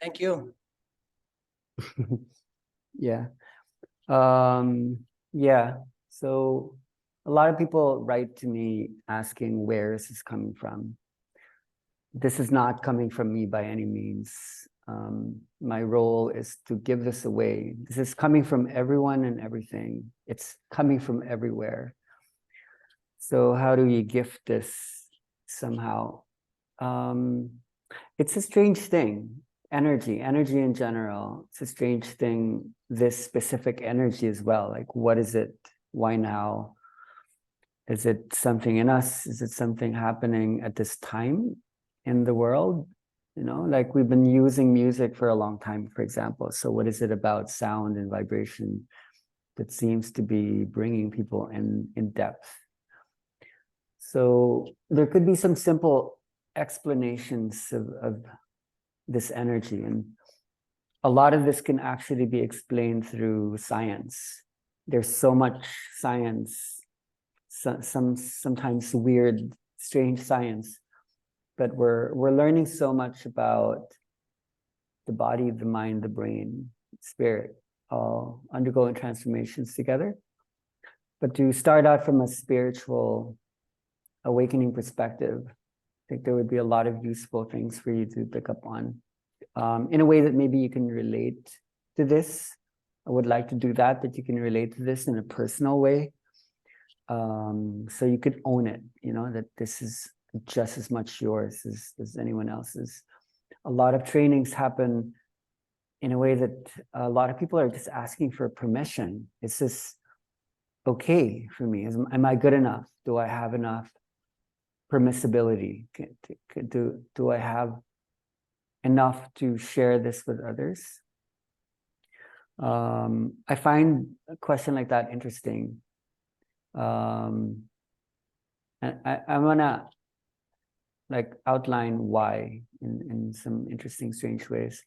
Thank you. Yeah. Yeah. So a lot of people write to me asking where is this coming from. This is not coming from me by any means. My role is to give this away. This is coming from everyone and everything. It's coming from everywhere. So how do you gift this somehow? It's a strange thing. Energy in general. It's a strange thing. This specific energy as well. Like, what is it? Why now? Is it something in us? Is it something happening at this time in the world? You know, like we've been using music for a long time, for example. So what is it about sound and vibration that seems to be bringing people in depth? So there could be some simple explanations of this energy, and a lot of this can actually be explained through science. There's so much science, sometimes weird, strange science, but we're learning so much about the body, the mind, the brain, spirit, all undergoing transformations together. But to start out from a spiritual awakening perspective, I think there would be a lot of useful things for you to pick up on in a way that maybe you can relate to this. I would like to do that you can relate to this in a personal way. So you could own it, you know, that this is just as much yours as anyone else's. A lot of trainings happen in a way that a lot of people are just asking for permission. Is this okay for me? Am I good enough? Do I have enough permissibility? Do I have enough to share this with others? I find a question like that interesting. And I want to like outline why in some interesting, strange ways.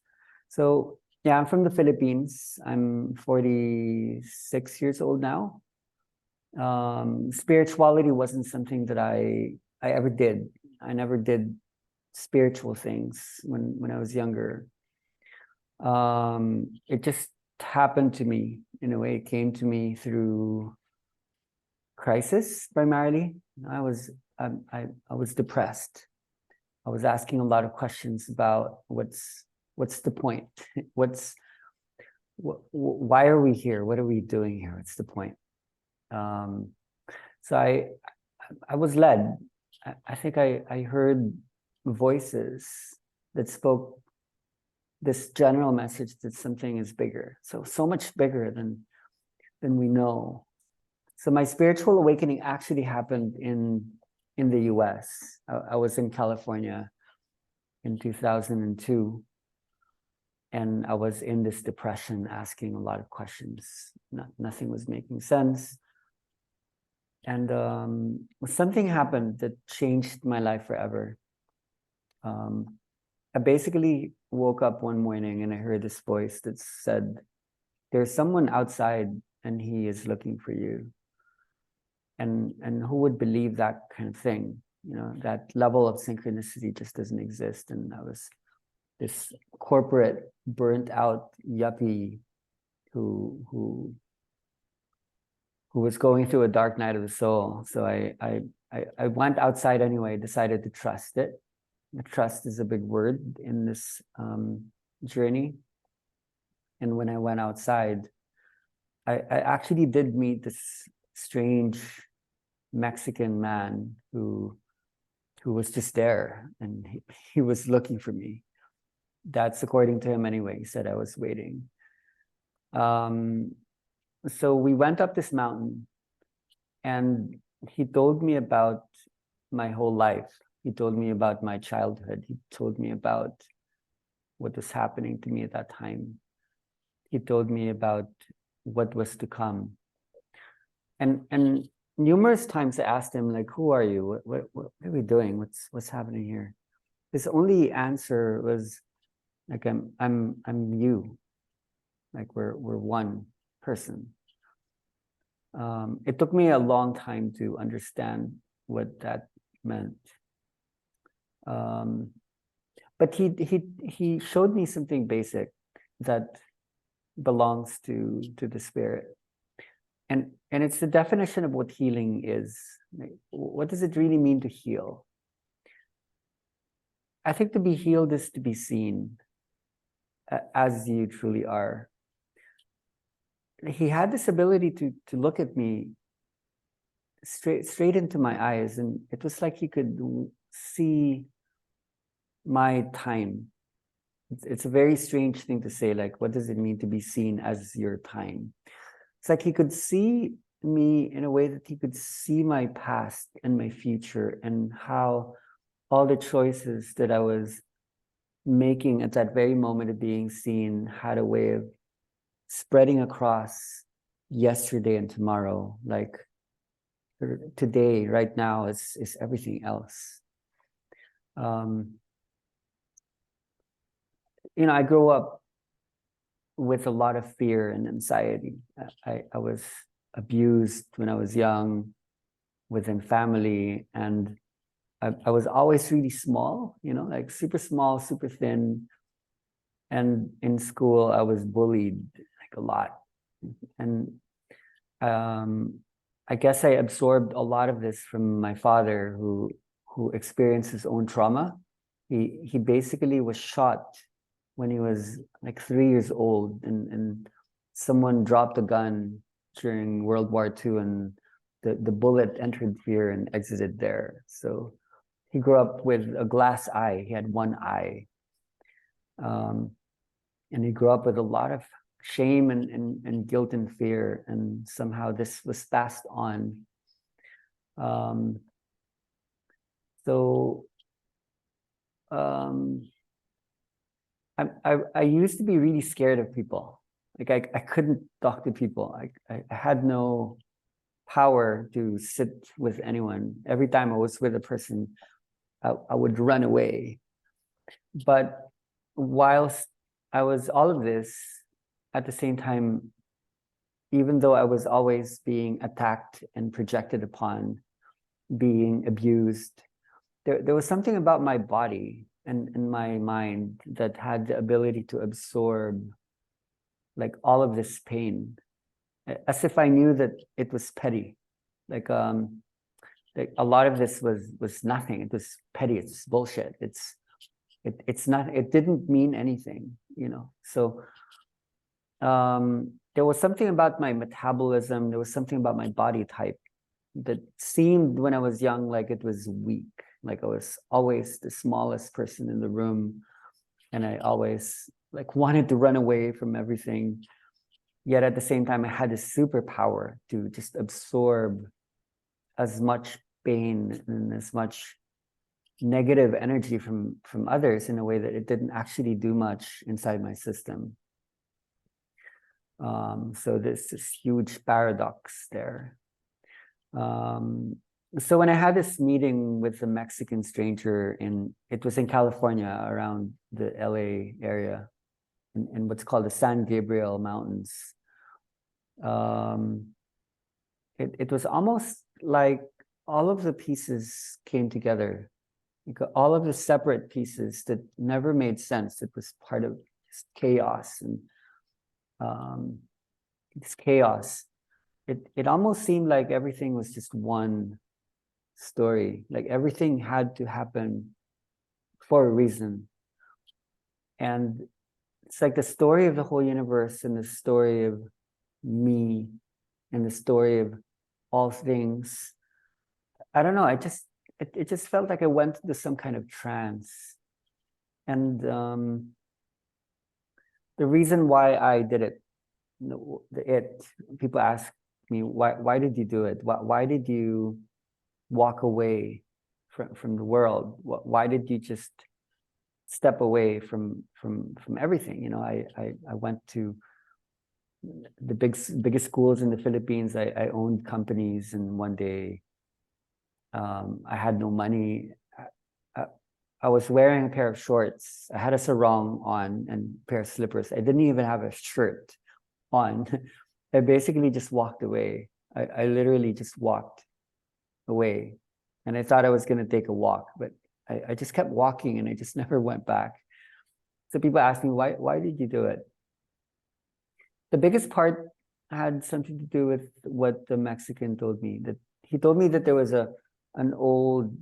So yeah, I'm from the Philippines. I'm 46 years old now. Spirituality wasn't something that I ever did. I never did spiritual things when I was younger. It just happened to me in a way. It came to me through crisis primarily. I was depressed. I was asking a lot of questions about what's the point? Why are we here? What are we doing here? What's the point? So I was led. I think I heard voices that spoke this general message that something is bigger. So much bigger than we know. So my spiritual awakening actually happened in the US. I was in California in 2002. And I was in this depression, asking a lot of questions. Nothing was making sense. And something happened that changed my life forever. I basically woke up one morning and I heard this voice that said, there's someone outside and he is looking for you. And who would believe that kind of thing? You know, that level of synchronicity just doesn't exist. And I was this corporate, burnt out yuppie who was going through a dark night of the soul. So I went outside anyway, decided to trust it. Trust is a big word in this journey. And when I went outside, I actually did meet this strange Mexican man who was just there, and he was looking for me. That's according to him anyway. He said I was waiting. So we went up this mountain, and he told me about my whole life. He told me about my childhood. He told me about what was happening to me at that time. He told me about what was to come. And numerous times I asked him, like, who are you? What are we doing? What's happening here? His only answer was like, I'm you. Like we're one person. It took me a long time to understand what that meant. But But he showed me something basic that belongs to the spirit. And it's the definition of what healing is. Like, what does it really mean to heal? I think to be healed is to be seen as you truly are. He had this ability to look at me straight into my eyes, and it was like he could see my time. It's a very strange thing to say, like, what does it mean to be seen as your time? It's like he could see me in a way that he could see my past and my future, and how all the choices that I was making at that very moment of being seen had a way of spreading across yesterday and tomorrow. Like today, right now, is everything else. I grew up with a lot of fear and anxiety. I was abused when I was young within family, and I was always really small, like super small, super thin. And in school, I was bullied like a lot. And I guess I absorbed a lot of this from my father, who experienced his own trauma. He basically was shot when he was like 3 years old, and someone dropped a gun during World War II, and the bullet entered here and exited there. So he grew up with a glass eye. He had one eye. And he grew up with a lot of shame and guilt and fear, and somehow this was passed on. I used to be really scared of people. Like I couldn't talk to people. I had no power to sit with anyone. Every time I was with a person, I would run away. But whilst I was all of this, at the same time, even though I was always being attacked and projected upon, being abused, there was something about my body and my mind that had the ability to absorb like all of this pain, as if I knew that it was petty. Like a lot of this was nothing. It was petty. It's bullshit. It's not. It didn't mean anything, So there was something about my metabolism. There was something about my body type that seemed, when I was young, like it was weak. Like I was always the smallest person in the room, and I always like wanted to run away from everything. Yet at the same time, I had this superpower to just absorb as much pain and as much negative energy from others in a way that it didn't actually do much inside my system. So there's this huge paradox there. So when I had this meeting with a Mexican stranger it was in California, around the LA area, in what's called the San Gabriel Mountains. It was almost like all of the pieces came together. All of the separate pieces that never made sense. It was part of just chaos, and this chaos. It almost seemed like everything was just one story. Like everything had to happen for a reason. And it's like the story of the whole universe, and the story of me, and the story of all things. I don't know. It just felt like I went into some kind of trance. And the reason why I did it, people ask me, why did you do it? Why did you walk away from the world? Why did you just step away from everything? I went to the biggest schools in the Philippines. I owned companies, and one day I had no money. I was wearing a pair of shorts. I had a sarong on and a pair of slippers. I didn't even have a shirt on. I basically just walked away. I literally just walked away. And I thought I was going to take a walk, but I just kept walking and I just never went back. So people ask me, why did you do it? The biggest part had something to do with what the Mexican told me. That he told me that there was an old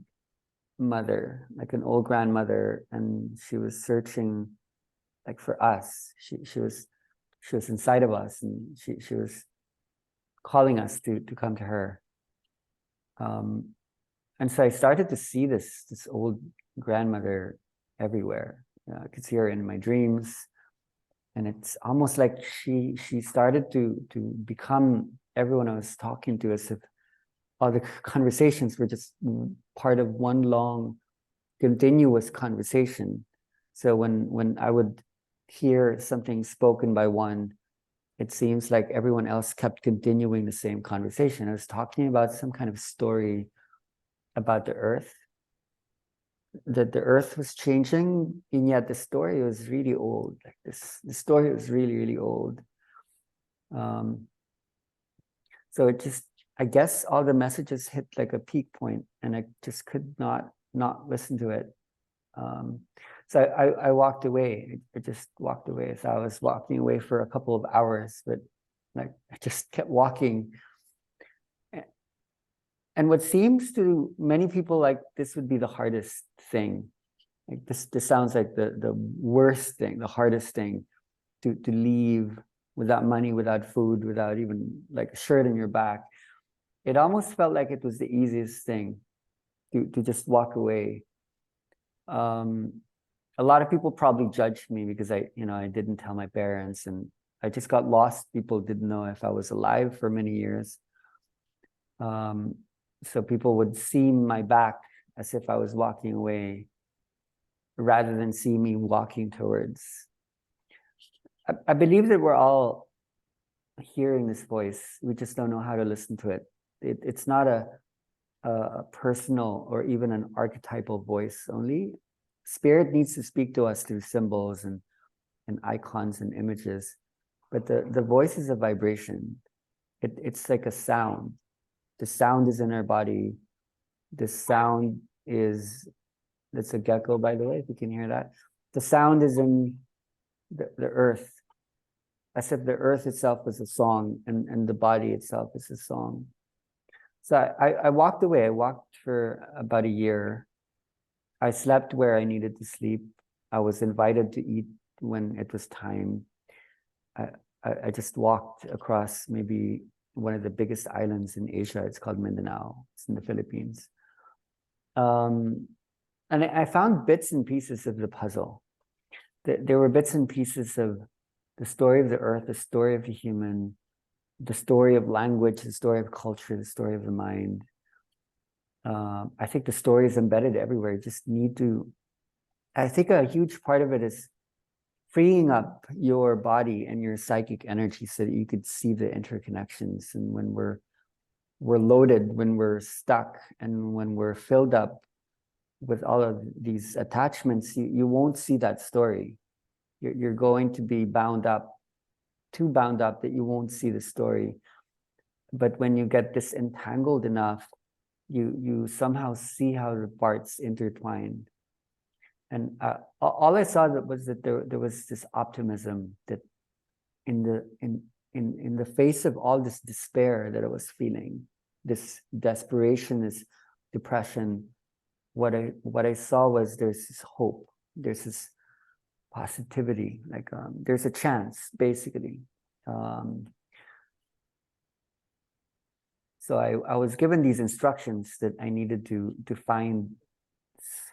mother, like an old grandmother, and she was searching like for us. She was inside of us, and she was calling us to come to her. And so I started to see this old grandmother everywhere. I could see her in my dreams, and it's almost like she started to become everyone I was talking to, as if all the conversations were just part of one long continuous conversation. So when I would hear something spoken by one, it seems like everyone else kept continuing the same conversation. I was talking about some kind of story about the earth, that the earth was changing, and yet the story was really old. Like the story was really, really old. So it just, I guess all the messages hit like a peak point, and I just could not listen to it. So I walked away. I just walked away. So I was walking away for a couple of hours, but like I just kept walking. And what seems to many people like this would be the hardest thing. Like this sounds like the worst thing, the hardest thing, to leave without money, without food, without even like a shirt on your back. It almost felt like it was the easiest thing to just walk away. A lot of people probably judged me because I didn't tell my parents, and I just got lost. People didn't know if I was alive for many years. So people would see my back as if I was walking away, rather than see me walking towards. I believe that we're all hearing this voice. We just don't know how to listen to it. It's not a personal or even an archetypal voice only. Spirit needs to speak to us through symbols and icons and images, but the voice is a vibration. It's like a sound. The sound is in our body. The sound is, that's a gecko, by the way, if you can hear that. The sound is in the earth, as if the earth itself was a song, and the body itself is a song. So I walked away. I walked for about a year. I slept where I needed to sleep. I was invited to eat when it was time. I just walked across maybe one of the biggest islands in Asia. It's called Mindanao. It's in the Philippines. And I found bits and pieces of the puzzle. There were bits and pieces of the story of the earth, the story of the human, the story of language, the story of culture, the story of the mind. I think the story is embedded everywhere. You just need to, I think a huge part of it is freeing up your body and your psychic energy so that you could see the interconnections. And when we're loaded, when we're stuck, and when we're filled up with all of these attachments, you won't see that story. You're going to be bound up, too bound up that you won't see the story. But when you get disentangled enough, you somehow see how the parts intertwine. And all I saw was that there was this optimism, that in the face of all this despair that I was feeling, this desperation, this depression, what I saw was there's this hope, there's this positivity, like there's a chance, basically. So I was given these instructions that I needed to find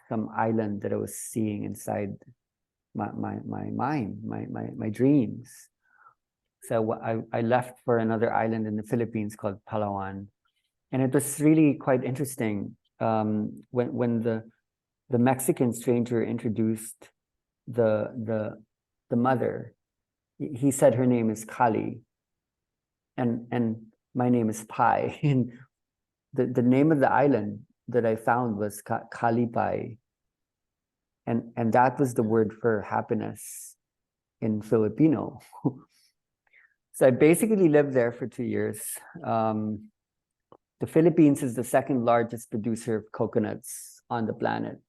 some island that I was seeing inside my mind, my dreams. So I left for another island in the Philippines called Palawan, and it was really quite interesting. When the Mexican stranger introduced the mother, he said her name is Kali, and my name is Pai. And the name of the island that I found was Kalipai. And that was the word for happiness in Filipino. So I basically lived there for 2 years. The Philippines is the second largest producer of coconuts on the planet.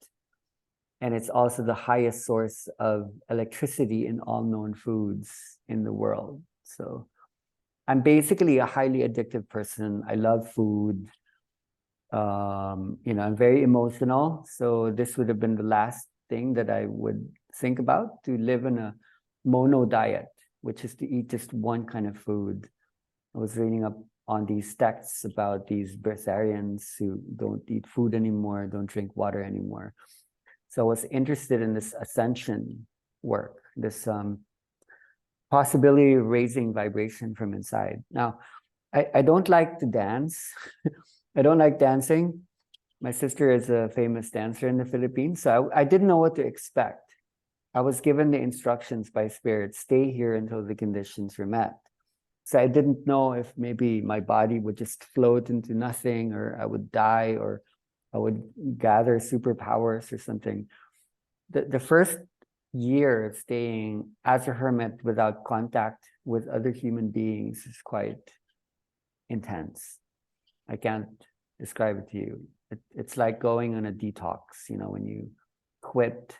And it's also the highest source of electricity in all known foods in the world. So I'm basically a highly addictive person. I love food. I'm very emotional. So this would have been the last thing that I would think about, to live in a mono diet, which is to eat just one kind of food. I was reading up on these texts about these breatharians who don't eat food anymore, don't drink water anymore. So I was interested in this ascension work, this possibility of raising vibration from inside. Now, I don't like to dance. I don't like dancing. My sister is a famous dancer in the Philippines, so I didn't know what to expect. I was given the instructions by Spirit, stay here until the conditions were met. So I didn't know if maybe my body would just float into nothing, or I would die, or I would gather superpowers or something. The first year of staying as a hermit without contact with other human beings is quite intense. I can't describe it to you. It's like going on a detox, when you quit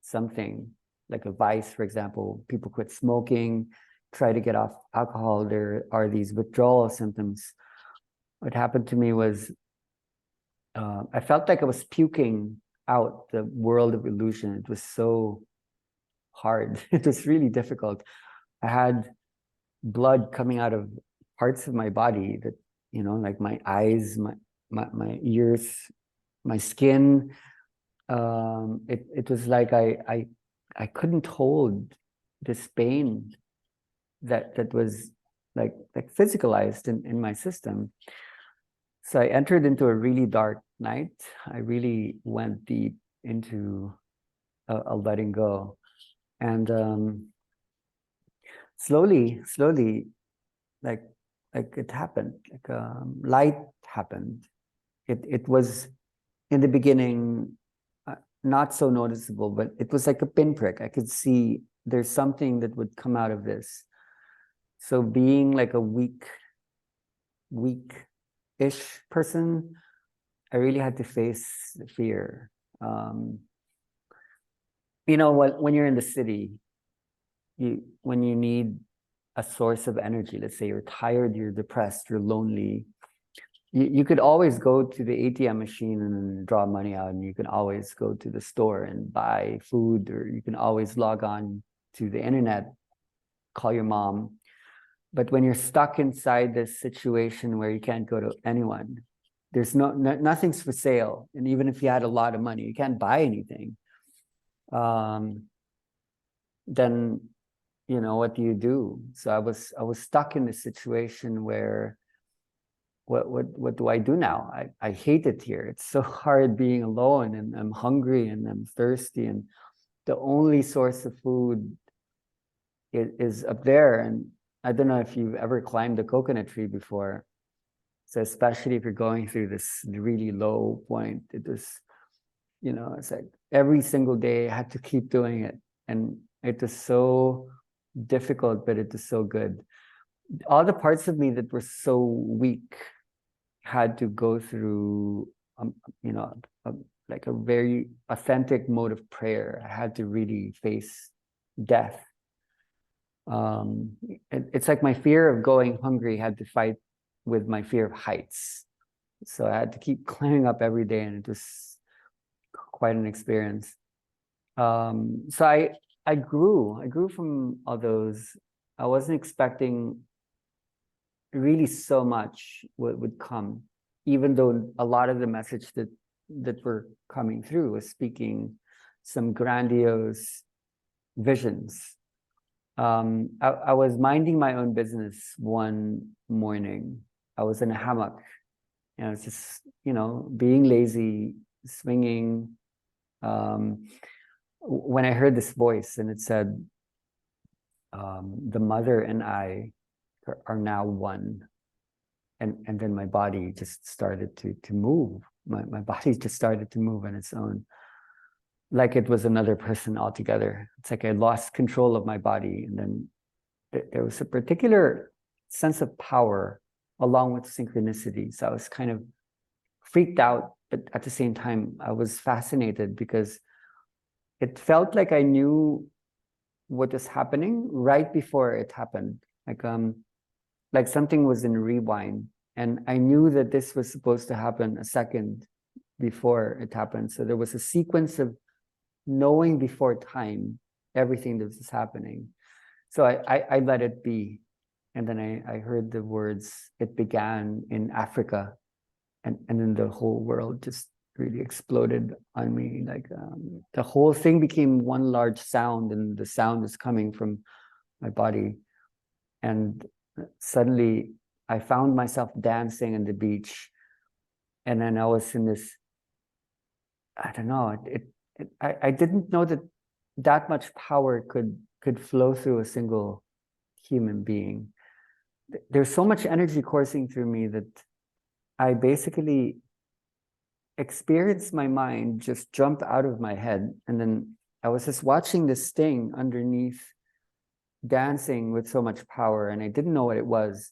something, like a vice, for example. People quit smoking, try to get off alcohol. There are these withdrawal symptoms. What happened to me was I felt like I was puking out the world of illusion. It was so hard. It was really difficult. I had blood coming out of parts of my body that, like my eyes, my ears, my skin. It was like I couldn't hold this pain that was like physicalized in my system. So I entered into a really dark night. I really went deep into a letting go. And slowly, like it happened, light happened. It was in the beginning not so noticeable, but it was like a pinprick. I could see there's something that would come out of this. So being like a weak-ish person, I really had to face the fear. When you're in the city, when you need a source of energy, let's say you're tired, you're depressed, you're lonely, you could always go to the ATM machine and draw money out, and you can always go to the store and buy food, or you can always log on to the internet, call your mom. But when you're stuck inside this situation where you can't go to anyone, there's nothing's for sale. And even if you had a lot of money, you can't buy anything. Then, what do you do? So I was stuck in this situation where what do I do now? I hate it here. It's so hard being alone, and I'm hungry and I'm thirsty, and the only source of food is up there. And I don't know if you've ever climbed a coconut tree before. So especially if you're going through this really low point, it was, it's like every single day I had to keep doing it. And it was so difficult, but it was so good. All the parts of me that were so weak had to go through, like a very authentic mode of prayer. I had to really face death. It's like my fear of going hungry had to fight with my fear of heights. So I had to keep climbing up every day, and it was quite an experience. So I grew from all those. I wasn't expecting really so much would come, even though a lot of the message that were coming through was speaking some grandiose visions. I was minding my own business one morning. I was in a hammock, and I was just, being lazy, swinging. When I heard this voice, and it said, the mother and I are now one. And then my body just started to move. My body just started to move on its own, like it was another person altogether. It's like I lost control of my body. And then there was a particular sense of power along with synchronicity. So I was kind of freaked out, but at the same time, I was fascinated, because it felt like I knew what was happening right before it happened. Like something was in rewind, and I knew that this was supposed to happen a second before it happened. So there was a sequence of knowing before time everything that was happening. So I let it be. And then I heard the words, it began in Africa. And then the whole world just really exploded on me. Like the whole thing became one large sound, and the sound was coming from my body. And suddenly I found myself dancing on the beach. And then I was in this, I don't know, I didn't know that that much power could flow through a single human being. There's so much energy coursing through me that I basically experienced my mind just jump out of my head. And then I was just watching this thing underneath dancing with so much power, and I didn't know what it was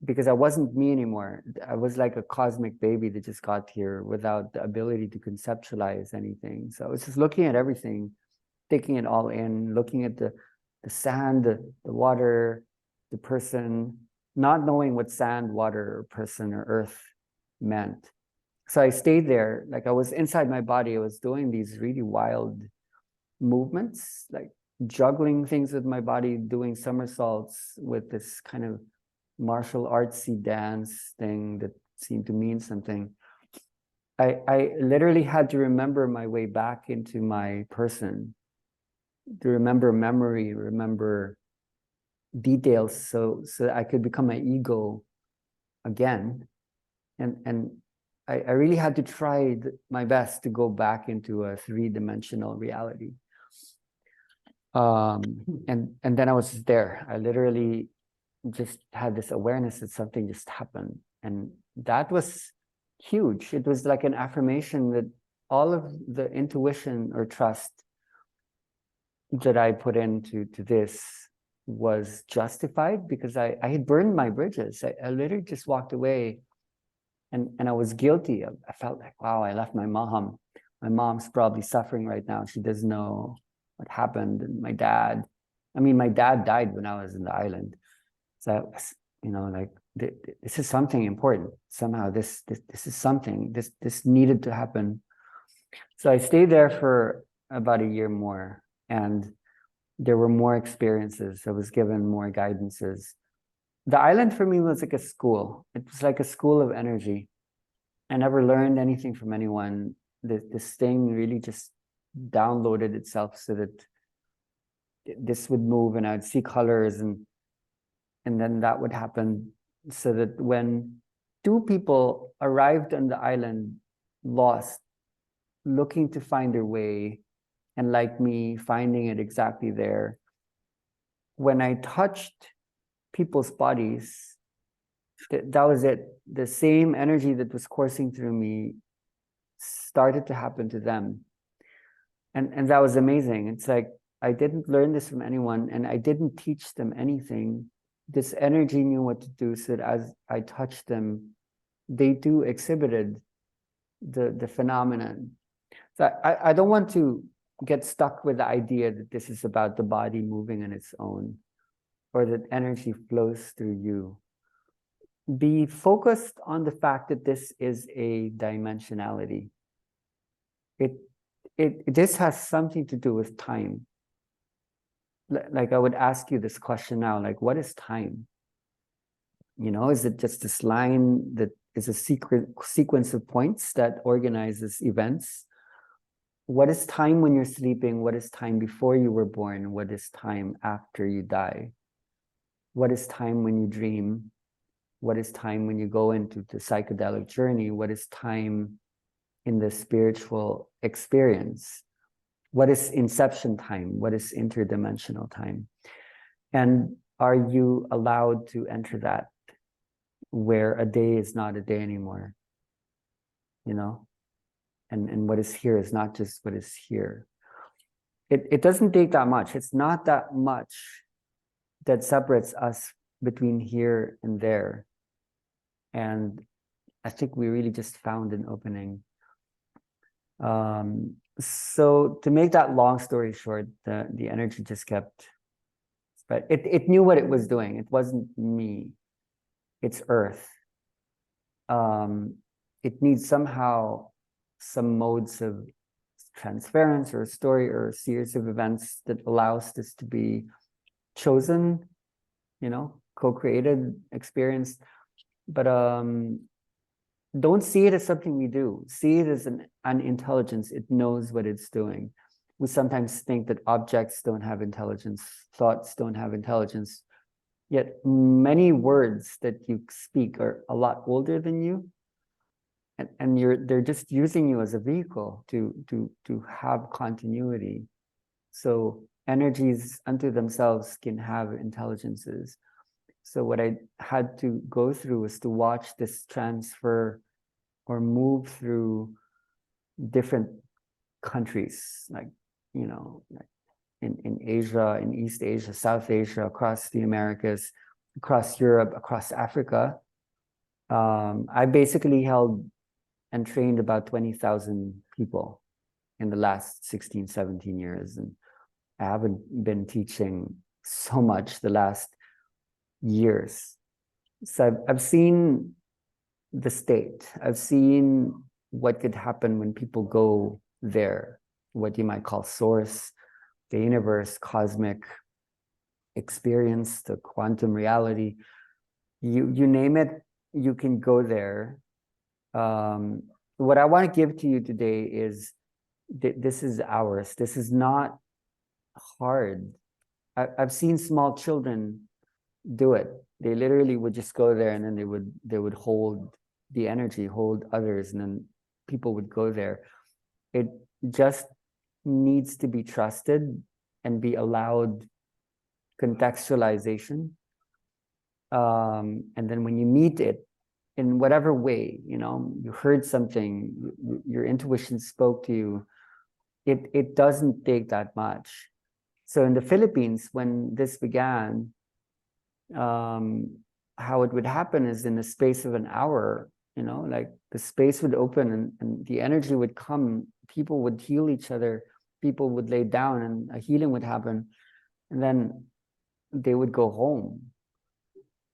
because I wasn't me anymore. I was like a cosmic baby that just got here without the ability to conceptualize anything. So I was just looking at everything, taking it all in, looking at the sand, the water, the person, not knowing what sand, water, or person, or earth meant. So I stayed there, like I was inside my body. I was doing these really wild movements, like juggling things with my body, doing somersaults with this kind of martial artsy dance thing that seemed to mean something. I literally had to remember my way back into my person, to remember memory, remember details, so that I could become my ego again. And I really had to try my best to go back into a three-dimensional reality. And then I was just there. I literally just had this awareness that something just happened. And that was huge. It was like an affirmation that all of the intuition or trust that I put into this was justified, because I had burned my bridges. I literally just walked away, and I was guilty. I felt like, wow, I left my mom. My mom's probably suffering right now. She doesn't know what happened. And my dad died when I was in the island. So, like this is something important. Somehow this is something, this needed to happen. So I stayed there for about a year more, and there were more experiences. I was given more guidances. The island for me was like a school. It was like a school of energy. I never learned anything from anyone. This thing really just downloaded itself so that this would move, and I'd see colors, and then that would happen, so that when two people arrived on the island lost, looking to find their way, and like me, finding it exactly there, when I touched people's bodies, that was it. The same energy that was coursing through me started to happen to them. And that was amazing. It's like, I didn't learn this from anyone, and I didn't teach them anything. This energy knew what to do, so that as I touched them, they too exhibited the phenomenon. So I don't want to get stuck with the idea that this is about the body moving on its own, or that energy flows through you. Be focused on the fact that this is a dimensionality. This has something to do with time. Like I would ask you this question now, like, what is time? Is it just this line that is a sequence of points that organizes events? What is time when you're sleeping? What is time before you were born? What is time after you die? What is time when you dream? What is time when you go into the psychedelic journey? What is time in the spiritual experience? What is inception time? What is interdimensional time? And are you allowed to enter that, where a day is not a day anymore? And what is here is not just what is here. It doesn't take that much. It's not that much that separates us between here and there. And I think we really just found an opening. So to make that long story short, the energy just kept, but it knew what it was doing. It wasn't me, it's Earth. It needs somehow some modes of transference or a story or a series of events that allows this to be chosen, co-created, experienced. But don't see it as something we do. See it as an intelligence. It knows what it's doing. We sometimes think that objects don't have intelligence, thoughts don't have intelligence. Yet many words that you speak are a lot older than you. And they're just using you as a vehicle to have continuity. So energies unto themselves can have intelligences. So what I had to go through was to watch this transfer or move through different countries, like in Asia, in East Asia, South Asia, across the Americas, across Europe, across Africa. I basically held and trained about 20,000 people in the last 16, 17 years. And I haven't been teaching so much the last years. So I've seen the state. I've seen what could happen when people go there, what you might call source, the universe, cosmic experience, the quantum reality. You name it, you can go there. What I want to give to you today is this is ours. This is not hard. I've seen small children do it. They literally would just go there, and then they would hold the energy, hold others, and then people would go there. It just needs to be trusted and be allowed contextualization. And then when you meet it, in whatever way, you heard something, your intuition spoke to you, it doesn't take that much. So in the Philippines, when this began, how it would happen is in the space of an hour, like the space would open and the energy would come, people would heal each other, people would lay down and a healing would happen, and then they would go home.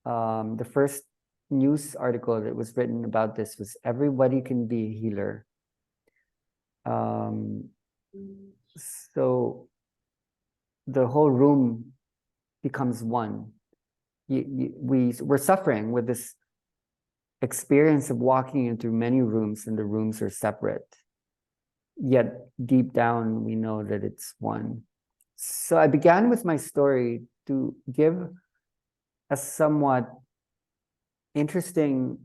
The first news article that was written about this was everybody can be a healer. So the whole room becomes one. We're suffering with this experience of walking into many rooms and the rooms are separate. Yet deep down, we know that it's one. So I began with my story to give a somewhat interesting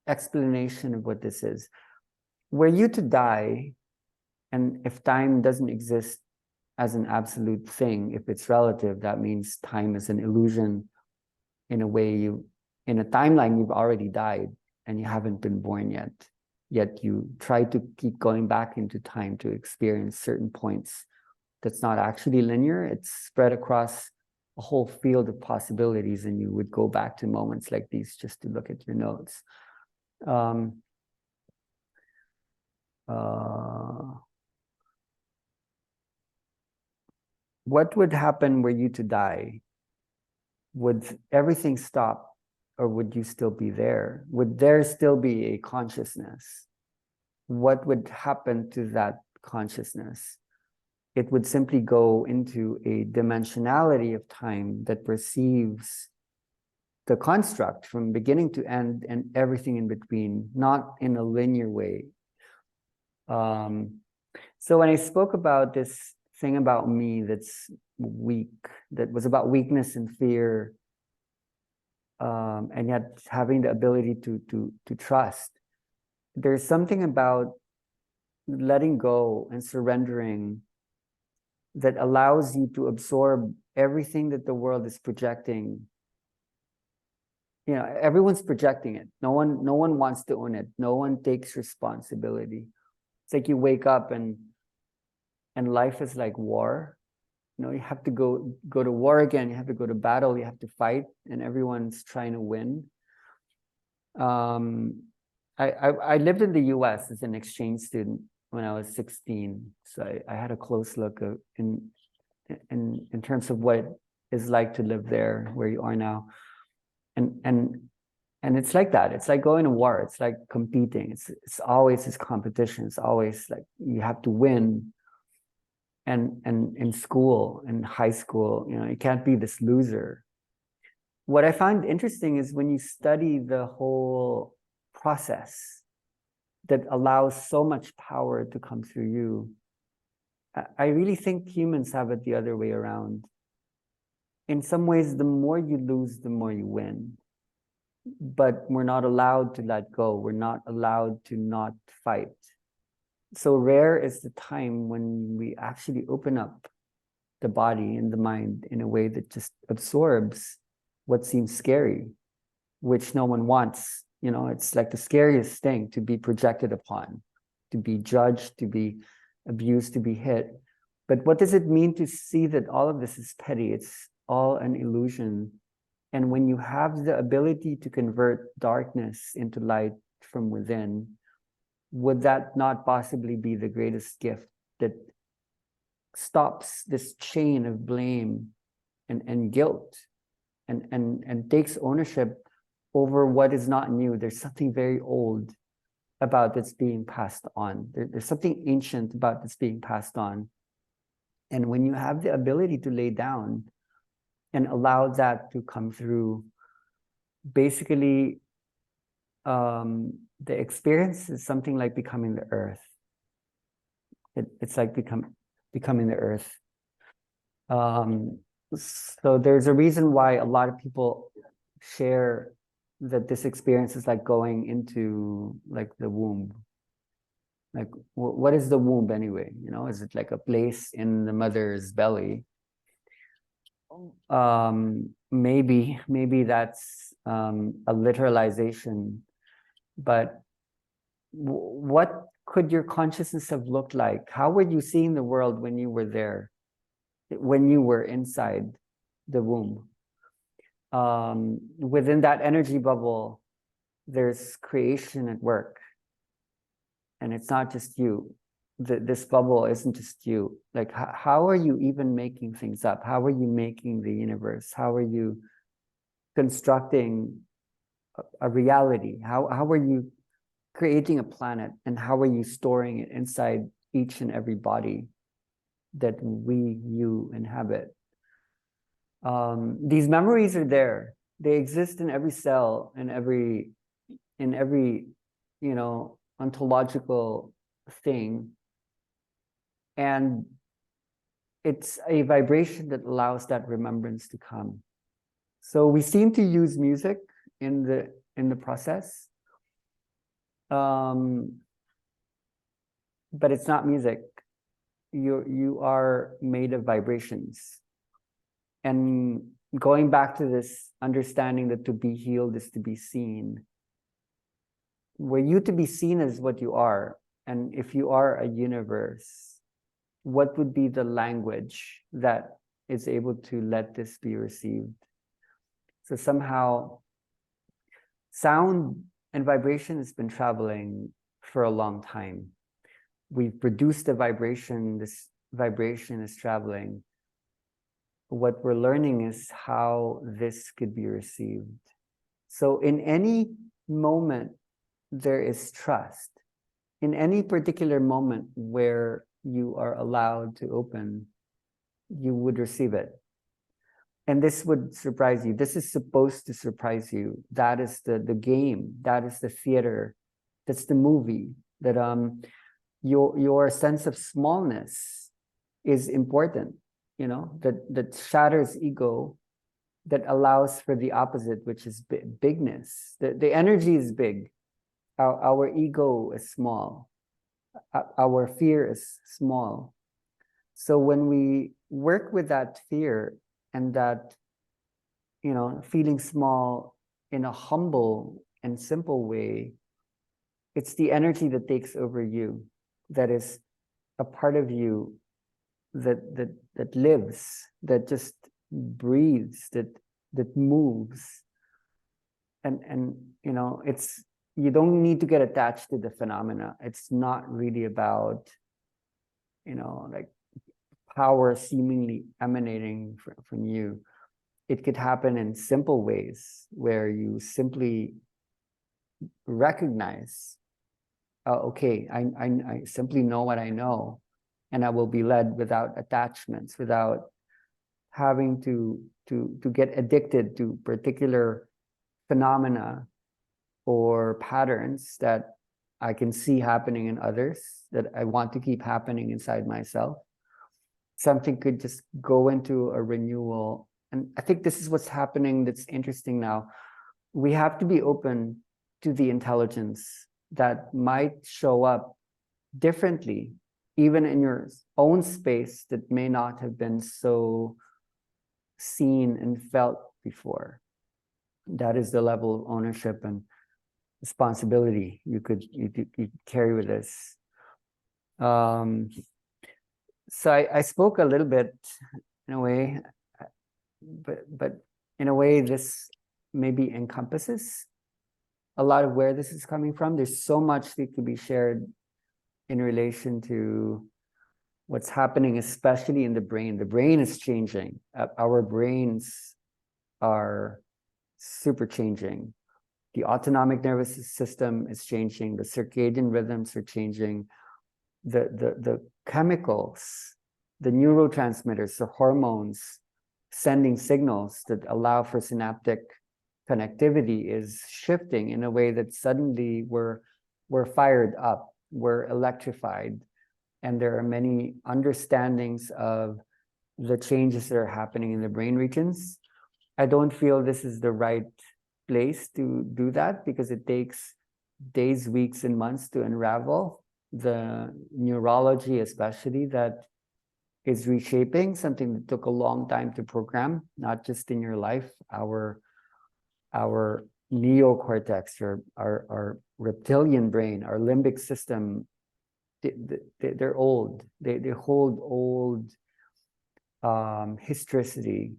explanation of what this is. Were you to die, and if time doesn't exist as an absolute thing, if it's relative, that means time is an illusion. In a way, in a timeline, you've already died and you haven't been born yet you try to keep going back into time to experience certain points. That's not actually linear. It's spread across a whole field of possibilities, and you would go back to moments like these just to look at your notes. What would happen were you to die? Would everything stop, or would you still be there? Would there still be a consciousness? What would happen to that consciousness? It would simply go into a dimensionality of time that perceives the construct from beginning to end and everything in between, not in a linear way. So when I spoke about this thing about me that's weak, that was about weakness and fear, and yet having the ability to trust, there's something about letting go and surrendering that allows you to absorb everything that the world is projecting. Everyone's projecting it. No one wants to own it. No one takes responsibility. It's like you wake up and life is like war. You have to go to war again. You have to go to battle. You have to fight, and everyone's trying to win. I lived in the US as an exchange student, when I was 16. So I had a close look in terms of what it is like to live there where you are now. And it's like that. It's like going to war. It's like competing. It's always this competition. It's always like you have to win. And in school, in high school, you can't be this loser. What I find interesting is when you study the whole process that allows so much power to come through you, I really think humans have it the other way around. In some ways, the more you lose, the more you win. But we're not allowed to let go. We're not allowed to not fight. So rare is the time when we actually open up the body and the mind in a way that just absorbs what seems scary, which no one wants. It's like the scariest thing to be projected upon, to be judged, to be abused, to be hit. But what does it mean to see that all of this is petty? It's all an illusion. And when you have the ability to convert darkness into light from within, would that not possibly be the greatest gift that stops this chain of blame and guilt and takes ownership over what is not new? There's something very old about that's being passed on. There's something ancient about that's being passed on. And when you have the ability to lay down and allow that to come through, basically, the experience is something like becoming the earth. It's like becoming the earth. So there's a reason why a lot of people share that this experience is like going into like the womb. Like, what is the womb anyway? Is it like a place in the mother's belly? Maybe that's a literalization, but what could your consciousness have looked like? How were you seeing the world when you were there, when you were inside the womb? Within that energy bubble, there's creation at work, and it's not just you. This bubble isn't just you. Like, how are you even making things up? How are you making the universe? How are you constructing a reality? How are you creating a planet, and how are you storing it inside each and every body that you inhabit? These memories are there. They exist in every cell, in every ontological thing. And it's a vibration that allows that remembrance to come. So we seem to use music in the process. But it's not music. You are made of vibrations. And going back to this understanding that to be healed is to be seen. Were you to be seen as what you are, and if you are a universe, what would be the language that is able to let this be received? So somehow sound and vibration has been traveling for a long time. We've produced a vibration. This vibration is traveling. What we're learning is how this could be received. So in any moment, there is trust. In any particular moment where you are allowed to open, you would receive it. And this would surprise you. This is supposed to surprise you. That is the game. That is the theater. That's the movie. That your sense of smallness is important. That shatters ego, that allows for the opposite, which is bigness. The energy is big. Our ego is small. Our fear is small. So when we work with that fear and that, feeling small in a humble and simple way, it's the energy that takes over you, that is a part of you that lives, that just breathes, that moves. And you don't need to get attached to the phenomena. It's not really about, like power seemingly emanating from you. It could happen in simple ways where you simply recognize, okay, I simply know what I know, and I will be led without attachments, without having to get addicted to particular phenomena or patterns that I can see happening in others that I want to keep happening inside myself. Something could just go into a renewal. And I think this is what's happening that's interesting now. We have to be open to the intelligence that might show up differently, even in your own space that may not have been so seen and felt before. That is the level of ownership and responsibility you could carry with this. So I spoke a little bit in a way, but in a way this maybe encompasses a lot of where this is coming from. There's so much that could be shared in relation to what's happening, especially in the brain. The brain is changing. Our brains are super changing. The autonomic nervous system is changing. The circadian rhythms are changing. The chemicals, the neurotransmitters, the hormones sending signals that allow for synaptic connectivity is shifting in a way that suddenly we're fired up, we're electrified, and there are many understandings of the changes that are happening in the brain regions. I don't feel this is the right place to do that because it takes days, weeks, and months to unravel the neurology, especially that is reshaping, something that took a long time to program, not just in your life. Our neocortex, our reptilian brain, our limbic system, they're old. They hold old historicity.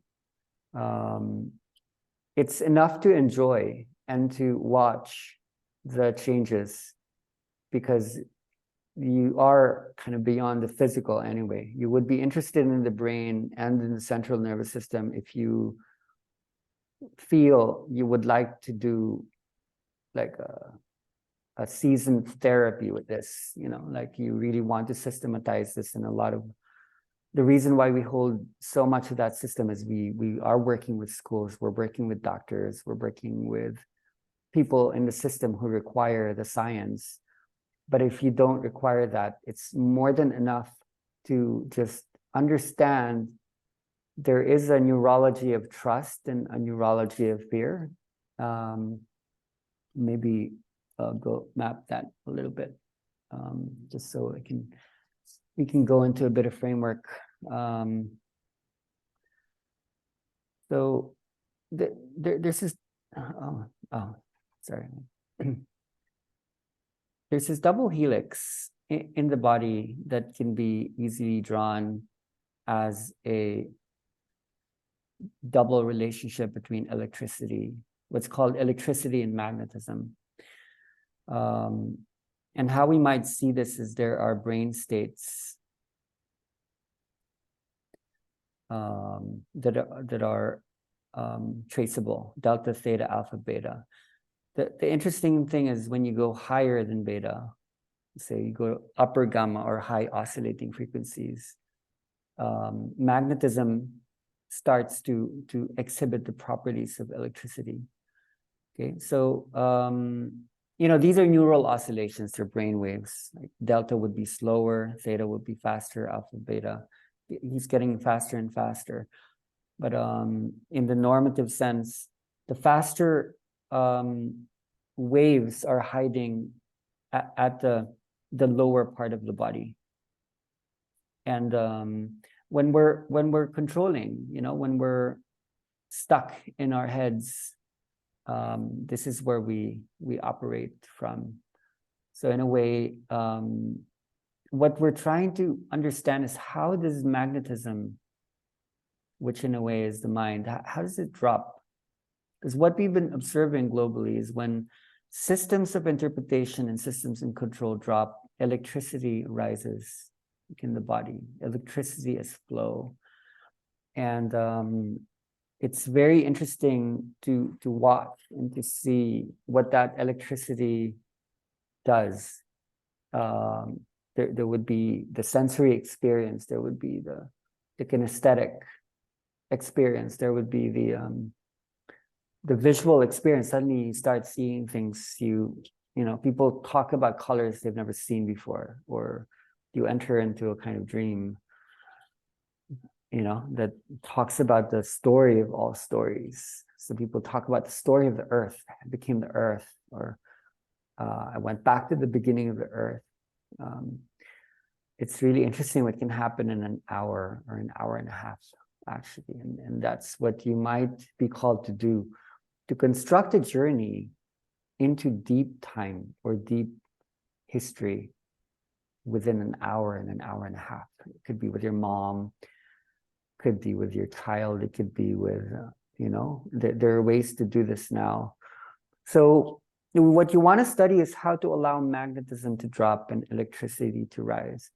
It's enough to enjoy and to watch the changes because you are kind of beyond the physical anyway. You would be interested in the brain and in the central nervous system if you feel you would like to do like a seasoned therapy with this, like you really want to systematize this. And a lot of the reason why we hold so much of that system is we are working with schools, we're working with doctors, we're working with people in the system who require the science. But if you don't require that, it's more than enough to just understand there is a neurology of trust and a neurology of fear. Maybe go map that a little bit, just so we can go into a bit of framework. So there's this, sorry. There's this double helix in the body that can be easily drawn as a double relationship between electricity, what's called electricity and magnetism. And how we might see this is there are brain states that are traceable, delta, theta, alpha, beta. The interesting thing is when you go higher than beta, say you go upper gamma or high oscillating frequencies, magnetism starts to exhibit the properties of electricity. Okay, so these are neural oscillations, they're brain waves. Like delta would be slower, theta would be faster, alpha, beta. He's getting faster and faster. But in the normative sense, the faster waves are hiding at the lower part of the body. And when we're controlling, when we're stuck in our heads, this is where we operate from. So in a way, what we're trying to understand is how does magnetism, which in a way is the mind, how does it drop? Because what we've been observing globally is when systems of interpretation and systems in control drop, electricity rises in the body. Electricity is flow. And it's very interesting to watch and to see what that electricity does. There would be the sensory experience, there would be the kinesthetic experience, there would be the visual experience. Suddenly you start seeing things you know, people talk about colors they've never seen before, or you enter into a kind of dream, you know, that talks about the story of all stories. So people talk about the story of the earth. I became the earth, or I went back to the beginning of the earth. It's really interesting what can happen in an hour or an hour and a half, actually. And that's what you might be called to do, to construct a journey into deep time or deep history within an hour and a half. It could be with your mom, could be with your child, it could be with, you know, there are ways to do this now. So what you want to study is how to allow magnetism to drop and electricity to rise.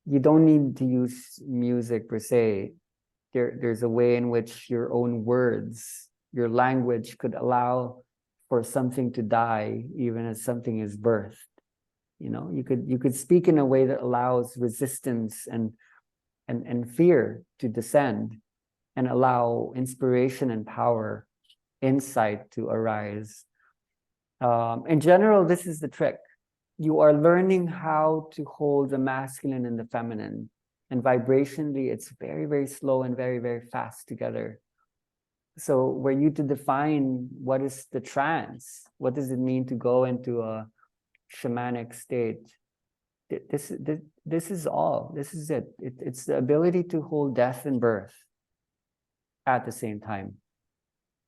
You don't need to use music per se. There's a way in which your own words, your language could allow for something to die even as something is birthed. You know, you could speak in a way that allows resistance and fear to descend, and allow inspiration and power, insight to arise. In general, this is the trick. You are learning how to hold the masculine and the feminine, and vibrationally, it's very, very slow and very, very fast together. So were you to define what is the trance, what does it mean to go into a shamanic state? This is all. This is it. It's the ability to hold death and birth at the same time,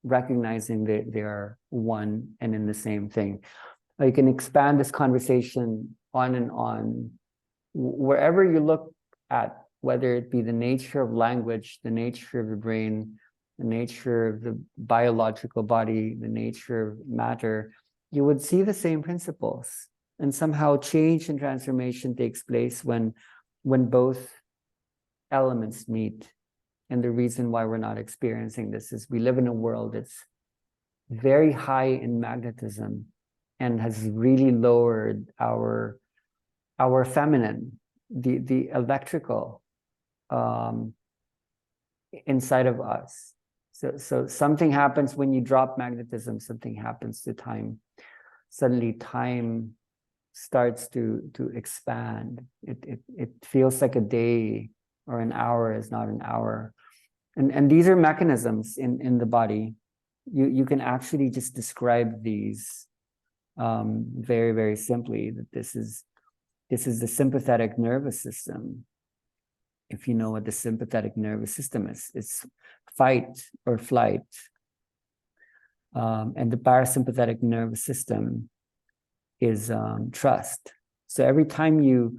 recognizing that they are one and in the same thing. You can expand this conversation on and on. Wherever you look at, whether it be the nature of language, the nature of the brain, the nature of the biological body, the nature of matter, you would see the same principles. And somehow change and transformation takes place when both elements meet. And the reason why we're not experiencing this is we live in a world that's very high in magnetism and has really lowered our feminine, the electrical inside of us. So something happens when you drop magnetism, something happens to time. Suddenly time starts to expand. It feels like a day, or an hour is not an hour. And these are mechanisms in the body. You can actually just describe these very, very simply, that this is the sympathetic nervous system. If you know what the sympathetic nervous system is, it's fight or flight. And the parasympathetic nervous system is trust. So every time you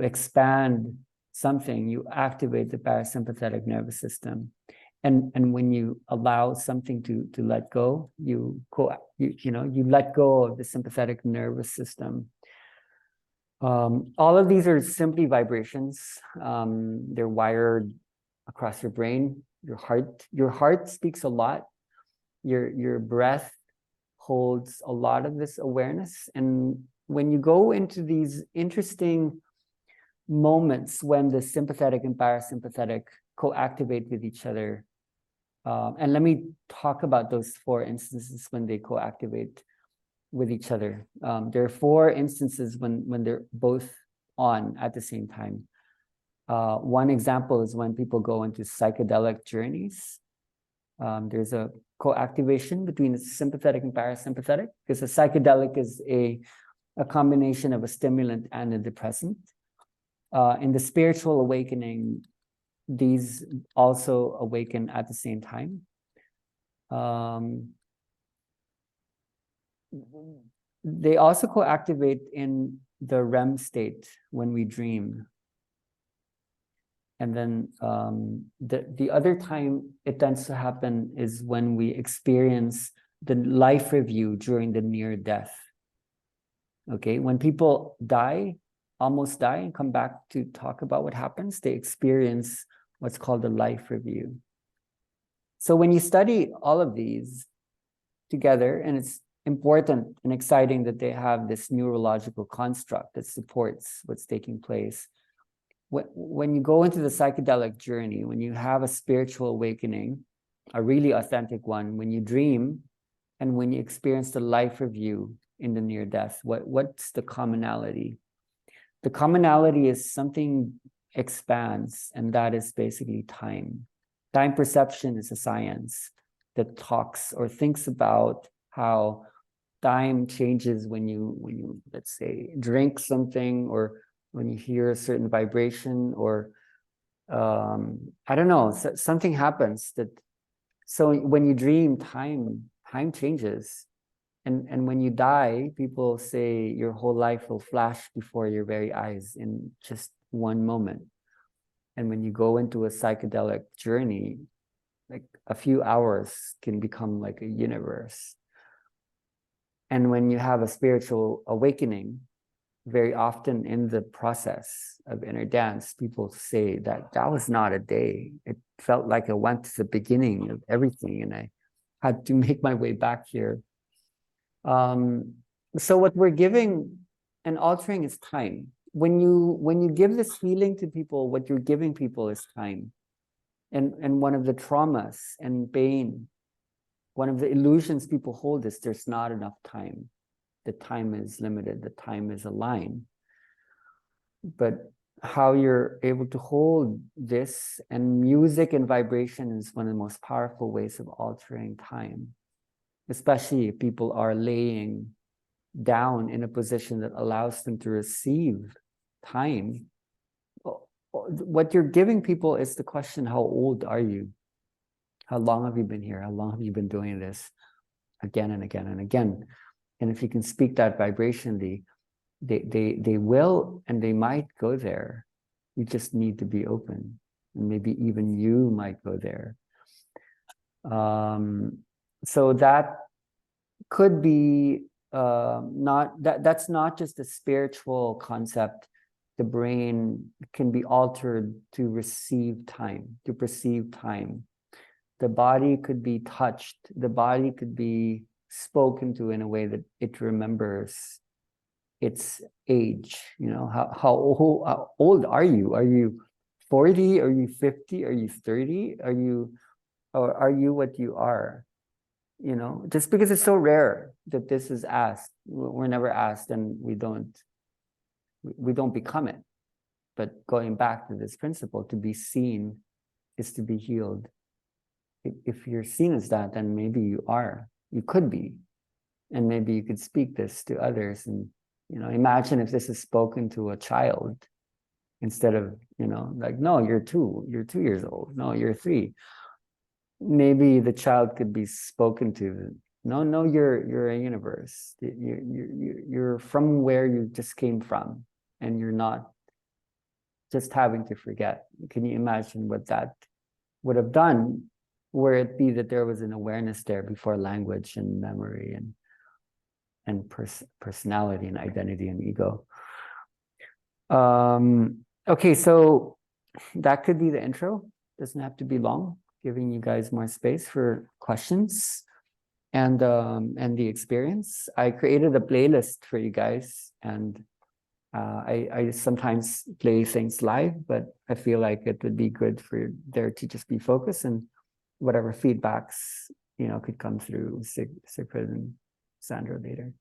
expand something, you activate the parasympathetic nervous system, and when you allow something to let go, you let go of the sympathetic nervous system. All of these are simply vibrations. They're wired across your brain, your heart speaks a lot. Your breath holds a lot of this awareness. And when you go into these interesting moments when the sympathetic and parasympathetic co-activate with each other, and let me talk about those 4 instances when they co-activate with each other. There are 4 instances when they're both on at the same time. One example is when people go into psychedelic journeys. There's a co-activation between the sympathetic and parasympathetic, because a psychedelic is a combination of a stimulant and a depressant. In the spiritual awakening, these also awaken at the same time. They also co-activate in the REM state when we dream. And then the other time it tends to happen is when we experience the life review during the near death. Okay, when people die, almost die, and come back to talk about what happens, they experience what's called a life review. So when you study all of these together, and it's important and exciting that they have this neurological construct that supports what's taking place. When you go into the psychedelic journey, when you have a spiritual awakening, a really authentic one, when you dream, and when you experience the life review in the near death, what's the commonality? The commonality is something expands, and that is basically time. Time perception is a science that talks or thinks about how time changes when you let's say drink something, or when you hear a certain vibration, or I don't know, something happens that. So when you dream, time changes. And when you die, people say your whole life will flash before your very eyes in just one moment. And when you go into a psychedelic journey, like a few hours can become like a universe. And when you have a spiritual awakening, very often in the process of inner dance, people say that that was not a day. It felt like I went to the beginning of everything, and I had to make my way back here. So what we're giving and altering is time. When you give this feeling to people, what you're giving people is time. And one of the traumas and pain, one of the illusions people hold is there's not enough time. The time is limited, the time is a line. But how you're able to hold this, and music and vibration is one of the most powerful ways of altering time, especially if people are laying down in a position that allows them to receive time. What you're giving people is the question, how old are you? How long have you been here? How long have you been doing this again and again and again? And if you can speak that vibrationally, they will, and they might go there. You just need to be open, and maybe even you might go there. So that could be that's not just a spiritual concept. The brain can be altered to receive time, to perceive time. The body could be touched. The body could be spoken to in a way that it remembers its age. You know, how old are you? Are you 40? Are you 50? Are you 30? Or are you what you are? You know, just because it's so rare that this is asked, we're never asked, and we don't become it. But going back to this principle, to be seen is to be healed. If you're seen as that, then maybe you are. You could be, and maybe you could speak this to others. And imagine if this is spoken to a child, instead of like, no, you're 2 years old. No, you're 3. Maybe the child could be spoken to. No, you're a universe. You're from where you just came from, and you're not just having to forget. Can you imagine what that would have done, were it be that there was an awareness there before language and memory and personality and identity and ego? Okay, so that could be the intro. Doesn't have to be long, giving you guys more space for questions and the experience. I created a playlist for you guys, and I sometimes play things live, but I feel like it would be good for there to just be focused, and whatever feedbacks could come through Sigrid and Sandra later.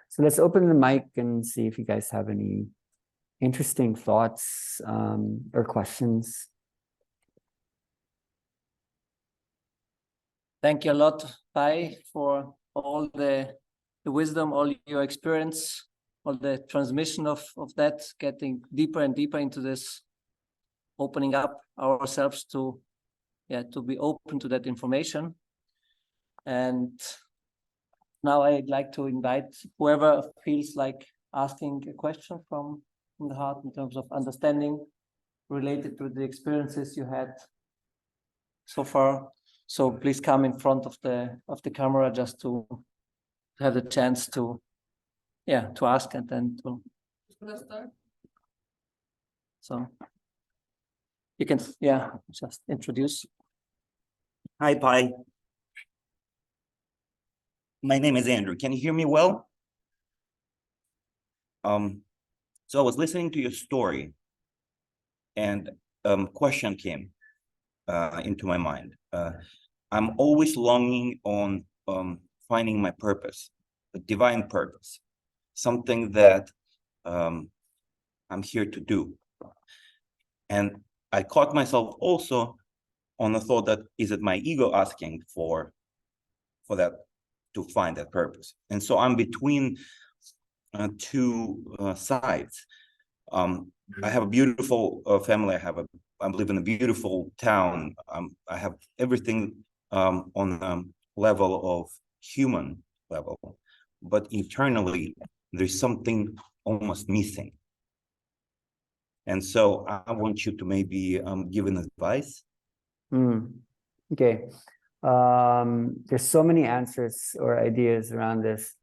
So let's open the mic and see if you guys have any interesting thoughts or questions. Thank you a lot, Pai, for all the wisdom, all your experience, all the transmission of that, getting deeper and deeper into this, opening up ourselves to be open to that information. And now I'd like to invite whoever feels like asking a question from the heart in terms of understanding related to the experiences you had so far. So please come in front of the camera just to have the chance to ask and then to. So you can just introduce. Hi, Pi. My name is Andrew. Can you hear me well? So I was listening to your story, and question came into my mind. I'm always longing on finding my purpose, a divine purpose, something that I'm here to do. And I caught myself also on the thought that, is it my ego asking for that, to find that purpose? And so I'm between two sides. I have a beautiful family. I live in a beautiful town. I have everything on the level of human level, but internally there's something almost missing. And so I want you to maybe give an advice. Okay. There's so many answers or ideas around this.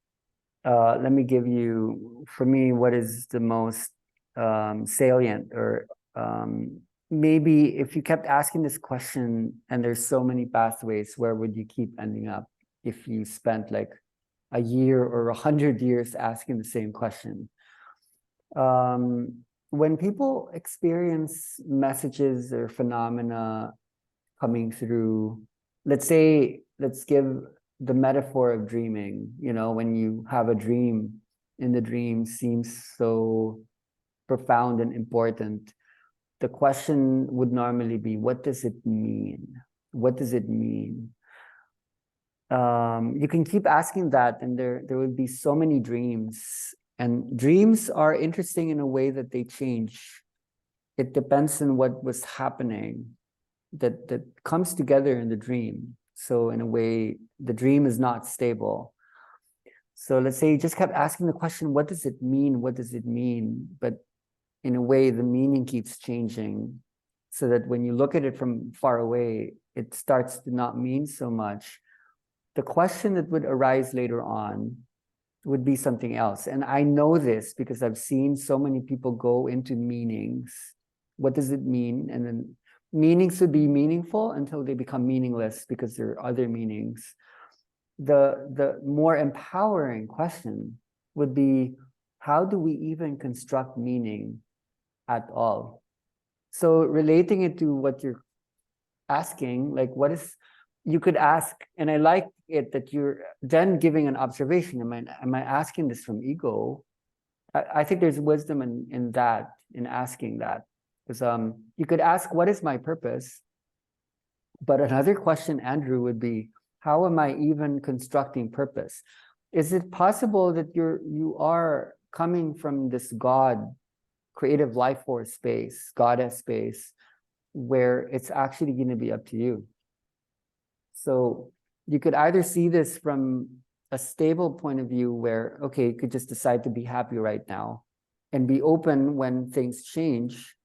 Let me give you, for me, what is the most salient, or maybe if you kept asking this question and there's so many pathways, where would you keep ending up if you spent like a year or 100 years asking the same question? When people experience messages or phenomena coming through, let's give the metaphor of dreaming. You know, when you have a dream, and the dream seems so profound and important, the question would normally be, what does it mean? What does it mean? You can keep asking that, and there would be so many dreams. And dreams are interesting in a way that they change. It depends on what was happening that comes together in the dream. So in a way, the dream is not stable. So let's say you just kept asking the question, what does it mean? What does it mean? But in a way, the meaning keeps changing, so that when you look at it from far away, it starts to not mean so much. The question that would arise later on would be something else. And I know this because I've seen so many people go into meanings. What does it mean? And then meanings would be meaningful until they become meaningless because there are other meanings. The more empowering question would be, how do we even construct meaning at all? So relating it to what you're asking, like you could ask, and I like it that you're then giving an observation. Am I asking this from ego? I think there's wisdom in that, in asking that. Because you could ask, what is my purpose? But another question, Andrew, would be, how am I even constructing purpose? Is it possible that you are coming from this God, creative life force space, goddess space, where it's actually going to be up to you? So you could either see this from a stable point of view where, okay, you could just decide to be happy right now and be open when things change.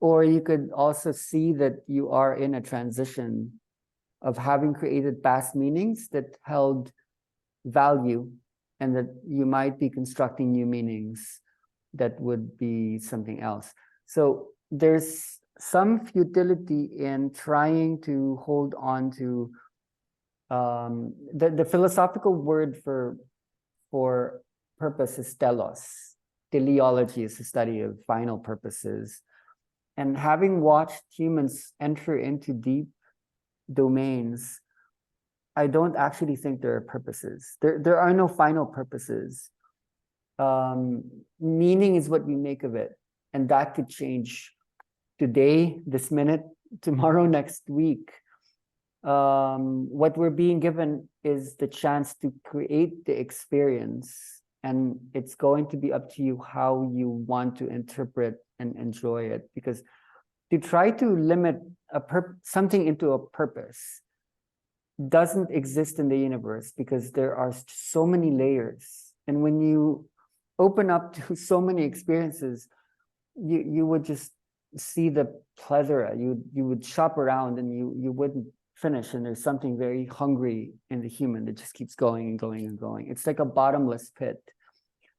Or you could also see that you are in a transition of having created past meanings that held value, and that you might be constructing new meanings that would be something else. So there's some futility in trying to hold on to the philosophical word for purpose is telos. Teleology is the study of final purposes. And having watched humans enter into deep domains, I don't actually think there are purposes. There are no final purposes. Meaning is what we make of it. And that could change today, this minute, tomorrow, next week. What we're being given is the chance to create the experience, and it's going to be up to you how you want to interpret and enjoy it. Because to try to limit something into a purpose doesn't exist in the universe, because there are so many layers, and when you open up to so many experiences, you would just see the plethora. You would shop around and you wouldn't finish, and there's something very hungry in the human that just keeps going and going and going. It's like a bottomless pit.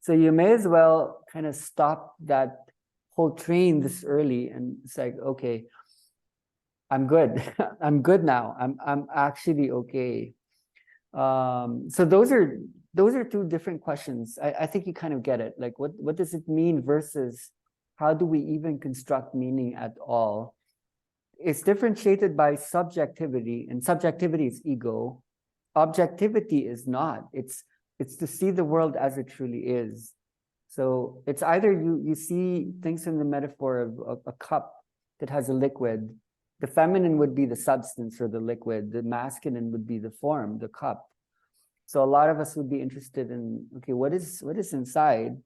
So you may as well kind of stop that whole train this early, and it's like, okay, I'm good. I'm good now. I'm actually okay. So those are two different questions. I think you kind of get it. Like, what does it mean versus how do we even construct meaning at all? It's differentiated by subjectivity, and subjectivity is ego. Objectivity is not. It's to see the world as it truly is. So it's either you see things in the metaphor of a cup that has a liquid. The feminine would be the substance or the liquid. The masculine would be the form, the cup. So a lot of us would be interested in, okay, what is inside?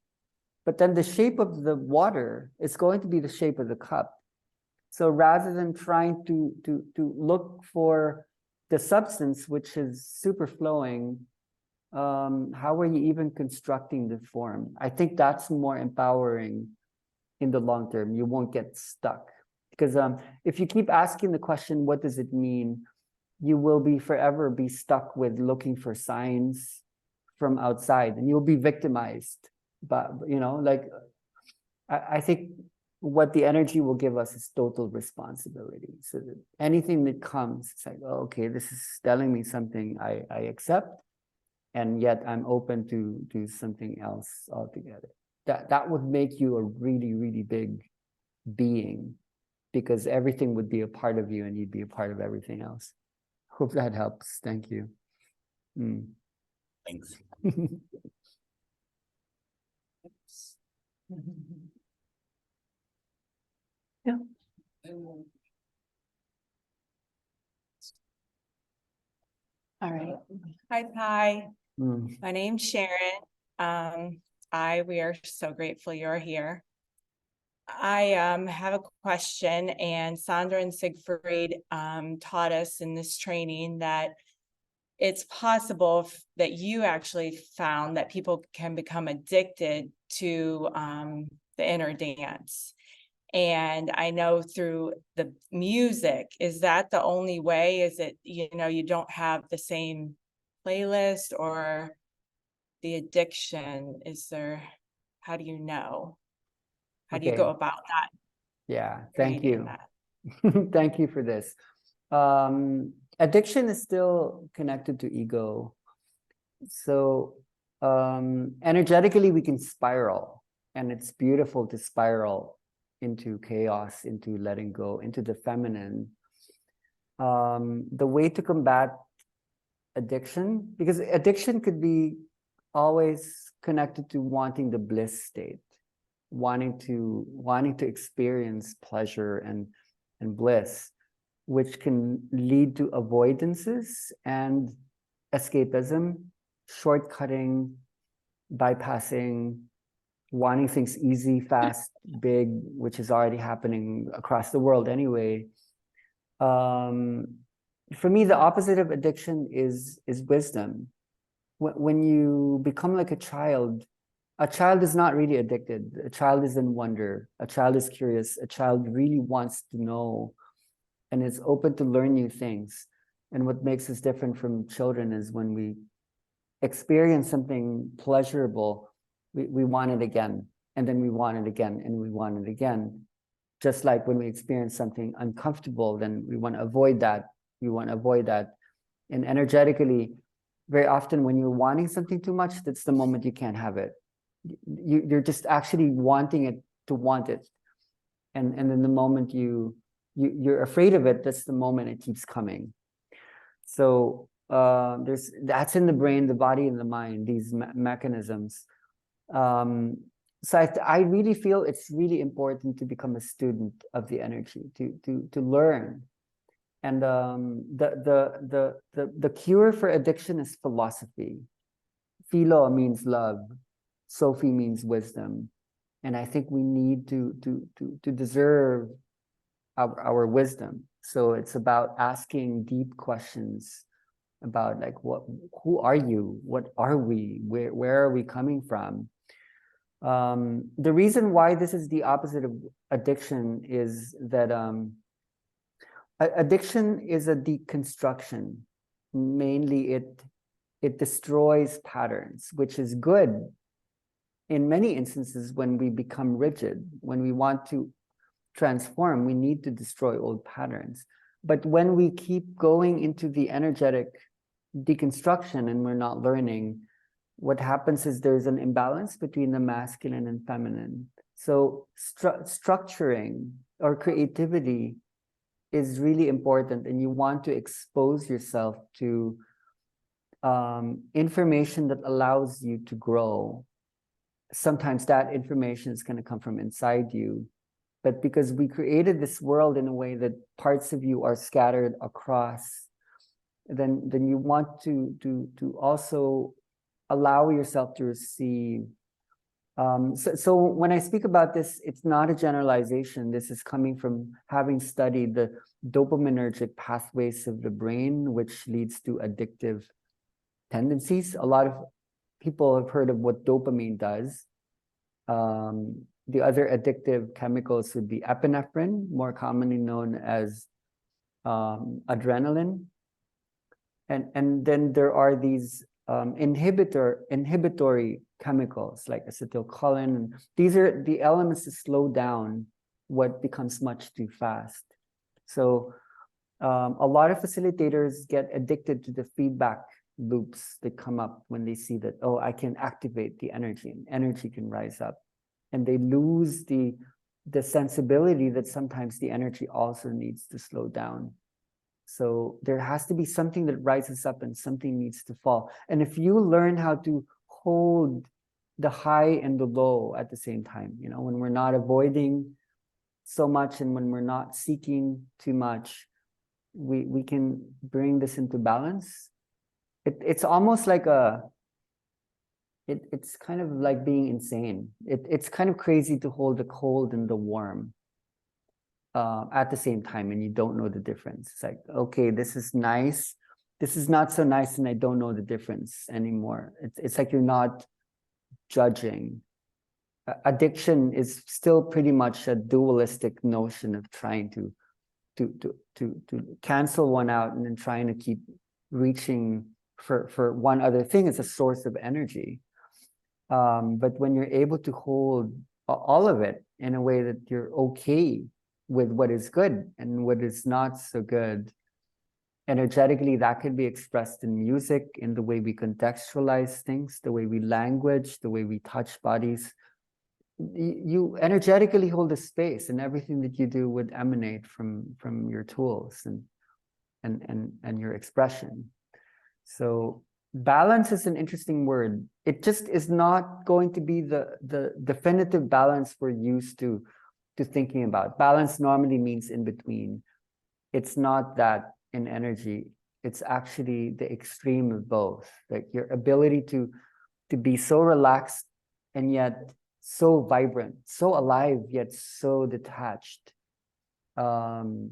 But then the shape of the water is going to be the shape of the cup. So rather than trying to look for the substance, which is super flowing, how are you even constructing the form? I think that's more empowering in the long term. You won't get stuck. Because if you keep asking the question, what does it mean? You will be forever be stuck with looking for signs from outside, and you'll be victimized. But, you know, like, I think what the energy will give us is total responsibility. So that anything that comes, it's like, oh, okay, this is telling me something I accept, and yet I'm open to something else altogether. That would make you a really, really big being, because everything would be a part of you and you'd be a part of everything else. Hope that helps. Thank you. Thanks. Yeah. All right. Hi, Pi. Mm. My name's Sharon. We are so grateful you're here. I have a question, and Sandra and Siegfried taught us in this training that it's possible that you actually found that people can become addicted to the inner dance. And I know through the music, is that the only way? Is it, you know, you don't have the same playlist, or the addiction? Is there, how do you know? How do you go about that? Yeah, thank you. That? Thank you for this. Addiction is still connected to ego. So energetically, we can spiral, and it's beautiful to spiral into chaos, into letting go, into the feminine. The way to combat addiction, because addiction could be always connected to wanting the bliss state, wanting to experience pleasure and bliss, which can lead to avoidances and escapism, shortcutting, bypassing, wanting things easy, fast, big, which is already happening across the world anyway. For me, the opposite of addiction is wisdom. When you become like a child is not really addicted. A child is in wonder. A child is curious. A child really wants to know and is open to learn new things. And what makes us different from children is when we experience something pleasurable, we want it again, and then we want it again, and we want it again. Just like when we experience something uncomfortable, then we want to avoid that. We want to avoid that. And energetically, very often when you're wanting something too much, that's the moment you can't have it. You're just actually wanting it to want it. And then the moment you're afraid of it, that's the moment it keeps coming. So that's in the brain, the body, and the mind, these mechanisms. So I really feel it's really important to become a student of the energy, to learn. And the cure for addiction is philosophy. Philo means love. Sophie means wisdom. And I think we need to deserve our wisdom. So it's about asking deep questions about, like, who are you? What are we? Where are we coming from? The reason why this is the opposite of addiction is that Addiction is a deconstruction. Mainly it destroys patterns, which is good in many instances. When we become rigid, when we want to transform, we need to destroy old patterns. But when we keep going into the energetic deconstruction and we're not learning, what happens is there's an imbalance between the masculine and feminine. So structuring or creativity is really important, and you want to expose yourself to information that allows you to grow. Sometimes that information is going to come from inside you, but because we created this world in a way that parts of you are scattered across, then you want to also allow yourself to receive. So when I speak about this, it's not a generalization. This is coming from having studied the dopaminergic pathways of the brain, which leads to addictive tendencies. A lot of people have heard of what dopamine does. The other addictive chemicals would be epinephrine, more commonly known as adrenaline. And then there are these inhibitory chemicals like acetylcholine. These are the elements that slow down what becomes much too fast. So a lot of facilitators get addicted to the feedback loops that come up when they see that, oh, I can activate the energy and energy can rise up. And they lose the sensibility that sometimes the energy also needs to slow down. So there has to be something that rises up and something needs to fall. And if you learn how to hold the high and the low at the same time, you know, when we're not avoiding so much and when we're not seeking too much, we can bring this into balance. It's almost like it's kind of like being insane. It's kind of crazy to hold the cold and the warm at the same time, and you don't know the difference. It's like, okay, this is nice, this is not so nice, and I don't know the difference anymore. It's like you're not judging. Addiction is still pretty much a dualistic notion of trying to cancel one out and then trying to keep reaching for one other thing as a source of energy. But when you're able to hold all of it in a way that you're okay with what is good and what is not so good, energetically, that can be expressed in music, in the way we contextualize things, the way we language, the way we touch bodies. You energetically hold a space, and everything that you do would emanate from your tools and your expression. So balance is an interesting word. It just is not going to be the definitive balance we're used to thinking about. Balance normally means in between. It's not that in energy. It's actually the extreme of both. Like your ability to be so relaxed and yet so vibrant, so alive yet so detached. You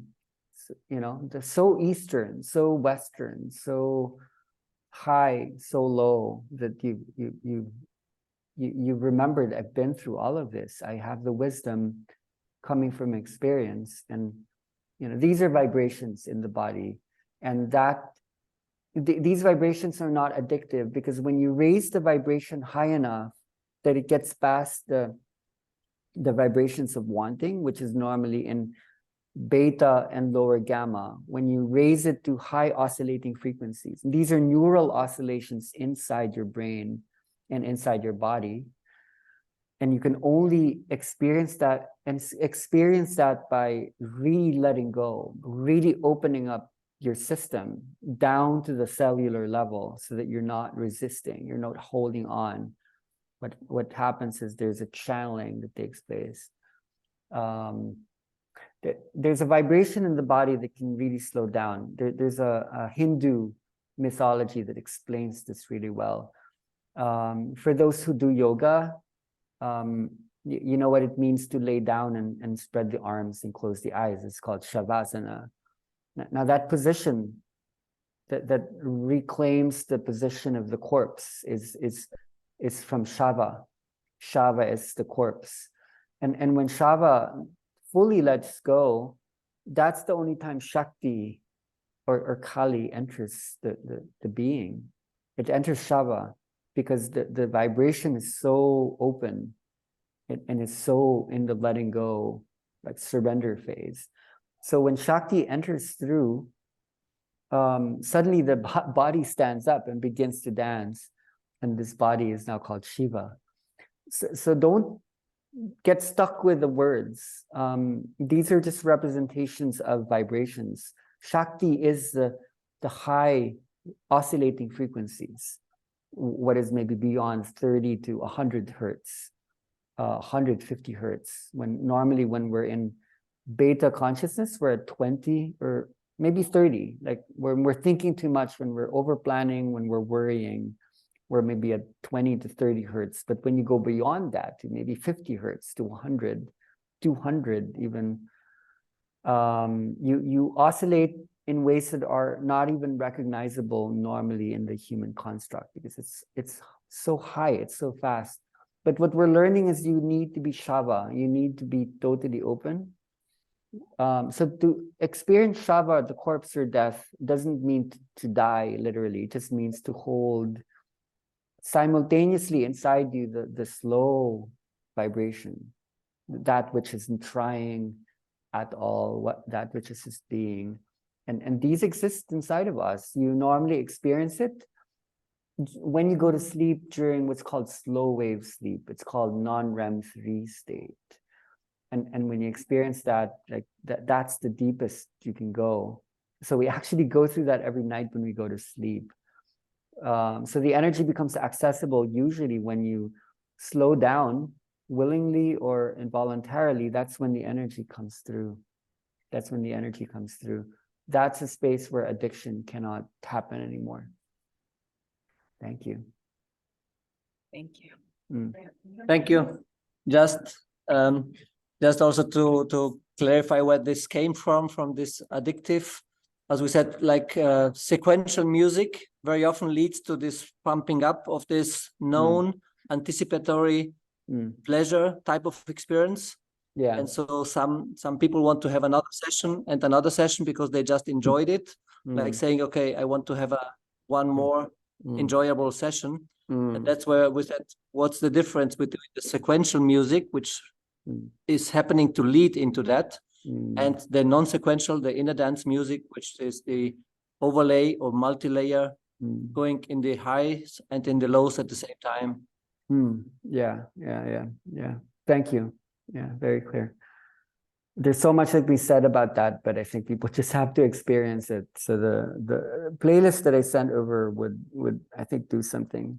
know, so Eastern, so Western, so high, so low, that you remembered, I've been through all of this. I have the wisdom coming from experience, and you know, these are vibrations in the body, and that these vibrations are not addictive, because when you raise the vibration high enough that it gets past the vibrations of wanting, which is normally in beta and lower gamma, when you raise it to high oscillating frequencies, and these are neural oscillations inside your brain and inside your body, and you can only experience that by really letting go, really opening up your system down to the cellular level, so that you're not resisting, you're not holding on. What happens is there's a channeling that takes place. There's a vibration in the body that can really slow down. There's a Hindu mythology that explains this really well. For those who do yoga, you know what it means to lay down and spread the arms and close the eyes. It's called Shavasana. Now that position that reclaims the position of the corpse is from Shava. Shava is the corpse. And when Shava fully lets go, that's the only time Shakti or Kali enters the being. It enters Shava because the vibration is so open and is so in the letting go, like surrender phase. So when Shakti enters through, suddenly the body stands up and begins to dance. And this body is now called Shiva. So don't get stuck with the words. These are just representations of vibrations. Shakti is the high oscillating frequencies, what is maybe beyond 30 to 100 hertz, 150 hertz. Normally when we're in beta consciousness, we're at 20 or maybe 30. Like when we're thinking too much, when we're over planning, when we're worrying, we're maybe at 20 to 30 hertz. But when you go beyond that to maybe 50 hertz to 100, 200 even, you oscillate in ways that are not even recognizable normally in the human construct, because it's so high, it's so fast. But what we're learning is you need to be Shava, you need to be totally open. So to experience Shava, the corpse or death, doesn't mean to die literally. It just means to hold simultaneously inside you the slow vibration, that which isn't trying at all, that which is just being. And these exist inside of us. You normally experience it when you go to sleep during what's called slow wave sleep. It's called non-REM 3 state. And when you experience that, like that's the deepest you can go. So we actually go through that every night when we go to sleep. So the energy becomes accessible usually when you slow down willingly or involuntarily. That's when the energy comes through. That's when the energy comes through. That's a space where addiction cannot happen anymore. Thank you. Thank you. Thank you. Just also to clarify where this came from this addictive, as we said, like sequential music very often leads to this pumping up of this known anticipatory pleasure type of experience. Yeah. And so some people want to have another session and another session because they just enjoyed it, like saying, okay, I want to have one more enjoyable session. And that's where we said, what's the difference between the sequential music, which is happening to lead into that, and the non-sequential, the inner dance music, which is the overlay or multi-layer going in the highs and in the lows at the same time. Yeah. Thank you. Yeah, very clear. There's so much that we said about that, but I think people just have to experience it. So the playlist that I sent over would I think do something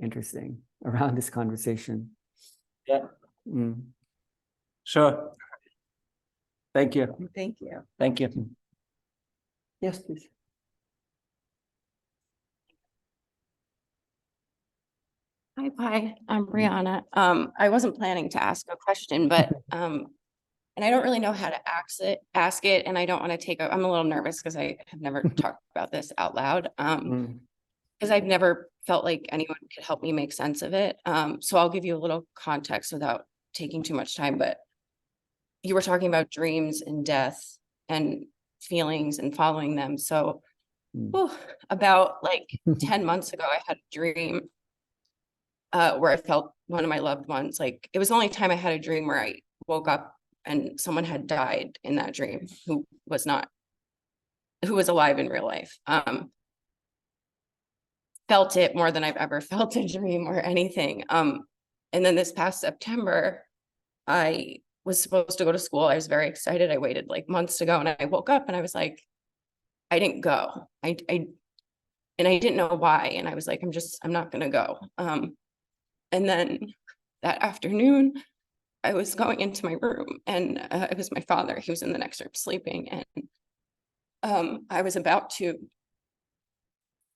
interesting around this conversation. Yeah. Sure. Thank you. Thank you. Thank you. Yes, please. Hi, Pi. I'm Brianna. I wasn't planning to ask a question, but and I don't really know how to ask it, and I don't want to take I'm a little nervous because I have never talked about this out loud. Because I've never felt like anyone could help me make sense of it. So I'll give you a little context without taking too much time, but you were talking about dreams and death and feelings and following them. So about like 10 months ago, I had a dream where I felt one of my loved ones. Like it was the only time I had a dream where I woke up and someone had died in that dream who was alive in real life. Felt it more than I've ever felt a dream or anything. And then this past September, I was supposed to go to school. I was very excited. I waited like months to go, and I woke up and I was like, I didn't go. And I didn't know why. And I was like, I'm not going to go. And then that afternoon, I was going into my room, and it was my father. He was in the next room sleeping. And I was about to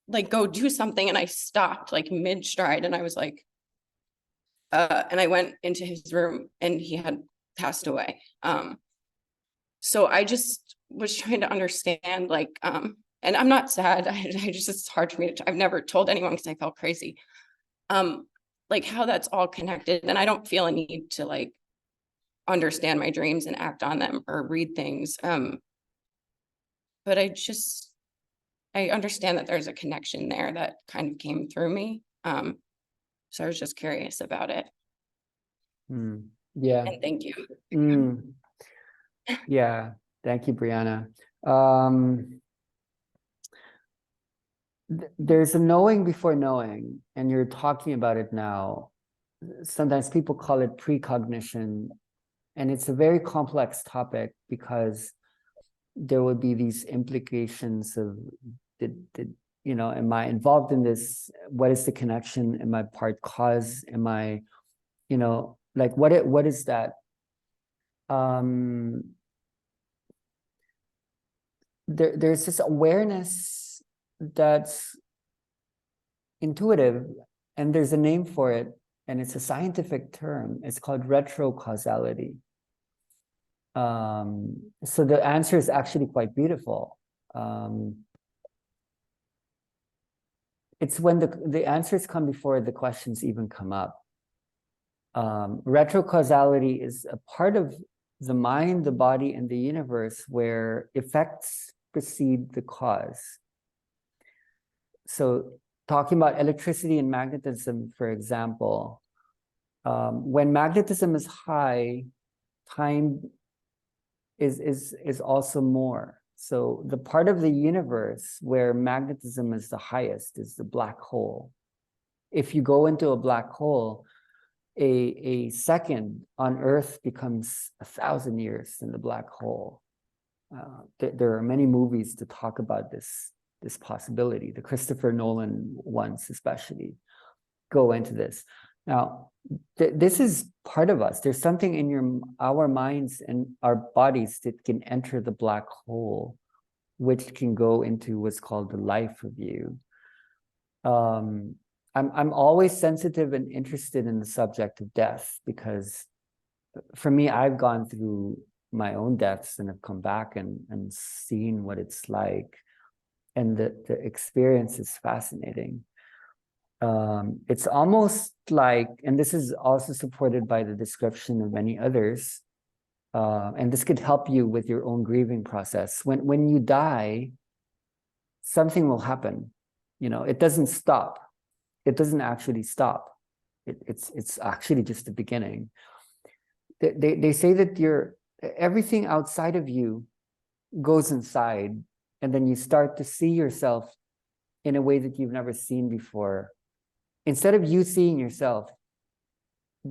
like go do something, and I stopped like mid stride, and I was like, and I went into his room, and he had passed away. So I just was trying to understand, like, and I'm not sad. It's hard for me I've never told anyone because I felt crazy. Like how that's all connected. And I don't feel a need to like understand my dreams and act on them or read things. But I understand that there's a connection there that kind of came through me. So I was just curious about it. Yeah. And thank you. Yeah. Thank you, Brianna. There's a knowing before knowing, and you're talking about it now. Sometimes people call it precognition, and it's a very complex topic because there would be these implications of am I involved in this? What is the connection? Am I part cause? Am I, like what is that? There's this awareness that's intuitive, and there's a name for it, and it's a scientific term. It's called retrocausality. So the answer is actually quite beautiful. It's when the answers come before the questions even come up. Retrocausality is a part of the mind, the body, and the universe where effects precede the cause. So talking about electricity and magnetism, for example, when magnetism is high, time is also more. So the part of the universe where magnetism is the highest is the black hole. If you go into a black hole, a second on Earth becomes 1,000 years in the black hole. There are many movies to talk about this possibility. The Christopher Nolan ones especially go into this. Now, this is part of us. There's something in our minds and our bodies that can enter the black hole, which can go into what's called the life of you. I'm always sensitive and interested in the subject of death because for me, I've gone through my own deaths and have come back and seen what it's like. And the experience is fascinating. It's almost like, and this is also supported by the description of many others, and this could help you with your own grieving process. When you die, something will happen. It doesn't stop. It doesn't actually stop. It's actually just the beginning. They say that everything outside of you goes inside, and then you start to see yourself in a way that you've never seen before. Instead of you seeing yourself,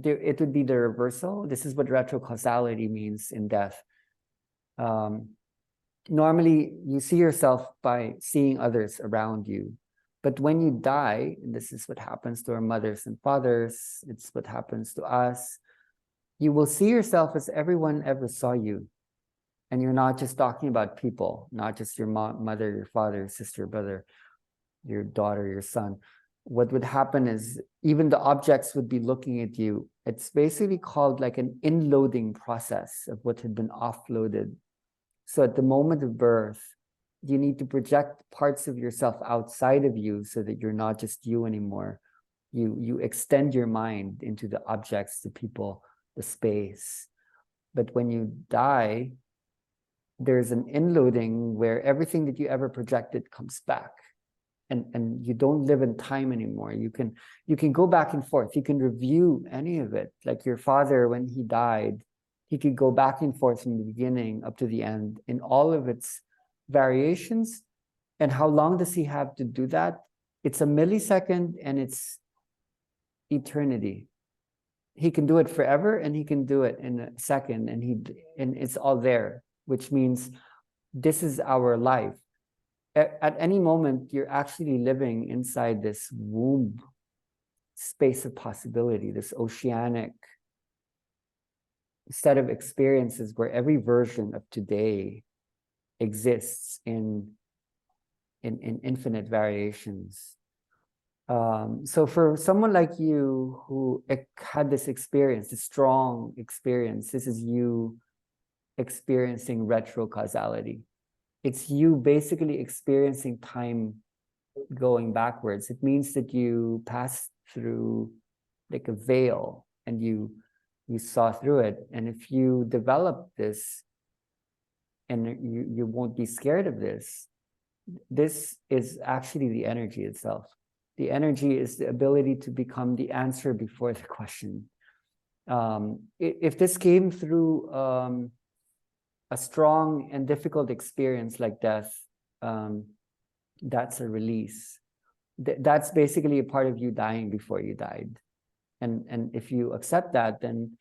it would be the reversal. This is what retrocausality means in death. Normally, you see yourself by seeing others around you. But when you die, and this is what happens to our mothers and fathers, it's what happens to us, you will see yourself as everyone ever saw you. And you're not just talking about people, not just your mother, your father, your sister, brother, your daughter, your son. What would happen is even the objects would be looking at you. It's basically called like an inloading process of what had been offloaded. So at the moment of birth, you need to project parts of yourself outside of you so that you're not just you anymore. You extend your mind into the objects, the people, the space. But when you die, there's an inloading where everything that you ever projected comes back. And you don't live in time anymore. You can go back and forth. You can review any of it. Like your father, when he died, he could go back and forth from the beginning up to the end in all of its variations. And how long does he have to do that? It's a millisecond and it's eternity. He can do it forever and he can do it in a second, and it's all there, which means this is our life. At any moment, you're actually living inside this womb space of possibility, this oceanic set of experiences where every version of today exists in infinite variations. So for someone like you who had this experience, this strong experience, this is you experiencing retrocausality. It's you basically experiencing time going backwards. It means that you pass through like a veil and you you saw through it. And if you develop this and you won't be scared of this, this is actually the energy itself. The energy is the ability to become the answer before the question. If this came through a strong and difficult experience like death, that's a release. That's basically a part of you dying before you died. And if you accept that, then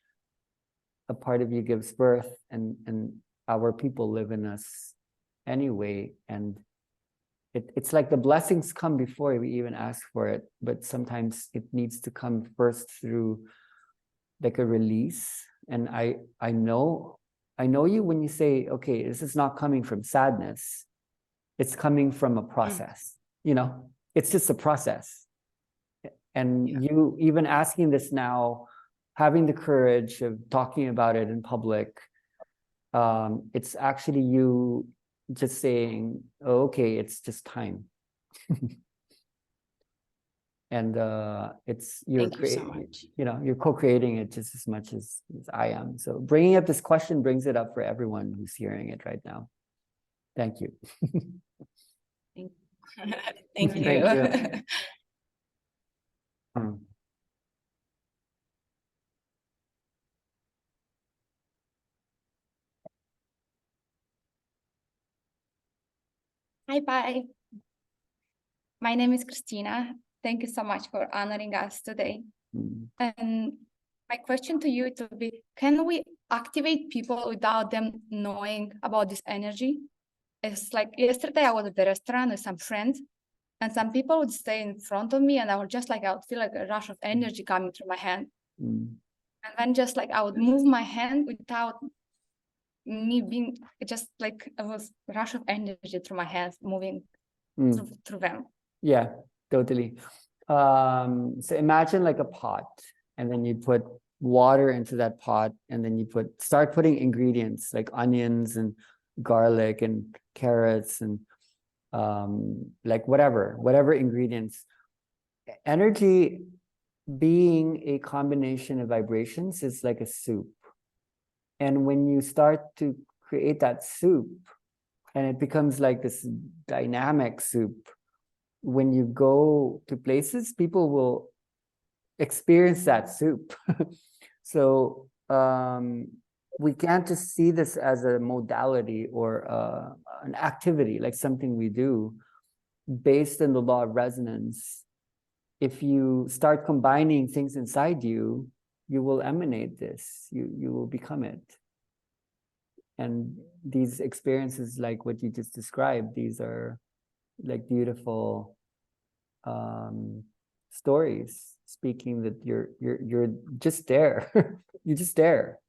a part of you gives birth, and our people live in us anyway. And it's like the blessings come before we even ask for it, but sometimes it needs to come first through like a release. And I know you when you say, okay, this is not coming from sadness, it's coming from a process. You know, it's just a process. And you even asking this now, having the courage of talking about it in public, it's actually you just saying, oh, okay, it's just time. And it's Thank you so much. You know, you're co-creating it just as much as I am. So bringing up this question brings it up for everyone who's hearing it right now. Thank you. Thank you. Thank you. Hi, bye. My name is Christina. Thank you so much for honoring us today. And my question to you would be, can we activate people without them knowing about this energy? It's like yesterday I was at the restaurant with some friends, and some people would stay in front of me, and I would just like, I would feel like a rush of energy coming through my hand. And then just like I would move my hand without me being, just like it was a rush of energy through my hands moving through them. Yeah, totally. So imagine like a pot, and then you put water into that pot, and then you start putting ingredients like onions and garlic and carrots and like whatever ingredients. Energy being a combination of vibrations is like a soup. And when you start to create that soup, and it becomes like this dynamic soup, when you go to places, people will experience that soup. So we can't just see this as a modality or an activity, like something we do based on the law of resonance. If you start combining things inside you, you will emanate this, you will become it. And these experiences, like what you just described, these are like beautiful stories speaking that you're just there. You're just there,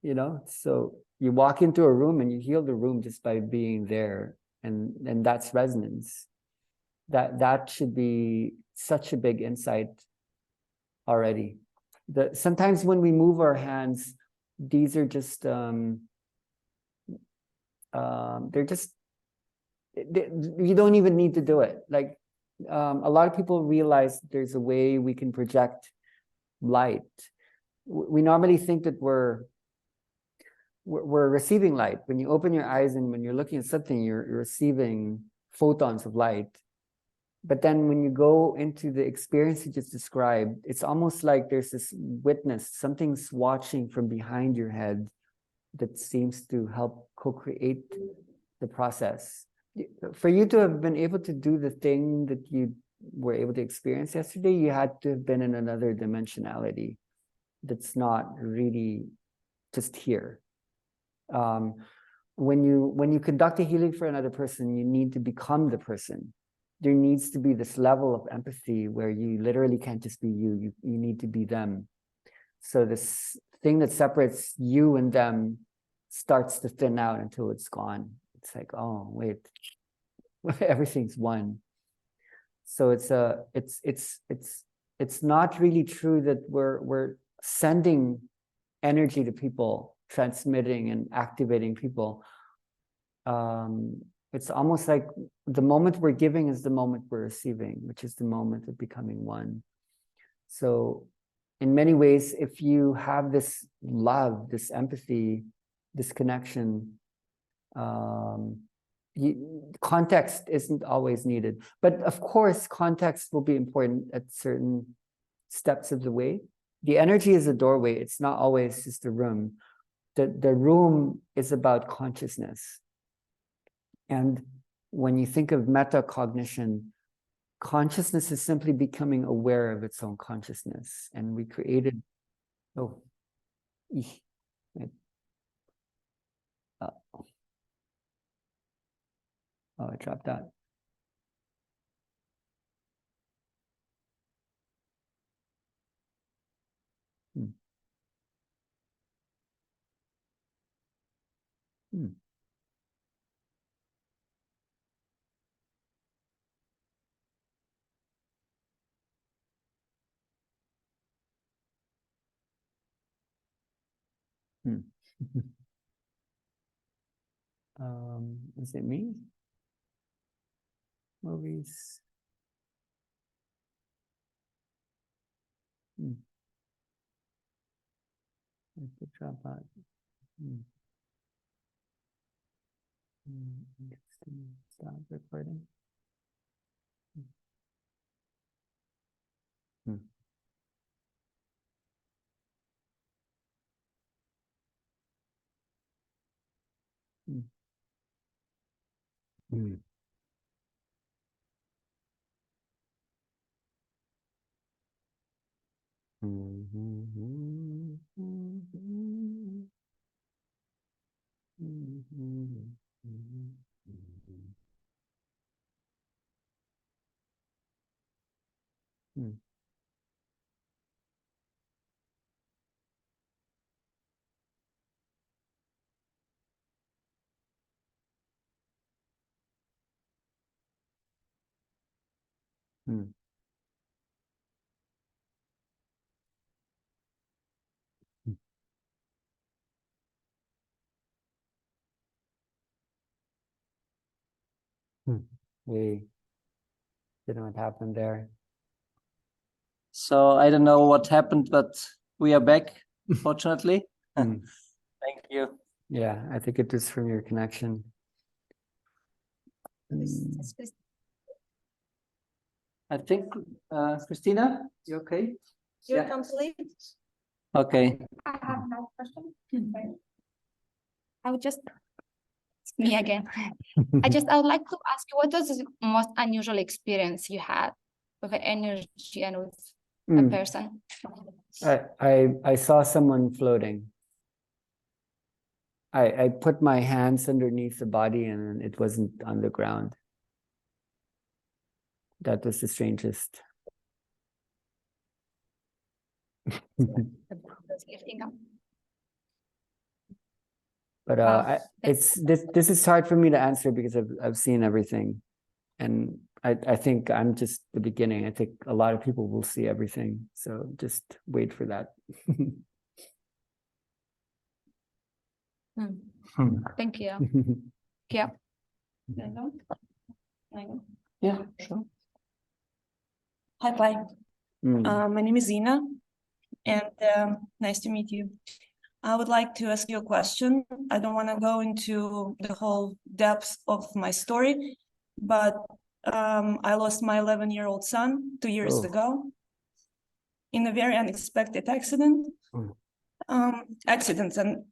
you know. So you walk into a room and you heal the room just by being there, and that's resonance. That should be such a big insight already. Sometimes when we move our hands, these are just they're just, you don't even need to do it. Like a lot of people realize there's a way we can project light. We normally think that we're receiving light. When you open your eyes and when you're looking at something, you're receiving photons of light. But then when you go into the experience you just described, it's almost like there's this witness, something's watching from behind your head that seems to help co-create the process. For you to have been able to do the thing that you were able to experience yesterday, you had to have been in another dimensionality that's not really just here. When you conduct a healing for another person, you need to become the person. There needs to be this level of empathy where you literally can't just be you need to be them. So this thing that separates you and them starts to thin out until it's gone. It's like, oh wait, everything's one. So it's not really true that we're sending energy to people, transmitting and activating people. It's almost like the moment we're giving is the moment we're receiving, which is the moment of becoming one. So in many ways, if you have this love, this empathy, this connection, context isn't always needed. But of course, context will be important at certain steps of the way. The energy is a doorway. It's not always just a room. The room is about consciousness. And when you think of metacognition, consciousness is simply becoming aware of its own consciousness. And we created, oh, I dropped that. Hmm. Hmm. Hmm. Is it me? Movies. Hmm. I could drop out. Hmm. Stop recording. Hmm. Hmm. Hmm. We didn't know what happened there. So I don't know what happened, but we are back, fortunately. Hmm. Thank you. Yeah, I think it was from your connection. I think, Christina, you okay? You're Yeah. complete? Okay. I have another question. I would just, it's me again. I would like to ask you, what was the most unusual experience you had with an energy and with a person? I saw someone floating. I put my hands underneath the body and it wasn't on the ground. That was the strangest. But this is hard for me to answer because I've seen everything, and I think I'm just the beginning. I think a lot of people will see everything, so just wait for that. Thank you. Yeah. Yeah, sure. Hi, Pai. My name is Ina, and nice to meet you. I would like to ask you a question. I don't want to go into the whole depth of my story, but I lost my 11-year-old son 2 years ago in a very unexpected accident. Accidents and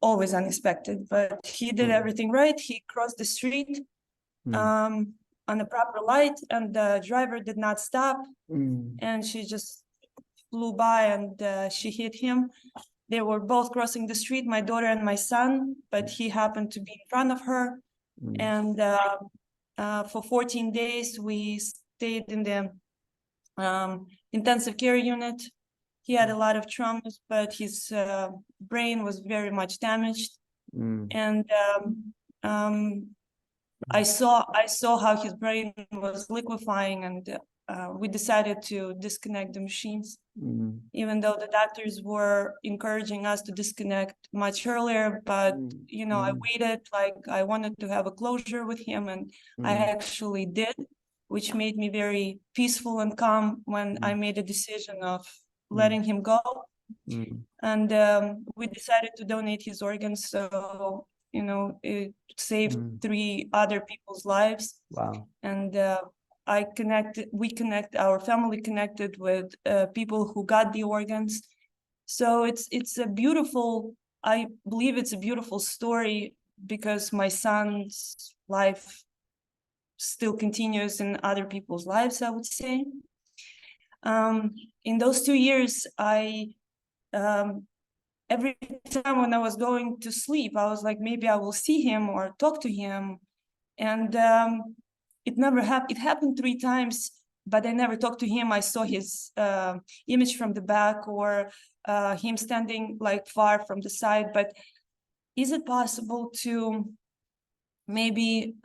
always unexpected, but he did everything right. He crossed the street on the proper light, and the driver did not stop, and she just flew by and she hit him. They were both crossing the street, my daughter and my son, but he happened to be in front of her. And for 14 days, we stayed in the intensive care unit. He had a lot of traumas, but his brain was very much damaged. And I saw how his brain was liquefying, and we decided to disconnect the machines, even though the doctors were encouraging us to disconnect much earlier. But you know, I waited, like I wanted to have a closure with him, and I actually did, which made me very peaceful and calm when I made a decision of letting him go. Mm. And we decided to donate his organs, so you know, it saved 3 other people's lives. Wow. And our family connected with people who got the organs. So it's a beautiful, I believe it's a beautiful story, because my son's life still continues in other people's lives, I would say. In those 2 years, every time when I was going to sleep, I was like, maybe I will see him or talk to him. And it never happened. It happened 3 times, but I never talked to him. I saw his image from the back, or him standing like far from the side. But is it possible to maybe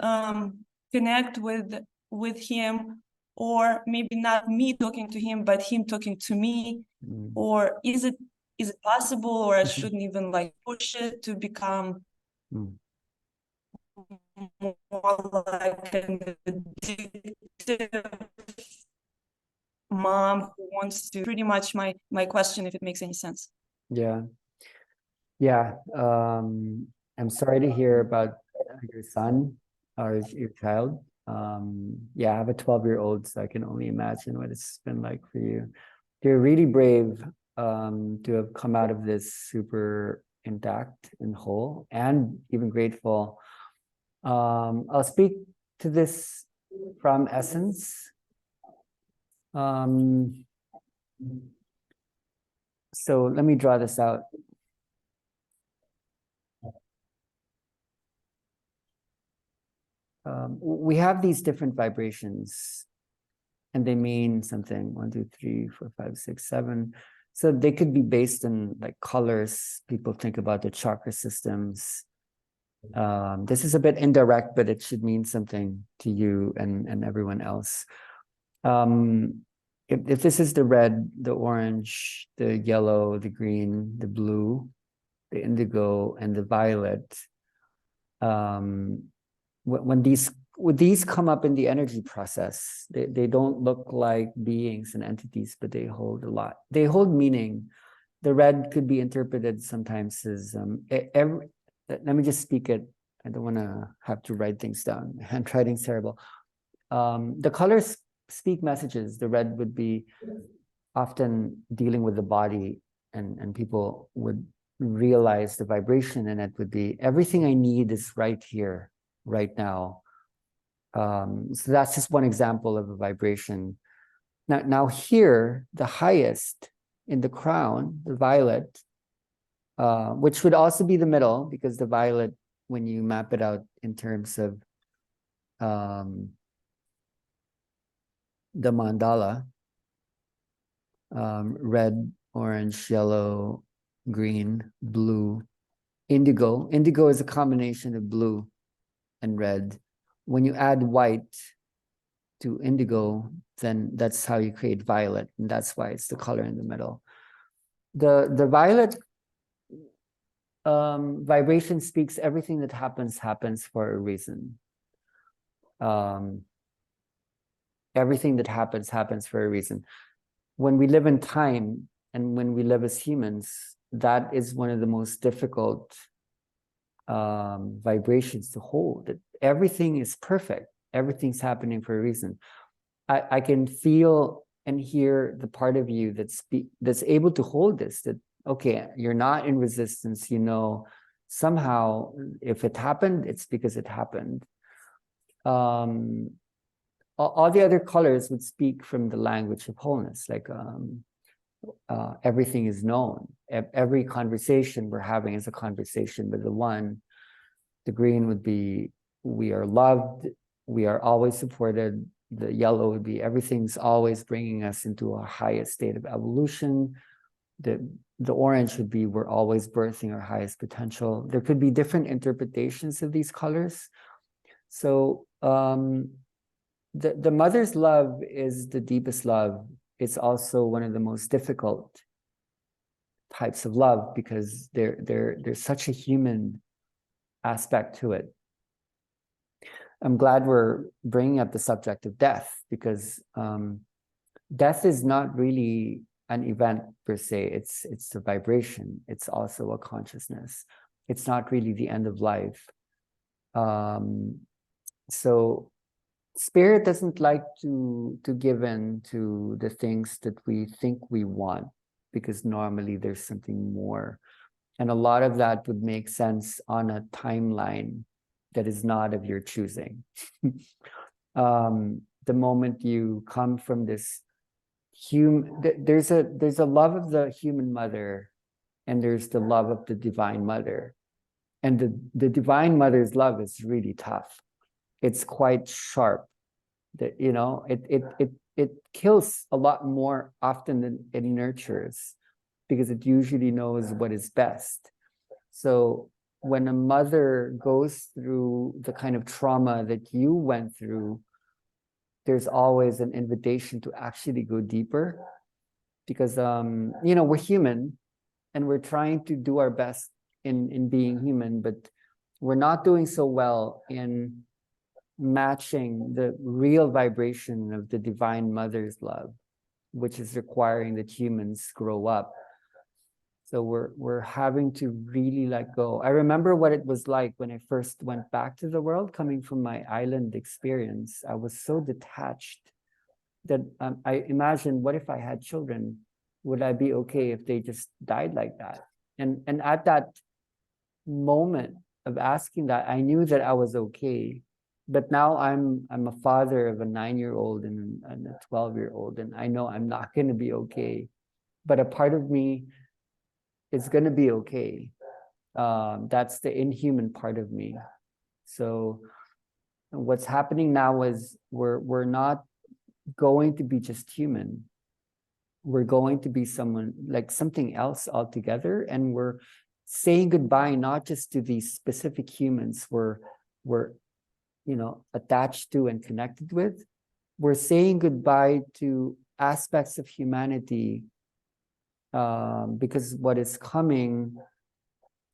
connect with him, or maybe not me talking to him, but him talking to me? Or is it possible, or I shouldn't even like push it to become more like an addictive mom who wants to, pretty much my question, if it makes any sense. Yeah. I'm sorry to hear about your son or your child. Yeah, I have a 12-year-old, so I can only imagine what it's been like for you. You're really brave to have come out of this super intact and whole, and even grateful. I'll speak to this from essence. So let me draw this out. We have these different vibrations, and they mean something. 1, 2, 3, 4, 5, 6, 7. So they could be based in like colors. People think about the chakra systems. This is a bit indirect, but it should mean something to you and everyone else. If this is the red, the orange, the yellow, the green, the blue, the indigo, and the violet, when these come up in the energy process, they don't look like beings and entities, but they hold a lot. They hold meaning. The red could be interpreted sometimes as let me just speak it. I don't want to have to write things down. Handwriting's terrible. The colors speak messages. The red would be often dealing with the body, and people would realize the vibration, and it would be, everything I need is right here, right now. So that's just one example of a vibration. Now here, the highest in the crown, the violet, which would also be the middle, because the violet, when you map it out in terms of the mandala, red, orange, yellow, green, blue, indigo. Indigo is a combination of blue and red. When you add white to indigo, then that's how you create violet, and that's why it's the color in the middle. The violet vibration speaks everything that happens for a reason. Everything that happens for a reason. When we live in time, and when we live as humans, that is one of the most difficult vibrations to hold. That everything is perfect. Everything's happening for a reason. I can feel and hear the part of you that's able to hold this, that, okay, you're not in resistance, you know, somehow if it happened, it's because it happened. All the other colors would speak from the language of wholeness, like everything is known. Every conversation we're having is a conversation with the one. The green would be, we are loved, we are always supported. The yellow would be, everything's always bringing us into a highest state of evolution. The orange would be, we're always birthing our highest potential. There could be different interpretations of these colors. So the mother's love is the deepest love. It's also one of the most difficult types of love, because there's such a human aspect to it. I'm glad we're bringing up the subject of death, because death is not really an event per se. It's a vibration. It's also a consciousness. It's not really the end of life. So spirit doesn't like to give in to the things that we think we want, because normally there's something more. And a lot of that would make sense on a timeline that is not of your choosing. The moment you come from this there's a love of the human mother, and there's the love of the divine mother. And the divine mother's love is really tough. It's quite sharp. That, you know, it kills a lot more often than it nurtures, because it usually knows what is best. So when a mother goes through the kind of trauma that you went through, there's always an invitation to actually go deeper, because you know, we're human and we're trying to do our best in being human, but we're not doing so well in matching the real vibration of the divine mother's love, which is requiring that humans grow up. So we're having to really let go. I remember what it was like when I first went back to the world, coming from my island experience. I was so detached that I imagined, what if I had children? Would I be okay if they just died like that? And at that moment of asking that, I knew that I was okay. But now I'm a father of a 9-year-old and a 12-year-old, and I know I'm not going to be okay. But a part of me is going to be okay. That's the inhuman part of me. So what's happening now is we're not going to be just human. We're going to be someone like something else altogether, and we're saying goodbye not just to these specific humans we're you know, attached to and connected with. We're saying goodbye to aspects of humanity, because what is coming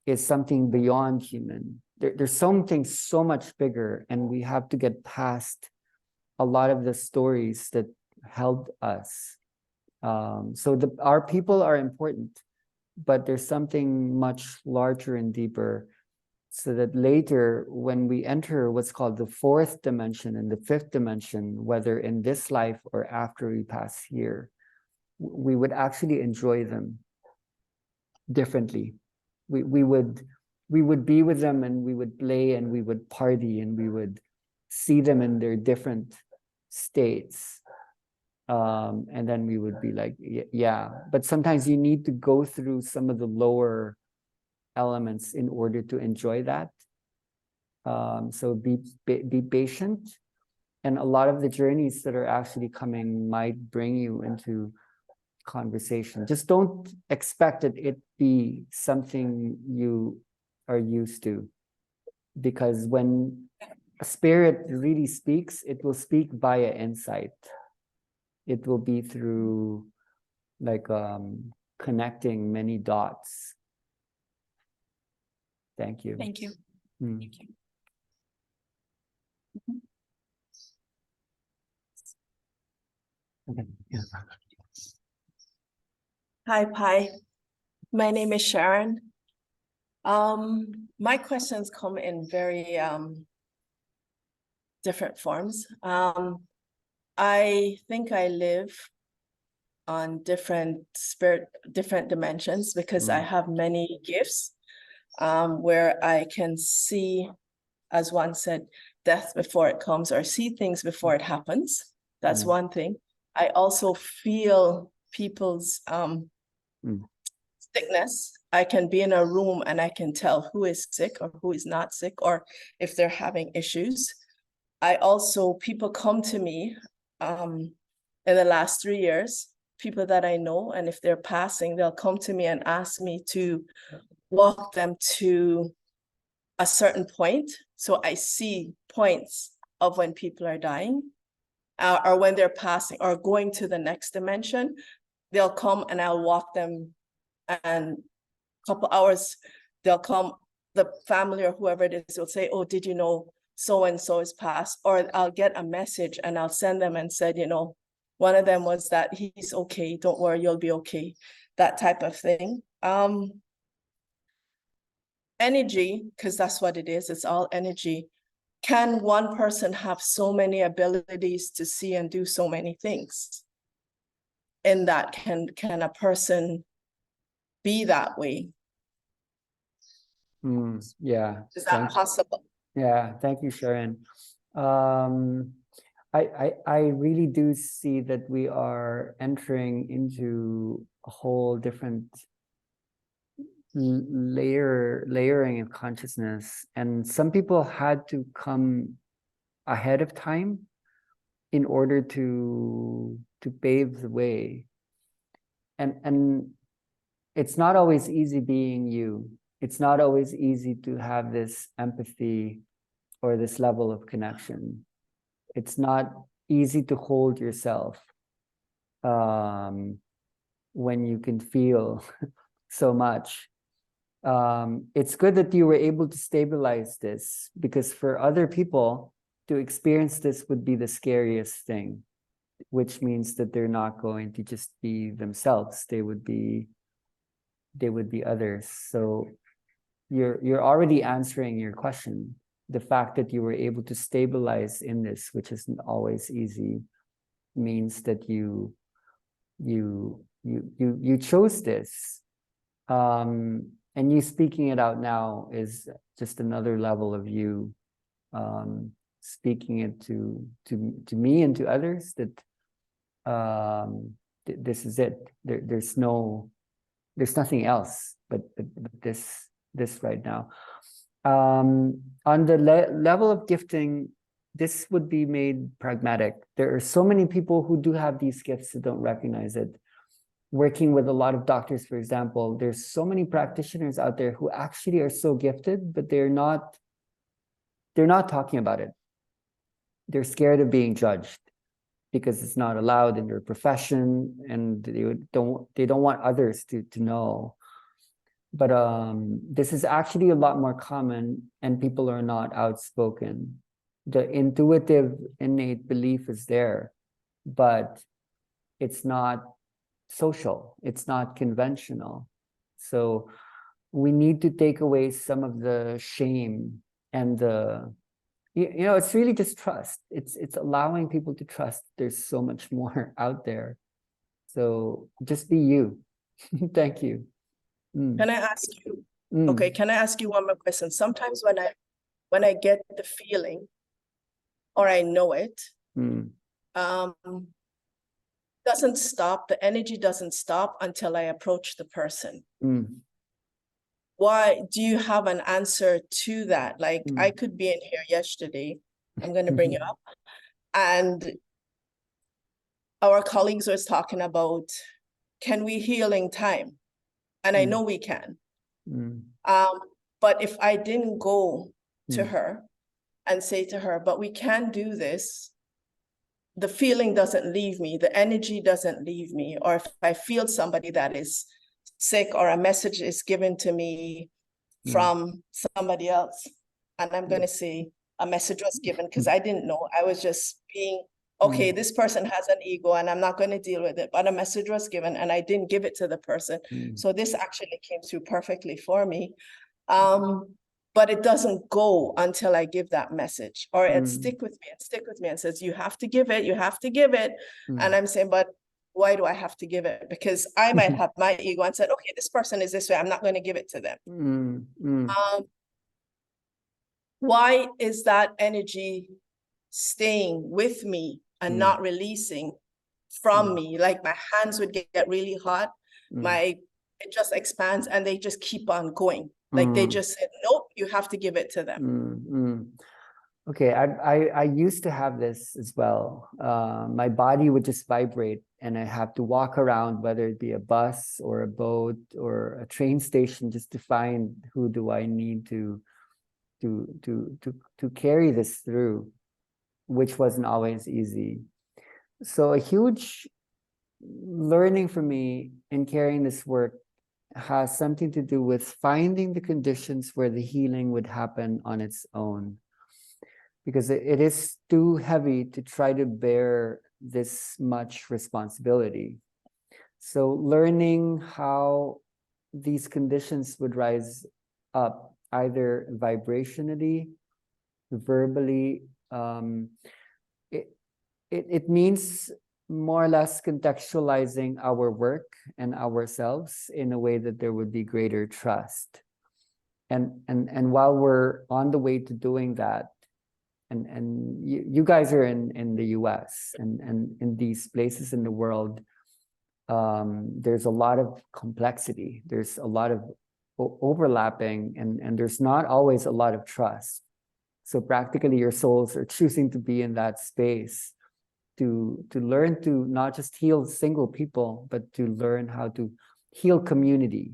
is something beyond human. There's something so much bigger, and we have to get past a lot of the stories that held us. So our people are important, but there's something much larger and deeper, so that later when we enter what's called the 4th dimension and the 5th dimension, whether in this life or after we pass here, we would actually enjoy them differently. We would be with them, and we would play, and we would party, and we would see them in their different states. And then we would be like, yeah, but sometimes you need to go through some of the lower elements in order to enjoy that. So be patient, and a lot of the journeys that are actually coming might bring you into conversation. Just don't expect that it be something you are used to, because when a spirit really speaks, it will speak via insight. It will be through like connecting many dots. Thank you. Thank you. Thank you. Okay. Yeah. Hi, Pi. My name is Sharon. My questions come in very different forms. I think I live on different dimensions, because I have many gifts where I can see, as one said, death before it comes, or see things before it happens. That's one thing. I also feel people's sickness. I can be in a room and I can tell who is sick or who is not sick, or if they're having issues. People come to me in the last 3 years, people that I know, and if they're passing, they'll come to me and ask me to walk them to a certain point. So I see points of when people are dying, or when they're passing or going to the next dimension. They'll come and I'll walk them, and a couple hours they'll come, the family or whoever it is will say, oh, did you know so-and-so is passed? Or I'll get a message and I'll send them and said, you know, One of them was that he's okay, don't worry, you'll be okay, that type of thing. Energy, because that's what it is, it's all energy. Can one person have so many abilities to see and do so many things? In that, can a person be that way? Yeah. Is that possible? Yeah, thank you, Sharon. I really do see that we are entering into a whole different layering of consciousness, and some people had to come ahead of time in order to pave the way. And it's not always easy being you. It's not always easy to have this empathy or this level of connection. It's not easy to hold yourself when you can feel so much. It's good that you were able to stabilize this, because for other people to experience this would be the scariest thing, which means that they're not going to just be themselves. They would be others. So you're already answering your question. The fact that you were able to stabilize in this, which isn't always easy, means that you chose this. And you speaking it out now is just another level of you speaking it to me and to others that this is it. There's nothing else but this right now. On the level of gifting, this would be made pragmatic. There are so many people who do have these gifts that don't recognize it. Working with a lot of doctors, for example, there's so many practitioners out there who actually are so gifted, but they're not talking about it. They're scared of being judged because it's not allowed in their profession, and they don't want others to know. But this is actually a lot more common, and people are not outspoken. The intuitive, innate belief is there, but it's not social, it's not conventional. So we need to take away some of the shame and it's really just trust. It's allowing people to trust there's so much more out there. So just be you. Thank you. Can I ask you? Okay, can I ask you one more question? Sometimes when I get the feeling or I know it, doesn't stop, the energy doesn't stop until I approach the person. Why do you have an answer to that? Like I could be in here yesterday, I'm going to bring you up, and our colleagues was talking about, can we heal in time? And I know we can. But if I didn't go to her and say to her, but we can do this, the feeling doesn't leave me, the energy doesn't leave me. Or if I feel somebody that is sick or a message is given to me from somebody else, and I'm going to say a message was given because I didn't know, I was just being, okay, this person has an ego and I'm not going to deal with it, but a message was given and I didn't give it to the person. So this actually came through perfectly for me. But it doesn't go until I give that message, or it stick with me and says, you have to give it. And I'm saying, but why do I have to give it? Because I might have my ego and said, okay, this person is this way, I'm not going to give it to them. Why is that energy staying with me and not releasing from me? Like my hands would get really hot, it just expands and they just keep on going. Like they just said, nope, you have to give it to them. Okay, I used to have this as well. My body would just vibrate and I have to walk around, whether it be a bus or a boat or a train station, just to find who do I need to carry this through, which wasn't always easy. So a huge learning for me in carrying this work has something to do with finding the conditions where the healing would happen on its own. Because it is too heavy to try to bear this much responsibility. So learning how these conditions would rise up, either vibrationally, verbally, it means more or less contextualizing our work and ourselves in a way that there would be greater trust. And while we're on the way to doing that, and you guys are in the US and in these places in the world, there's a lot of complexity, there's a lot of overlapping, and there's not always a lot of trust. So practically your souls are choosing to be in that space to learn to not just heal single people, but to learn how to heal community.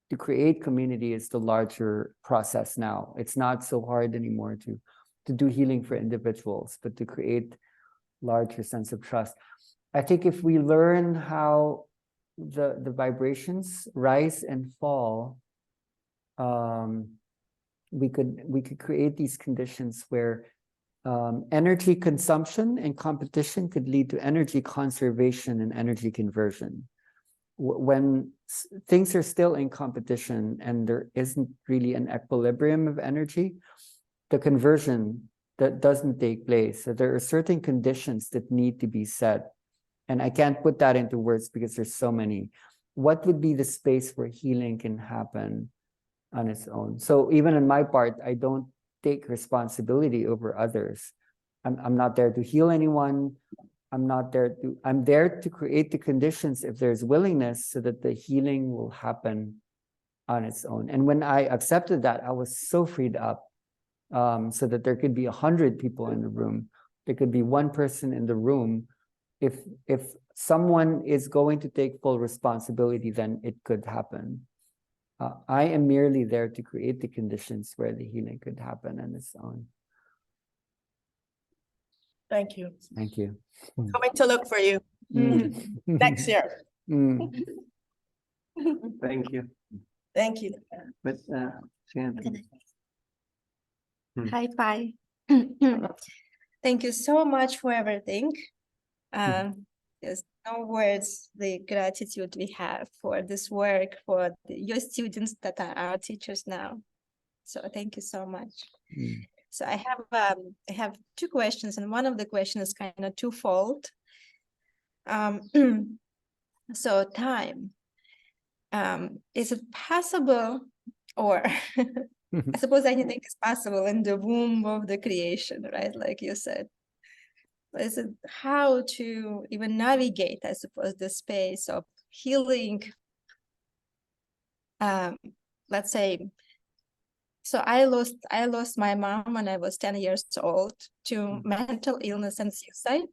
To create community is the larger process now. It's not so hard anymore to do healing for individuals, but to create larger sense of trust. I think if we learn how the vibrations rise and fall, we could create these conditions where energy consumption and competition could lead to energy conservation and energy conversion. When things are still in competition and there isn't really an equilibrium of energy, the conversion that doesn't take place. So there are certain conditions that need to be set. And I can't put that into words because there's so many. What would be the space where healing can happen on its own? So even on my part, I don't take responsibility over others. I'm not there to heal anyone. I'm there to create the conditions if there's willingness so that the healing will happen on its own. And when I accepted that, I was so freed up, so that there could be 100 people in the room. There could be one person in the room. If someone is going to take full responsibility, then it could happen. I am merely there to create the conditions where the healing could happen on its own. Thank you. Thank you. Coming to look for you next year. Thank you. Thank you. But Hi, Pai. Thank you so much for everything. There's no words, the gratitude we have for this work, for your students that are our teachers now. So thank you so much. So I have two questions, and one of the questions is kind of twofold. So time. Is it possible, or I suppose anything is possible in the womb of the creation, right? Like you said. But is it how to even navigate, I suppose, the space of healing? Let's say, so I lost my mom when I was 10 years old to mental illness and suicide.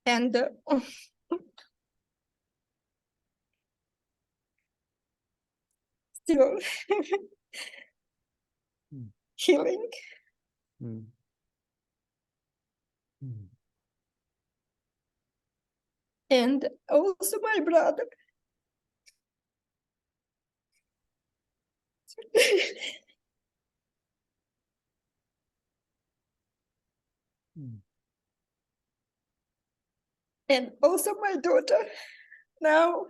And still healing. And also my brother. And also my daughter. Now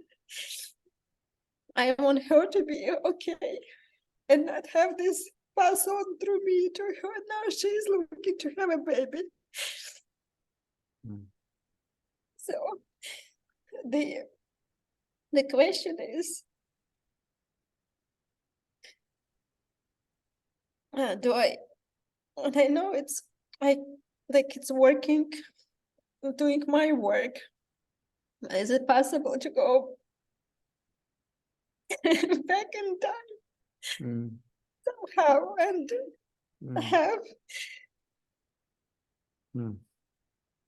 I want her to be okay and not have this pass on through me to her. Now she's looking to have a baby. So the question is, do I know it's it's working, doing my work. Is it possible to go back in time somehow and have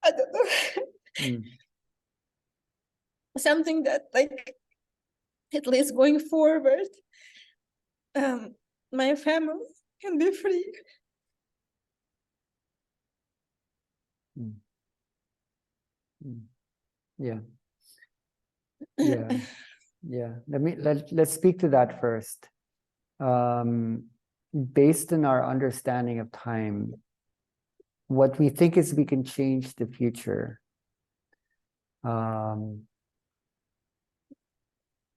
I don't know something that at least going forward my family can be free. Yeah. Let's speak to that first. Based on our understanding of time, what we think is we can change the future.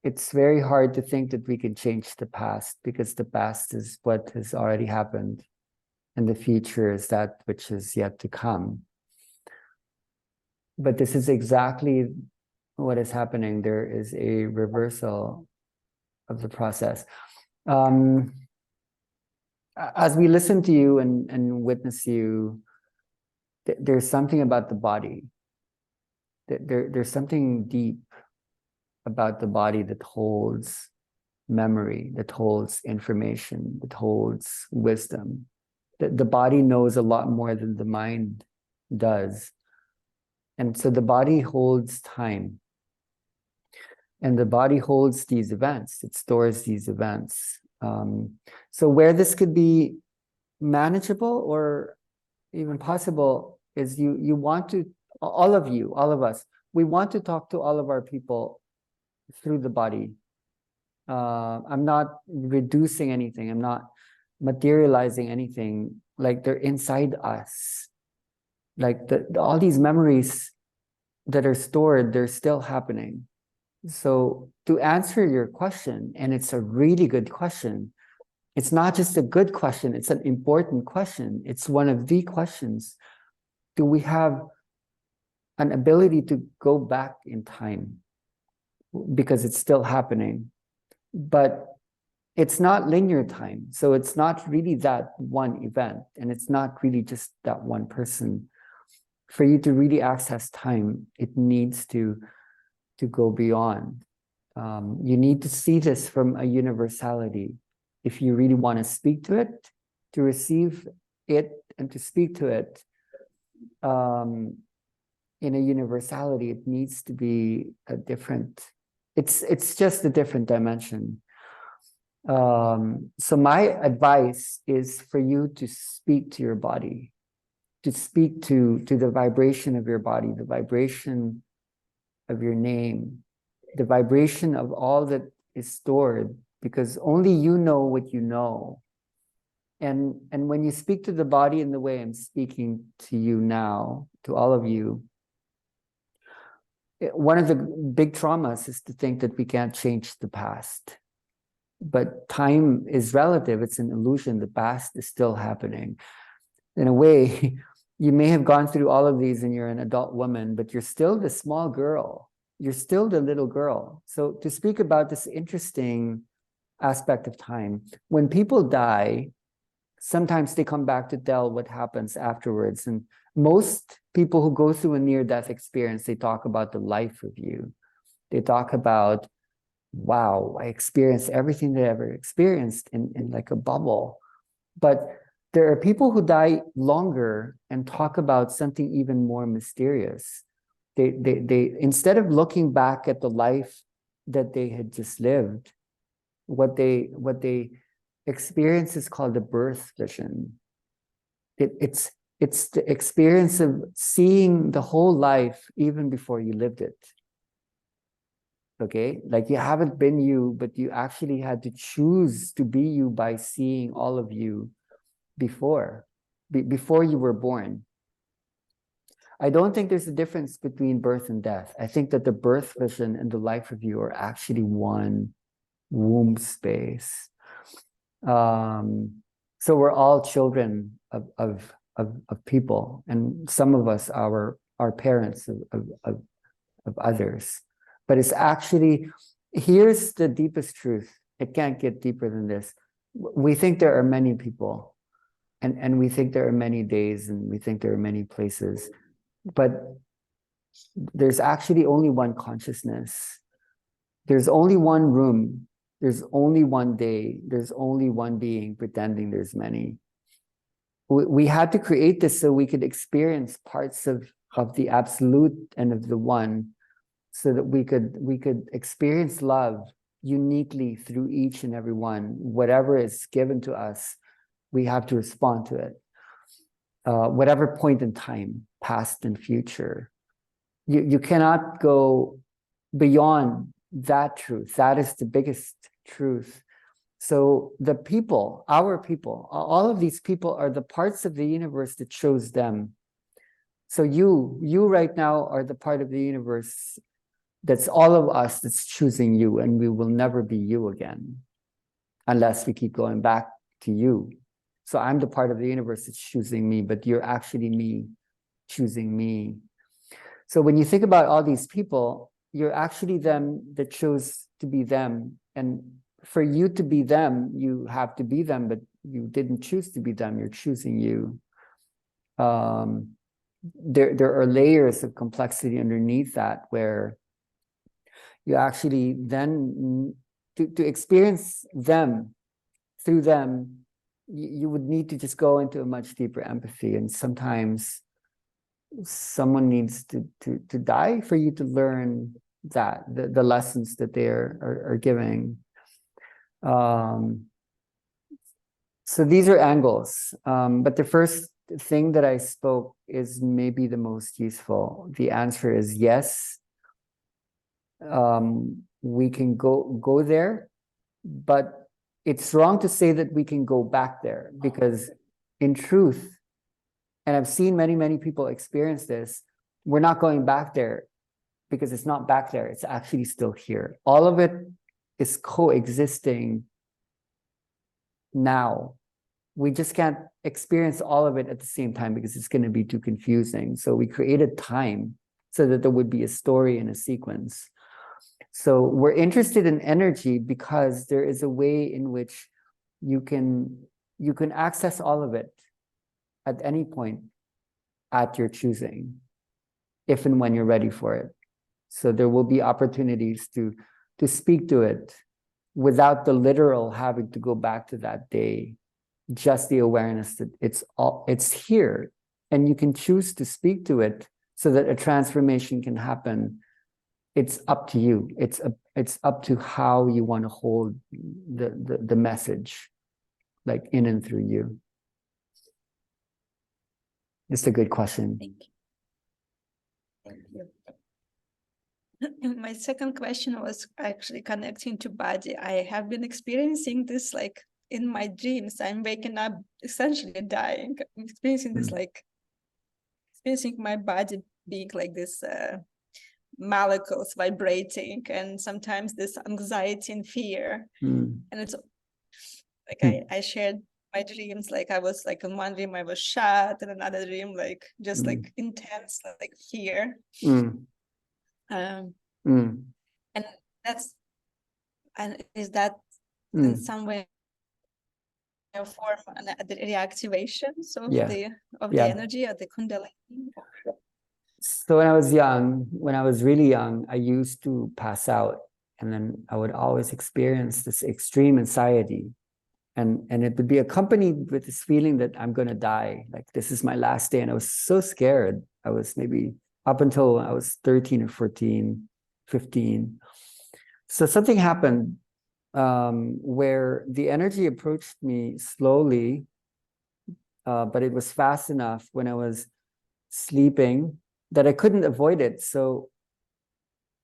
It's very hard to think that we can change the past, because the past is what has already happened, and the future is that which is yet to come. But this is exactly what is happening. There is a reversal of the process. As we listen to you and witness you, there's something about the body. There's something deep about the body that holds memory, that holds information, that holds wisdom. The body knows a lot more than the mind does. And so the body holds time. And the body holds these events. It stores these events. So where this could be manageable or even possible is you want to, all of you, all of us, we want to talk to all of our people through the body. I'm not reducing anything. I'm not materializing anything. Like, they're inside us. Like all these memories that are stored, they're still happening. So to answer your question, and it's a really good question, it's not just a good question, it's an important question. It's one of the questions. Do we have an ability to go back in time? Because it's still happening. But it's not linear time. So it's not really that one event, and it's not really just that one person. For you to really access time, it needs to go beyond. You need to see this from a universality. If you really want to speak to it, to receive it, and to speak to it in a universality, it needs to be a different, it's just a different dimension. So my advice is for you to speak to your body, to speak to the vibration of your body, the vibration of your name, the vibration of all that is stored, because only you know what you know. And when you speak to the body in the way I'm speaking to you now, to all of you, one of the big traumas is to think that we can't change the past. But time is relative. It's an illusion. The past is still happening. In a way, you may have gone through all of these and you're an adult woman, but you're still the small girl. You're still the little girl. So to speak about this interesting aspect of time, when people die, sometimes they come back to tell what happens afterwards. And most people who go through a near-death experience, they talk about the life of you. They talk about, wow, I experienced everything that I ever experienced in like a bubble. But there are people who die longer and talk about something even more mysterious. They instead of looking back at the life that they had just lived, what they experience is called the birth vision. It's the experience of seeing the whole life even before you lived it. Okay, like you haven't been you, but you actually had to choose to be you by seeing all of you before you were born. I don't think there's a difference between birth and death. I think that the birth vision and the life of you are actually one womb space. So we're all children of people, and some of us are parents of others. But it's actually, here's the deepest truth. It can't get deeper than this. We think there are many people, and we think there are many days, and we think there are many places, but there's actually only one consciousness. There's only one room. There's only one day. There's only one being pretending there's many. We had to create this so we could experience parts of the absolute and of the one, so that we could experience love uniquely through each and every one. Whatever is given to us, we have to respond to it. Whatever point in time, past and future. You cannot go beyond that truth. That is the biggest truth. So the people, our people, all of these people are the parts of the universe that chose them. So you right now are the part of the universe that's all of us that's choosing you, and we will never be you again unless we keep going back to you. So I'm the part of the universe that's choosing me, but you're actually me choosing me. So when you think about all these people, you're actually them that chose to be them. And for you to be them, you have to be them, but you didn't choose to be them, you're choosing you. There are layers of complexity underneath that, where you actually then, to experience them, through them, you would need to just go into a much deeper empathy. And sometimes someone needs to die for you to learn that, the lessons that they are giving. So these are angles. But the first thing that I spoke is maybe the most useful. The answer is yes. We can go there, but it's wrong to say that we can go back there, because in truth, and I've seen many people experience this, we're not going back there because it's not back there, it's actually still here. All of it is coexisting now. We just can't experience all of it at the same time because it's going to be too confusing. So we created time so that there would be a story and a sequence. So we're interested in energy because there is a way in which you can access all of it at any point at your choosing, if and when you're ready for it. So there will be opportunities to speak to it without the literal having to go back to that day. Just the awareness that it's here, and you can choose to speak to it so that a transformation can happen. It's up to you. It's up to how you want to hold the message, like in and through you. It's a good question. Thank you. Thank you. My second question was actually connecting to body. I have been experiencing this like in my dreams. I'm waking up essentially dying. I'm experiencing this like experiencing my body being like this molecules vibrating, and sometimes this anxiety and fear. And it's like I shared my dreams, like I was like in one dream I was shot, and another dream like just like intense like fear. And that's, and is that in some way a form the reactivations of the energy of the kundalini? So when I was young, when I was really young, I used to pass out, and then I would always experience this extreme anxiety, and it would be accompanied with this feeling that I'm going to die, like this is my last day. And I was so scared. I was maybe up until I was 13 or 14, 15. So something happened where the energy approached me slowly, but it was fast enough when I was sleeping that I couldn't avoid it. So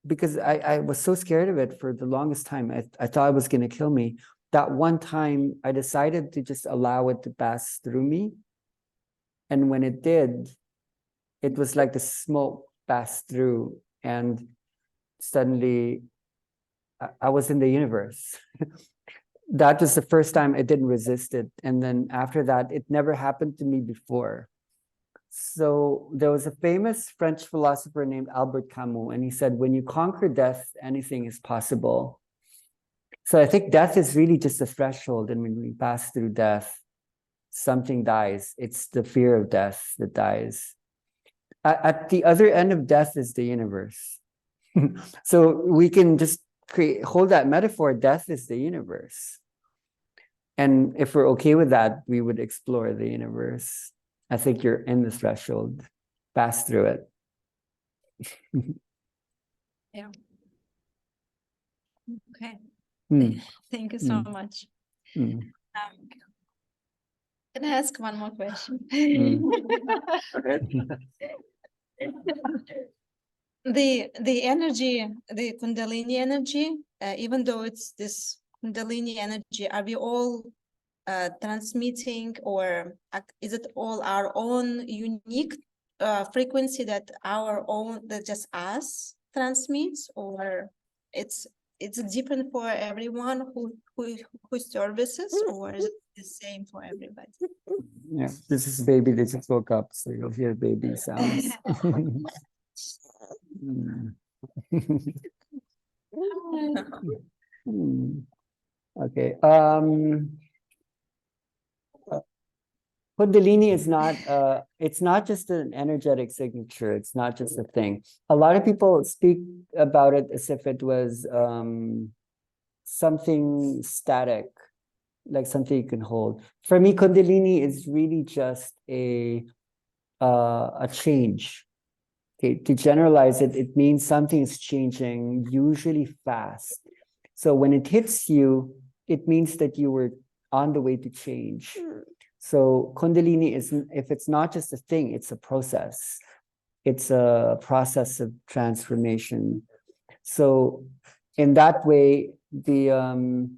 because I was so scared of it for the longest time, I thought it was going to kill me. That one time I decided to just allow it to pass through me. And when it did, it was like the smoke passed through, and suddenly I was in the universe. That was the first time I didn't resist it. And then after that, it never happened to me before. So there was a famous French philosopher named Albert Camus, and he said, when you conquer death, anything is possible. So I think death is really just a threshold. And when we pass through death, something dies. It's the fear of death that dies. At the other end of death is the universe. So we can just hold that metaphor. Death is the universe. And if we're okay with that, we would explore the universe. I think you're in the threshold. Pass through it. Yeah. Okay. Thank you so much. Can I ask one more question? The energy, the Kundalini energy, even though it's this Kundalini energy, are we all transmitting, or is it all our own unique frequency that just us transmits, or it's different for everyone who services, or is it the same for everybody? Yeah, this is baby. They just woke up, so you'll hear baby sounds. Okay. Kundalini is not it's not just an energetic signature, it's not just a thing. A lot of people speak about it as if it was something static, like something you can hold. For me, Kundalini is really just a change. Okay, to generalize it, it means something is changing, usually fast. So when it hits you, it means that you were on the way to change. So Kundalini is, if it's not just a thing, it's a process. It's a process of transformation. So in that way, the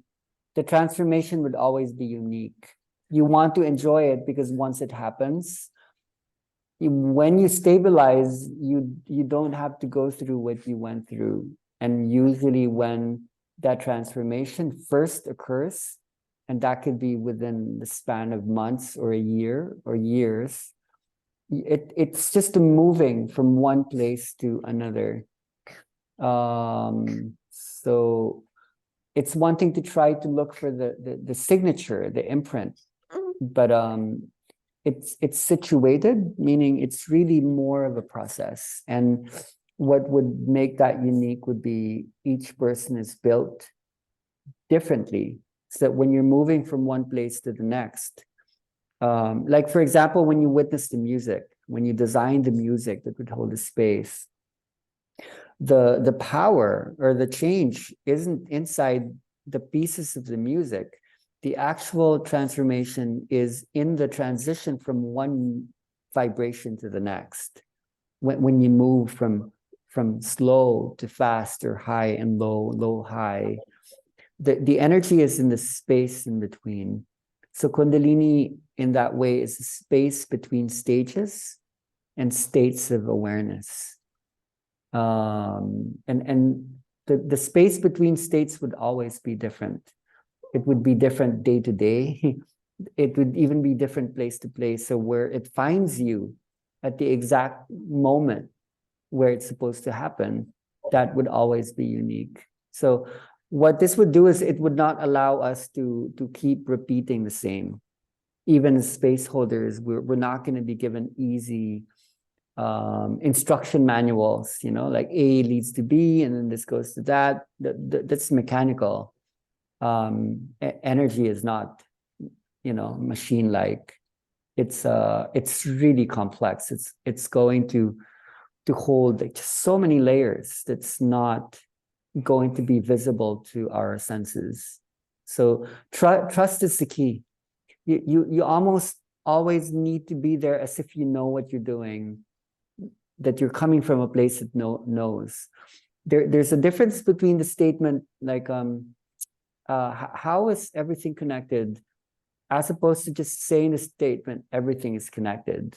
transformation would always be unique. You want to enjoy it because once it happens, when you stabilize, you don't have to go through what you went through. And usually when that transformation first occurs, and that could be within the span of months or a year or years, it's just a moving from one place to another. So it's one thing to try to look for the signature, the imprint, but it's situated, meaning it's really more of a process. And what would make that unique would be each person is built differently, so that when you're moving from one place to the next, like for example, when you witness the music, when you design the music that would hold a space, the power or the change isn't inside the pieces of the music. The actual transformation is in the transition from one vibration to the next. When you move from slow to fast, or high and low, low, high, the energy is in the space in between. So Kundalini in that way is the space between stages and states of awareness. And the space between states would always be different. It would be different day to day. It would even be different place to place. So where it finds you at the exact moment where it's supposed to happen, that would always be unique. So what this would do is it would not allow us to keep repeating the same. Even as space holders, we're not going to be given easy instruction manuals, like A leads to B, and then this goes to that. That's mechanical. Energy is not, machine-like. It's really complex. It's going to hold like so many layers that's not going to be visible to our senses. So trust is the key. You almost always need to be there as if you know what you're doing, that you're coming from a place that knows. There's a difference between the statement like how is everything connected, as opposed to just saying the statement everything is connected.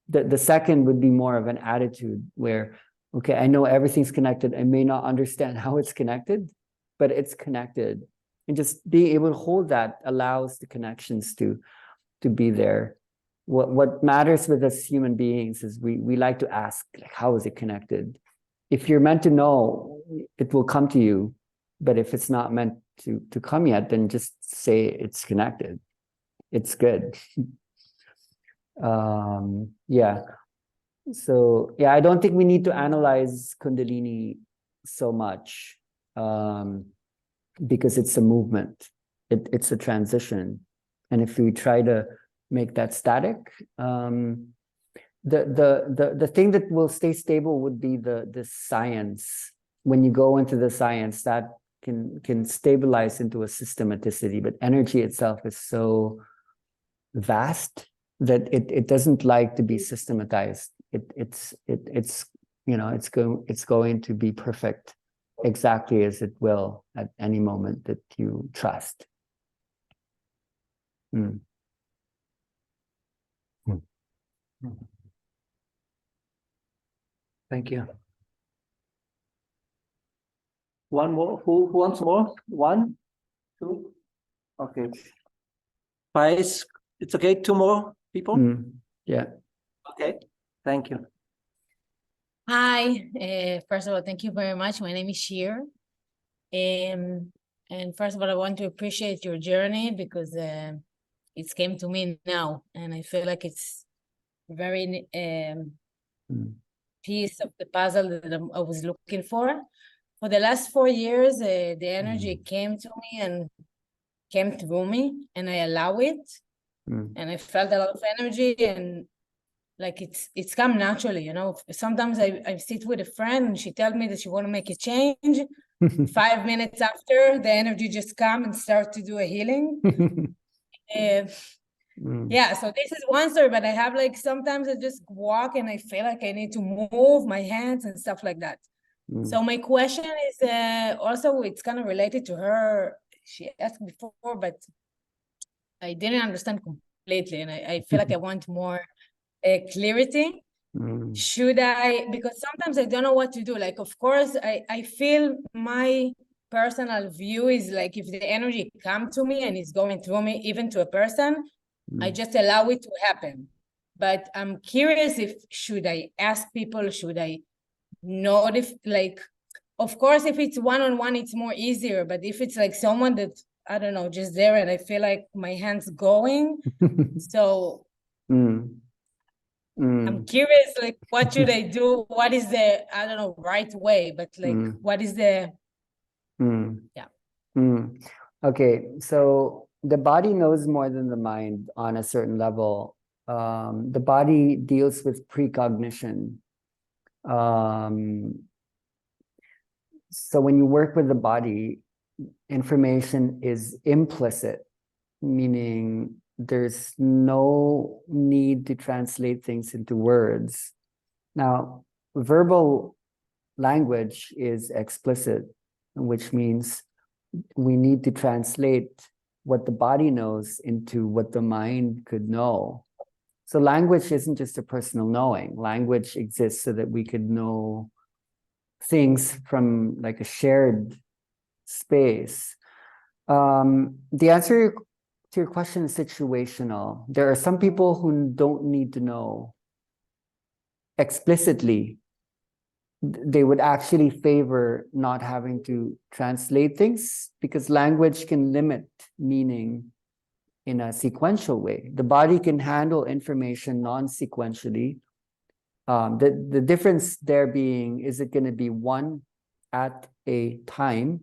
The second would be more of an attitude where, okay, I know everything's connected. I may not understand how it's connected, but it's connected. And just being able to hold that allows the connections to be there. What matters with us human beings is we like to ask, like, how is it connected? If you're meant to know, it will come to you. But if it's not meant to come yet, then just say it's connected. It's good. Yeah. So yeah, I don't think we need to analyze Kundalini so much, because it's a movement. It's a transition. And if we try to make that static, the thing that will stay stable would be the science. When you go into the science, that can stabilize into a systematicity, but energy itself is so vast that it doesn't like to be systematized. It's going to be perfect exactly as it will at any moment that you trust. Thank you. One more. Who wants more? One, two. Okay. Pais, it's okay. Two more people. Yeah. Okay. Thank you. Hi, first of all, thank you very much. My name is Sheer. And first of all, I want to appreciate your journey because it came to me now, and I feel like it's very piece of the puzzle that I was looking for. For the last 4 years, the energy came to me and came through me, and I allow it. And I felt a lot of energy, and like it's come naturally, you know. Sometimes I sit with a friend and she tells me that she want to make a change. 5 minutes after, the energy just come and start to do a healing. Yeah, so this is one story, but I have like sometimes I just walk and I feel like I need to move my hands and stuff like that. So my question is also it's kind of related to her. She asked before, but I didn't understand completely, and I feel like I want more clarity. Should I, because sometimes I don't know what to do. Like, of course, I feel my personal view is like if the energy come to me and it's going through me, even to a person, I just allow it to happen. But I'm curious if should I ask people, should I notify, like, of course, if it's one-on-one, it's more easier. But if it's like someone that, I don't know, just there and I feel like my hand's going, so I'm curious, like, what should I do? What is the, I don't know, right way, but like, what is the, Okay, so the body knows more than the mind on a certain level. The body deals with precognition. So when you work with the body, information is implicit, meaning there's no need to translate things into words. Now, verbal language is explicit, which means we need to translate what the body knows into what the mind could know. So language isn't just a personal knowing. Language exists so that we could know things from like a shared space. The answer to your question is situational. There are some people who don't need to know explicitly. They would actually favor not having to translate things because language can limit meaning in a sequential way. The body can handle information non-sequentially. The difference there being, is it going to be one at a time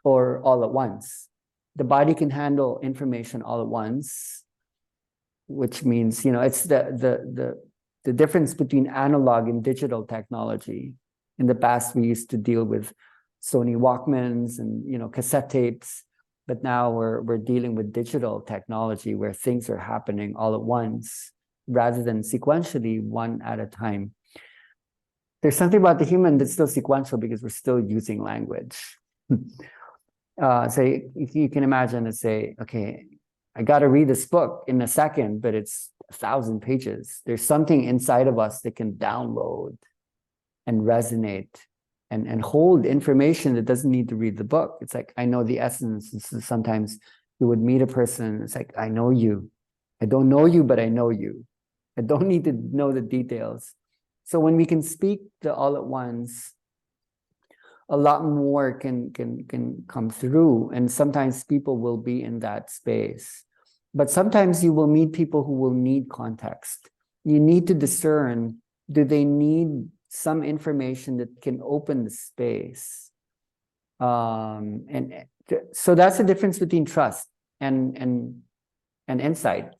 or all at once? The body can handle information all at once, which means, you know, it's the difference between analog and digital technology. In the past, we used to deal with Sony Walkmans and, you know, cassette tapes, but now we're dealing with digital technology where things are happening all at once rather than sequentially, one at a time. There's something about the human that's still sequential because we're still using language. Say, if you can imagine, let's say, okay, I got to read this book in a second, but it's 1,000 pages. There's something inside of us that can download and resonate and hold information that doesn't need to read the book. It's like, I know the essence. Sometimes you would meet a person, it's like, I know you. I don't know you, but I know you. I don't need to know the details. So when we can speak the all at once, a lot more can come through. And sometimes people will be in that space. But sometimes you will meet people who will need context. You need to discern, do they need some information that can open the space? And so that's the difference between trust and insight.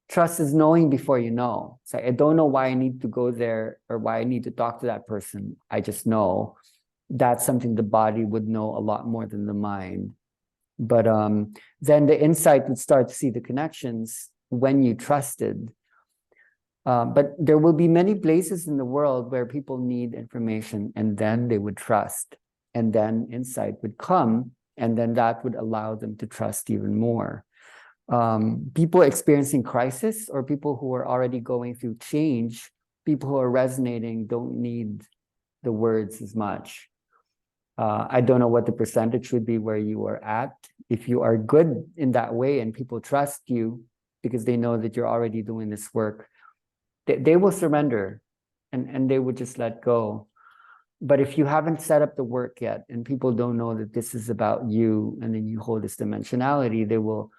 Trust is knowing before you know. It's like, I don't know why I need to go there or why I need to talk to that person. I just know. That's something the body would know a lot more than the mind. But then the insight would start to see the connections when you trusted. But there will be many places in the world where people need information and then they would trust. and then insight would come, and then that would allow them to trust even more. People experiencing crisis or people who are already going through change, people who are resonating don't need the words as much. I don't know what the percentage would be where you are at. If you are good in that way and people trust you because they know that you're already doing this work, they will surrender and they would just let go. But if you haven't set up the work yet and people don't know that this is about you and then you hold this dimensionality, they will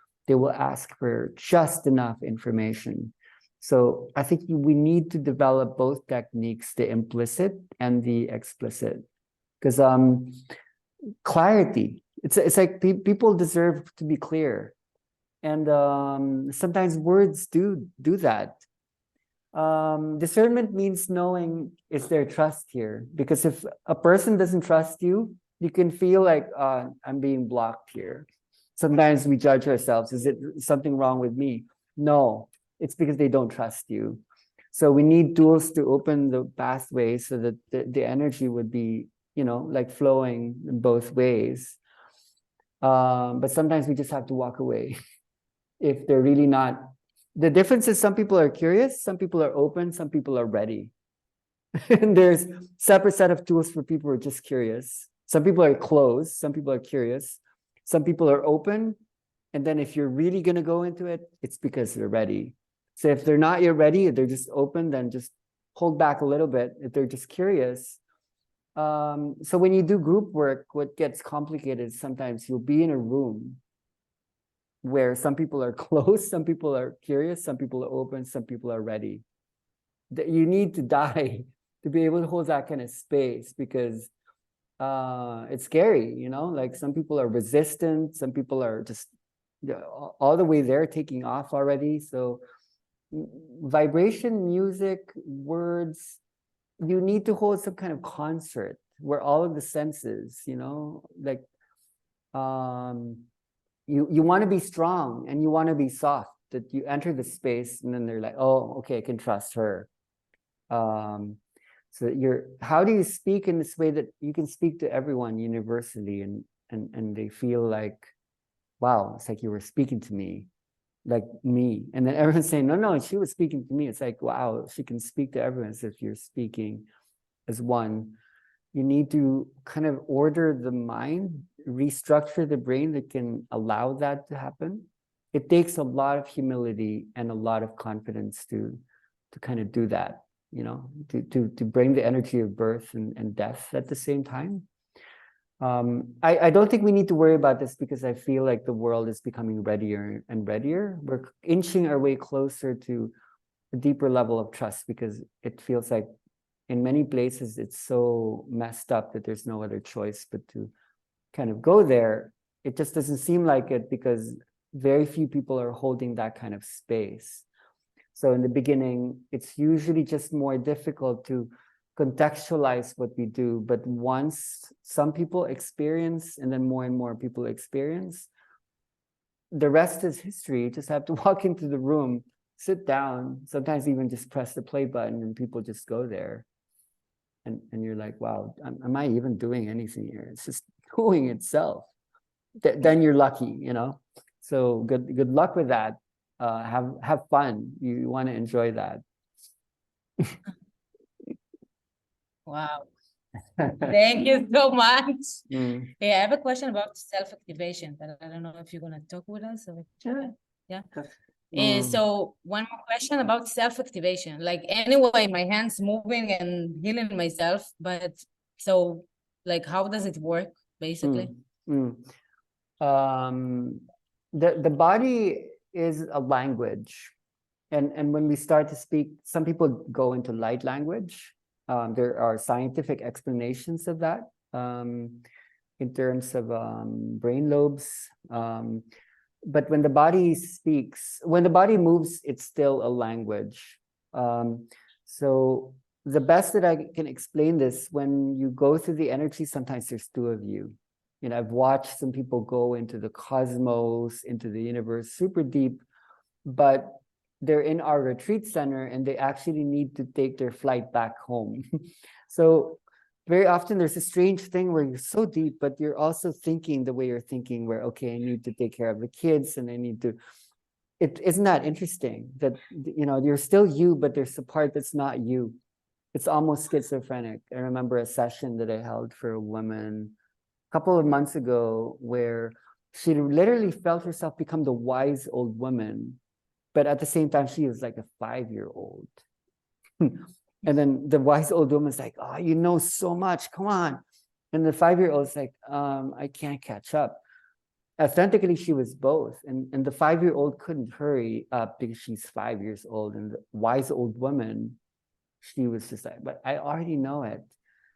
ask for just enough information. So I think we need to develop both techniques, the implicit and the explicit, because clarity, it's like people deserve to be clear. And sometimes words do that. Discernment means knowing, is there trust here? Because if a person doesn't trust you, you can feel like, I'm being blocked here. Sometimes we judge ourselves. Is it something wrong with me? No, it's because they don't trust you. So we need tools to open the pathway so that the energy would be, like flowing in both ways. But sometimes we just have to walk away if they're really not. The difference is some people are curious, some people are open, some people are ready. And there's separate set of tools for people who are just curious. Some people are closed, some people are curious. Some people are open, and then if you're really going to go into it, it's because they're ready. So if they're not yet ready, if they're just open, then just hold back a little bit. If they're just curious. So when you do group work, what gets complicated is sometimes you'll be in a room where some people are closed, some people are curious, some people are open, some people are ready. You need to die to be able to hold that kind of space, because it's scary, like some people are resistant, some people are just all the way there, taking off already. So vibration, music, words, you need to hold some kind of concert where all of the senses, like you want to be strong and you want to be soft, that you enter the space and then they're like, oh, okay, I can trust her. So how do you speak in this way that you can speak to everyone universally and they feel like, wow, it's like you were speaking to me, like me. And then everyone's saying, no, she was speaking to me. It's like, wow, she can speak to everyone as if you're speaking as one. You need to kind of order the mind, restructure the brain that can allow that to happen. It takes a lot of humility and a lot of confidence to kind of do that. To bring the energy of birth and death at the same time. I don't think we need to worry about this, because I feel like the world is becoming readier and readier. We're inching our way closer to a deeper level of trust, because it feels like in many places it's so messed up that there's no other choice but to kind of go there. It just doesn't seem like it, because very few people are holding that kind of space. So in the beginning, it's usually just more difficult to contextualize what we do. But once some people experience, and then more and more people experience, the rest is history. You just have to walk into the room, sit down, sometimes even just press the play button, and people just go there. And you're like, wow, am I even doing anything here? It's just doing itself. Then you're lucky, So good luck with that. Have fun. You want to enjoy that. Wow. Thank you so much. Hey, I have a question about self-activation, but I don't know if you're gonna talk with us or yeah. So one more question about self-activation. Like, anyway, my hands moving and healing myself, but so like, how does it work basically? The body is a language, and when we start to speak, some people go into light language. There are scientific explanations of that in terms of brain lobes. But when the body speaks, when the body moves, it's still a language. So the best that I can explain this, when you go through the energy, sometimes there's two of you. I've watched some people go into the cosmos, into the universe, super deep, but they're in our retreat center and they actually need to take their flight back home. So very often there's a strange thing where you're so deep, but you're also thinking the way you're thinking, where, okay, I need to take care of the kids and I need to, isn't that interesting that, you know, you're still you, but there's a part that's not you. It's almost schizophrenic. I remember a session that I held for a woman a couple of months ago where she literally felt herself become the wise old woman, but at the same time, she was like a 5-year-old. And then the wise old woman's like, oh, you know so much, come on. And the 5-year-old's like, I can't catch up. Authentically, she was both. And the 5-year-old couldn't hurry up because she's 5 years old. And the wise old woman, she was just like, but I already know it.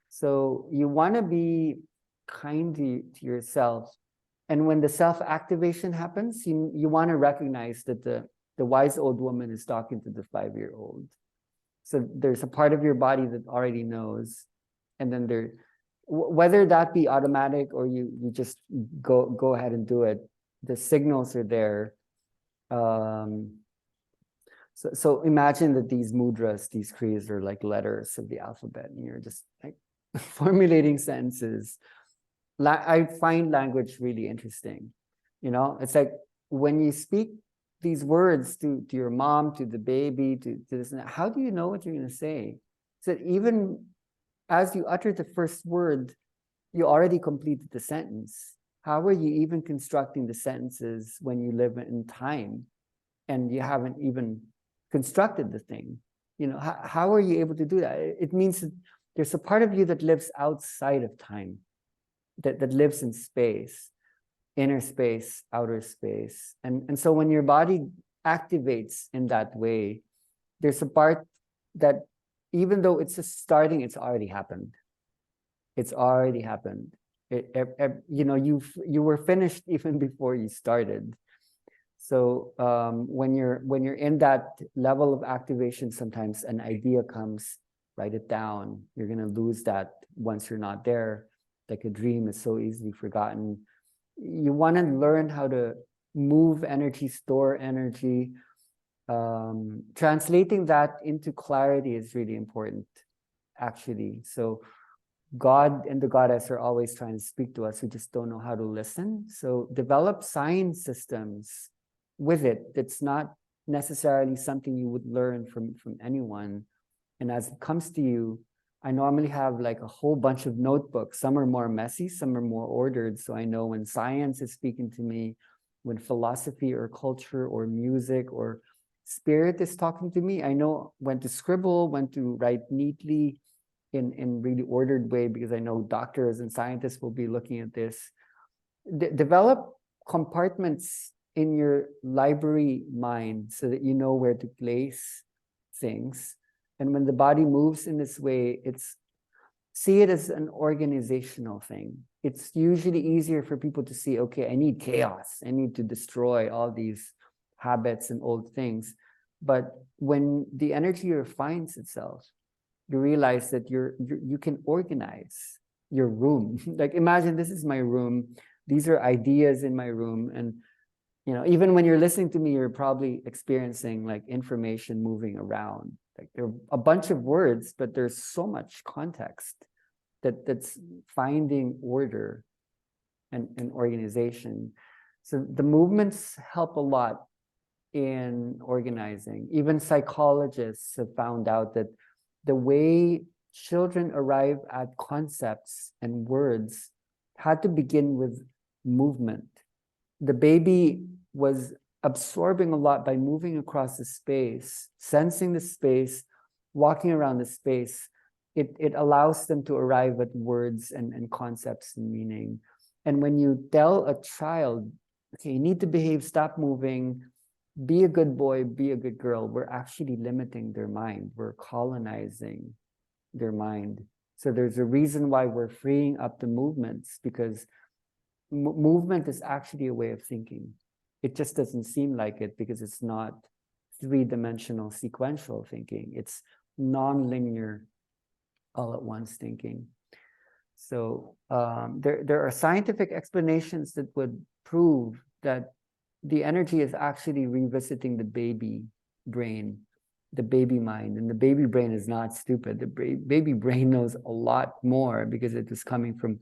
So you want to be kind to yourself. And when the self-activation happens, you want to recognize that the wise old woman is talking to the 5-year-old. So there's a part of your body that already knows. And then whether that be automatic or you just go ahead and do it, the signals are there. So imagine that these mudras, these kriyas are like letters of the alphabet, and you're just like formulating sentences. I find language really interesting. You know, it's like when you speak these words to your mom, to the baby, to this and that, how do you know what you're going to say? So even as you utter the first word, you already completed the sentence. How are you even constructing the sentences when you live in time and you haven't even constructed the thing? You know, how are you able to do that? It means that there's a part of you that lives outside of time, that lives in space. Inner space, outer space. And so when your body activates in that way, there's a part that even though it's just starting, it's already happened. It's already happened. You know, you were finished even before you started. So when you're in that level of activation, sometimes an idea comes, write it down. You're gonna lose that once you're not there. Like a dream is so easily forgotten. You want to learn how to move energy, store energy. Translating that into clarity is really important, actually. So God and the goddess are always trying to speak to us. We just don't know how to listen. So develop sign systems with it. It's not necessarily something you would learn from anyone. And as it comes to you, I normally have like a whole bunch of notebooks. Some are more messy, some are more ordered. So I know when science is speaking to me, when philosophy or culture or music or spirit is talking to me, I know when to scribble, when to write neatly in really ordered way, because I know doctors and scientists will be looking at this. Develop compartments in your library mind so that you know where to place things. And when the body moves in this way, see it as an organizational thing. It's usually easier for people to see, okay, I need chaos. I need to destroy all these habits and old things. But when the energy refines itself, you realize that you can organize your room. Like imagine this is my room. These are ideas in my room. And you know, even when you're listening to me, you're probably experiencing like information moving around. Like there are a bunch of words, but there's so much context that's finding order and organization. So the movements help a lot in organizing. Even psychologists have found out that the way children arrive at concepts and words had to begin with movement. The baby was absorbing a lot by moving across the space, sensing the space, walking around the space. It allows them to arrive at words and concepts and meaning. And when you tell a child, okay, you need to behave, stop moving, be a good boy, be a good girl, we're actually limiting their mind. We're colonizing their mind. So there's a reason why we're freeing up the movements, because movement is actually a way of thinking. It just doesn't seem like it because it's not three-dimensional sequential thinking. It's non-linear all at once thinking. So there are scientific explanations that would prove that the energy is actually revisiting the baby brain. the baby mind, and the baby brain is not stupid. The baby brain knows a lot more because it is coming from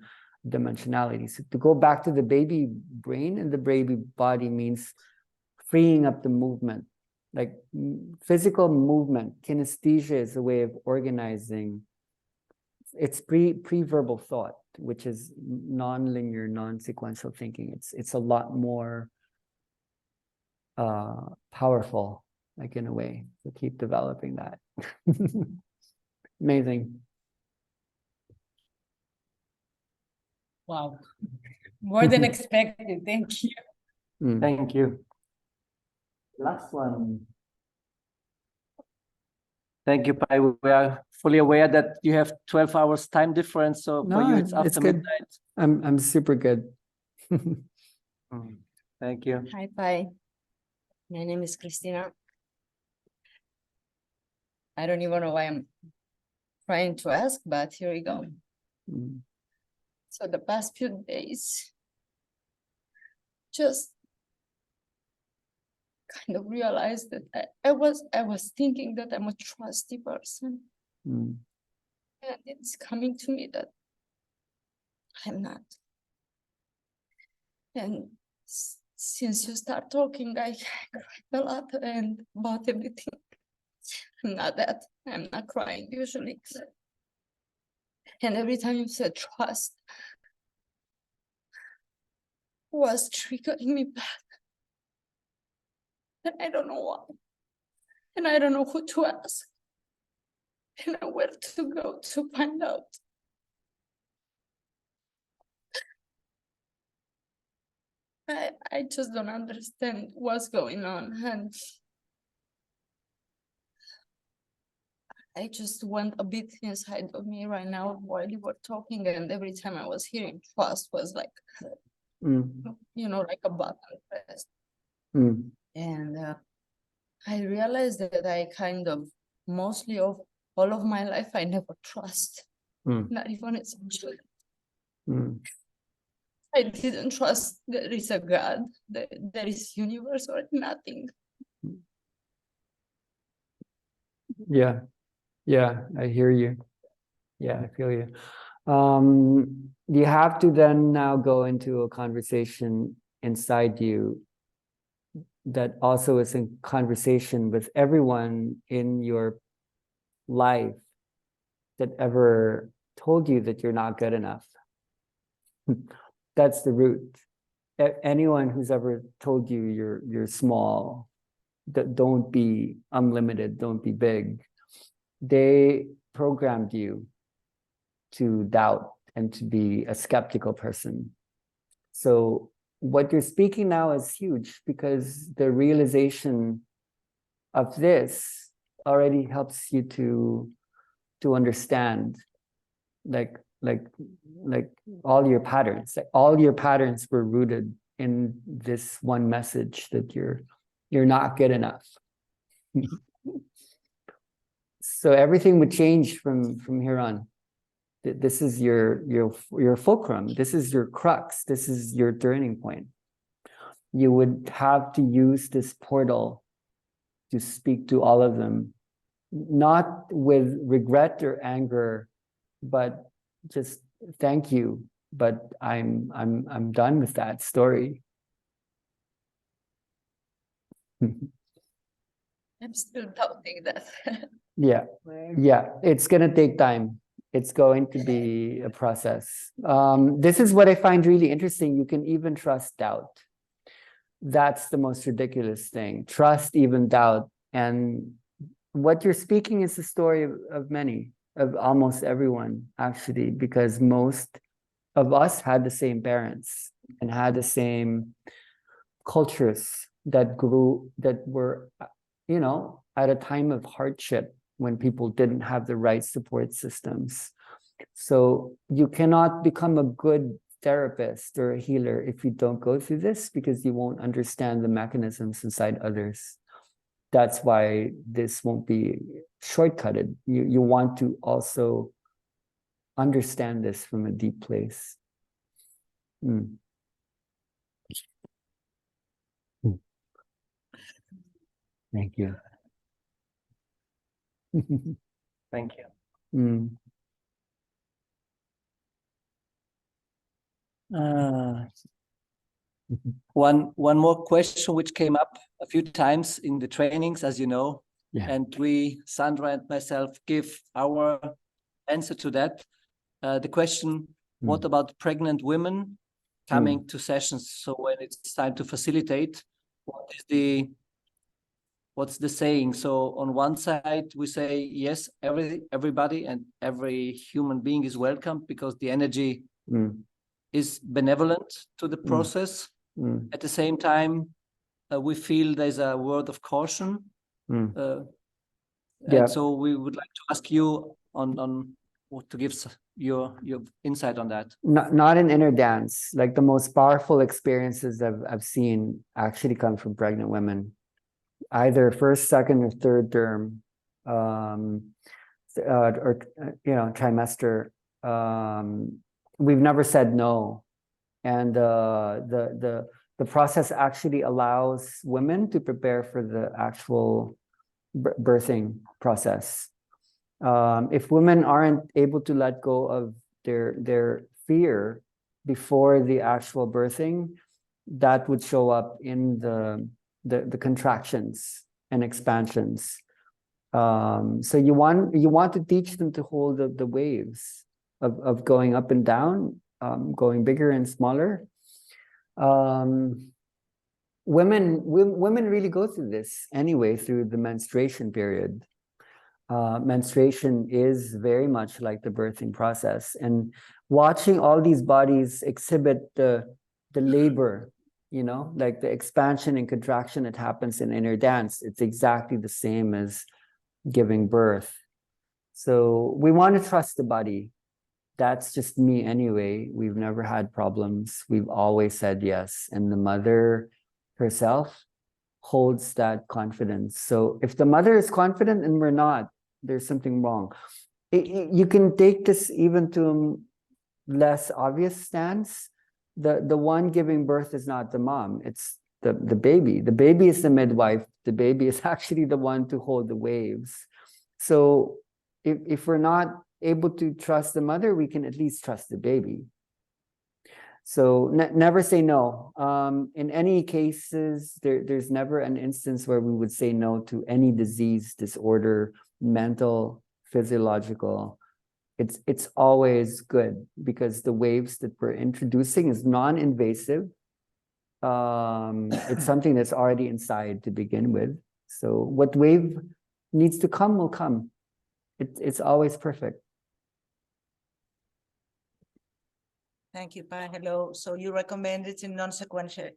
dimensionality. So to go back to the baby brain and the baby body means freeing up the movement, like physical movement. Kinesthesia is a way of organizing. It's pre-verbal thought, which is non-linear, non-sequential thinking. It's a lot more powerful, like in a way. So keep developing that. Amazing. Wow. More than expected. Thank you. Thank you. Last one. Thank you, Pai. We are fully aware that you have 12 hours time difference, so for you it's after good. midnight. I'm super good. Thank you. Hi, Pai. My name is Christina. I don't even know why I'm trying to ask, but here we go. So the past few days, just kind of realized that I was thinking that I'm a trusty person. And it's coming to me that I'm not. And since you start talking, I cried a lot and about everything. I'm not that. I'm not crying usually. And every time you said trust was triggering me back. And I don't know why. And I don't know who to ask. And where to go to find out. I just don't understand what's going on. And I just went a bit inside of me right now while you were talking, and every time I was hearing trust was like, you know, like a button pressed. And I realized that I kind of, mostly of all of my life, I never trust, not even as a child. I didn't trust there is a God, there is universe or nothing. Yeah, I hear you. Yeah, I feel you. You have to then now go into a conversation inside you that also is in conversation with everyone in your life that ever told you that you're not good enough. That's the root. Anyone who's ever told you you're small, that don't be unlimited, don't be big, they programmed you to doubt and to be a skeptical person. So what you're speaking now is huge, because the realization of this already helps you to understand like all your patterns. Like all your patterns were rooted in this one message that you're not good enough. So everything would change from here on. This is your fulcrum. This is your crux. This is your turning point. You would have to use this portal to speak to all of them, not with regret or anger, but just thank you. But I'm done with that story. I'm still doubting that. Yeah, it's gonna take time. It's going to be a process. This is what I find really interesting. You can even trust doubt. That's the most ridiculous thing. Trust, even doubt. And what you're speaking is the story of many, of almost everyone, actually, because most of us had the same parents and had the same cultures that were, at a time of hardship when people didn't have the right support systems. So you cannot become a good therapist or a healer if you don't go through this, because you won't understand the mechanisms inside others. That's why this won't be shortcutted. You want to also understand this from a deep place. Thank you. Thank you. Mm. One more question which came up a few times in the trainings, as you know, and we, Sandra and myself, give our answer to that. The question, what about pregnant women coming to sessions? So when it's time to facilitate, what's the saying? So on one side, we say, yes, everybody and every human being is welcome because the energy is benevolent to the process. At the same time, we feel there's a word of caution. And so we would like to ask you on what to give your insight on that. Not an inner dance. Like the most powerful experiences I've seen actually come from pregnant women, either first, second, or third term, or trimester. We've never said no, and the process actually allows women to prepare for the actual birthing process. If women aren't able to let go of their fear before the actual birthing, that would show up in the contractions and expansions. So you want to teach them to hold the waves of going up and down, going bigger and smaller. Women really go through this anyway, through the menstruation period. Menstruation is very much like the birthing process, and watching all these bodies exhibit the labor, like the expansion and contraction that happens in inner dance, it's exactly the same as giving birth. So we want to trust the body. That's just me anyway. We've never had problems. We've always said yes, and the mother herself holds that confidence. So if the mother is confident and we're not, there's something wrong. You can take this even to a less obvious stance. The one giving birth is not the mom, it's the baby. The baby is the midwife. The baby is actually the one to hold the waves. So if we're not able to trust the mother, we can at least trust the baby. So never say no. In any cases, there's never an instance where we would say no to any disease, disorder, mental, physiological. It's always good because the waves that we're introducing is non-invasive. It's something that's already inside to begin with. So what wave needs to come will come. It's always perfect. Thank you, Pai. Hello. So you recommend it in non-sequential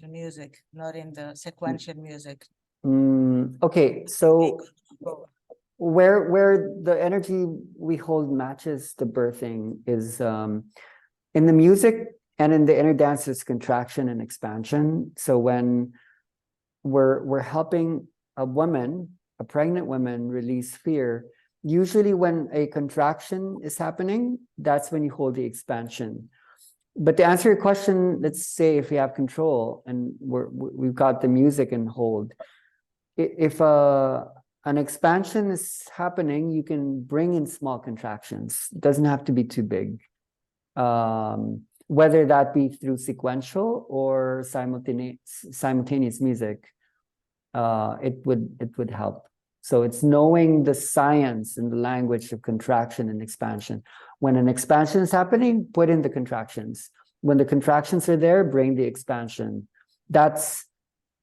music, not in the sequential music. Okay, so where the energy we hold matches the birthing is in the music and in the inner dance is contraction and expansion. So when we're helping a pregnant woman release fear, usually when a contraction is happening, that's when you hold the expansion. But to answer your question, let's say if we have control and we've got the music and hold, if an expansion is happening, you can bring in small contractions. It doesn't have to be too big. Whether that be through sequential or simultaneous music, it would help. So it's knowing the science and the language of contraction and expansion. When an expansion is happening, put in the contractions. When the contractions are there, bring the expansion. That's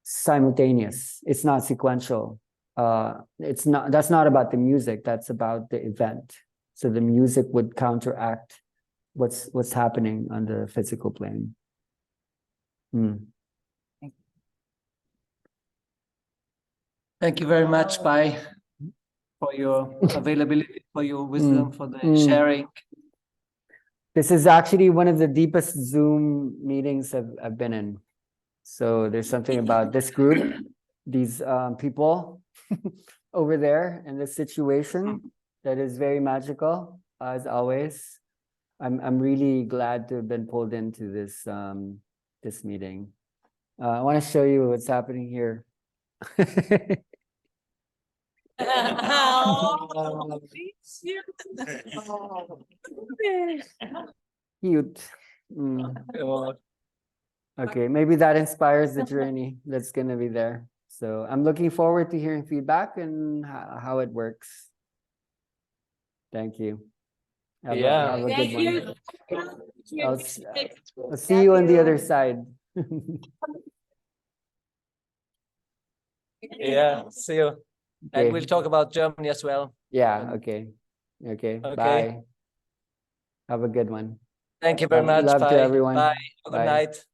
simultaneous. It's not sequential. That's not about the music. That's about the event. So the music would counteract what's happening on the physical plane. Thank you very much, Pai, for your availability, for your wisdom, for the sharing. This is actually one of the deepest Zoom meetings I've been in. So there's something about this group, these people over there, and this situation that is very magical, as always. I'm really glad to have been pulled into this this meeting. I want to show you what's happening here. Cute. Okay, maybe that inspires the journey that's gonna be there. So I'm looking forward to hearing feedback and how it works. Thank you. Have a good one. I'll see you on the other side. Yeah, see you. And Okay. we'll talk about Germany as well. Yeah, okay. Okay, Okay. bye. Have a good one. Thank you very much. Love to Bye. everyone. Bye. Good Bye. night.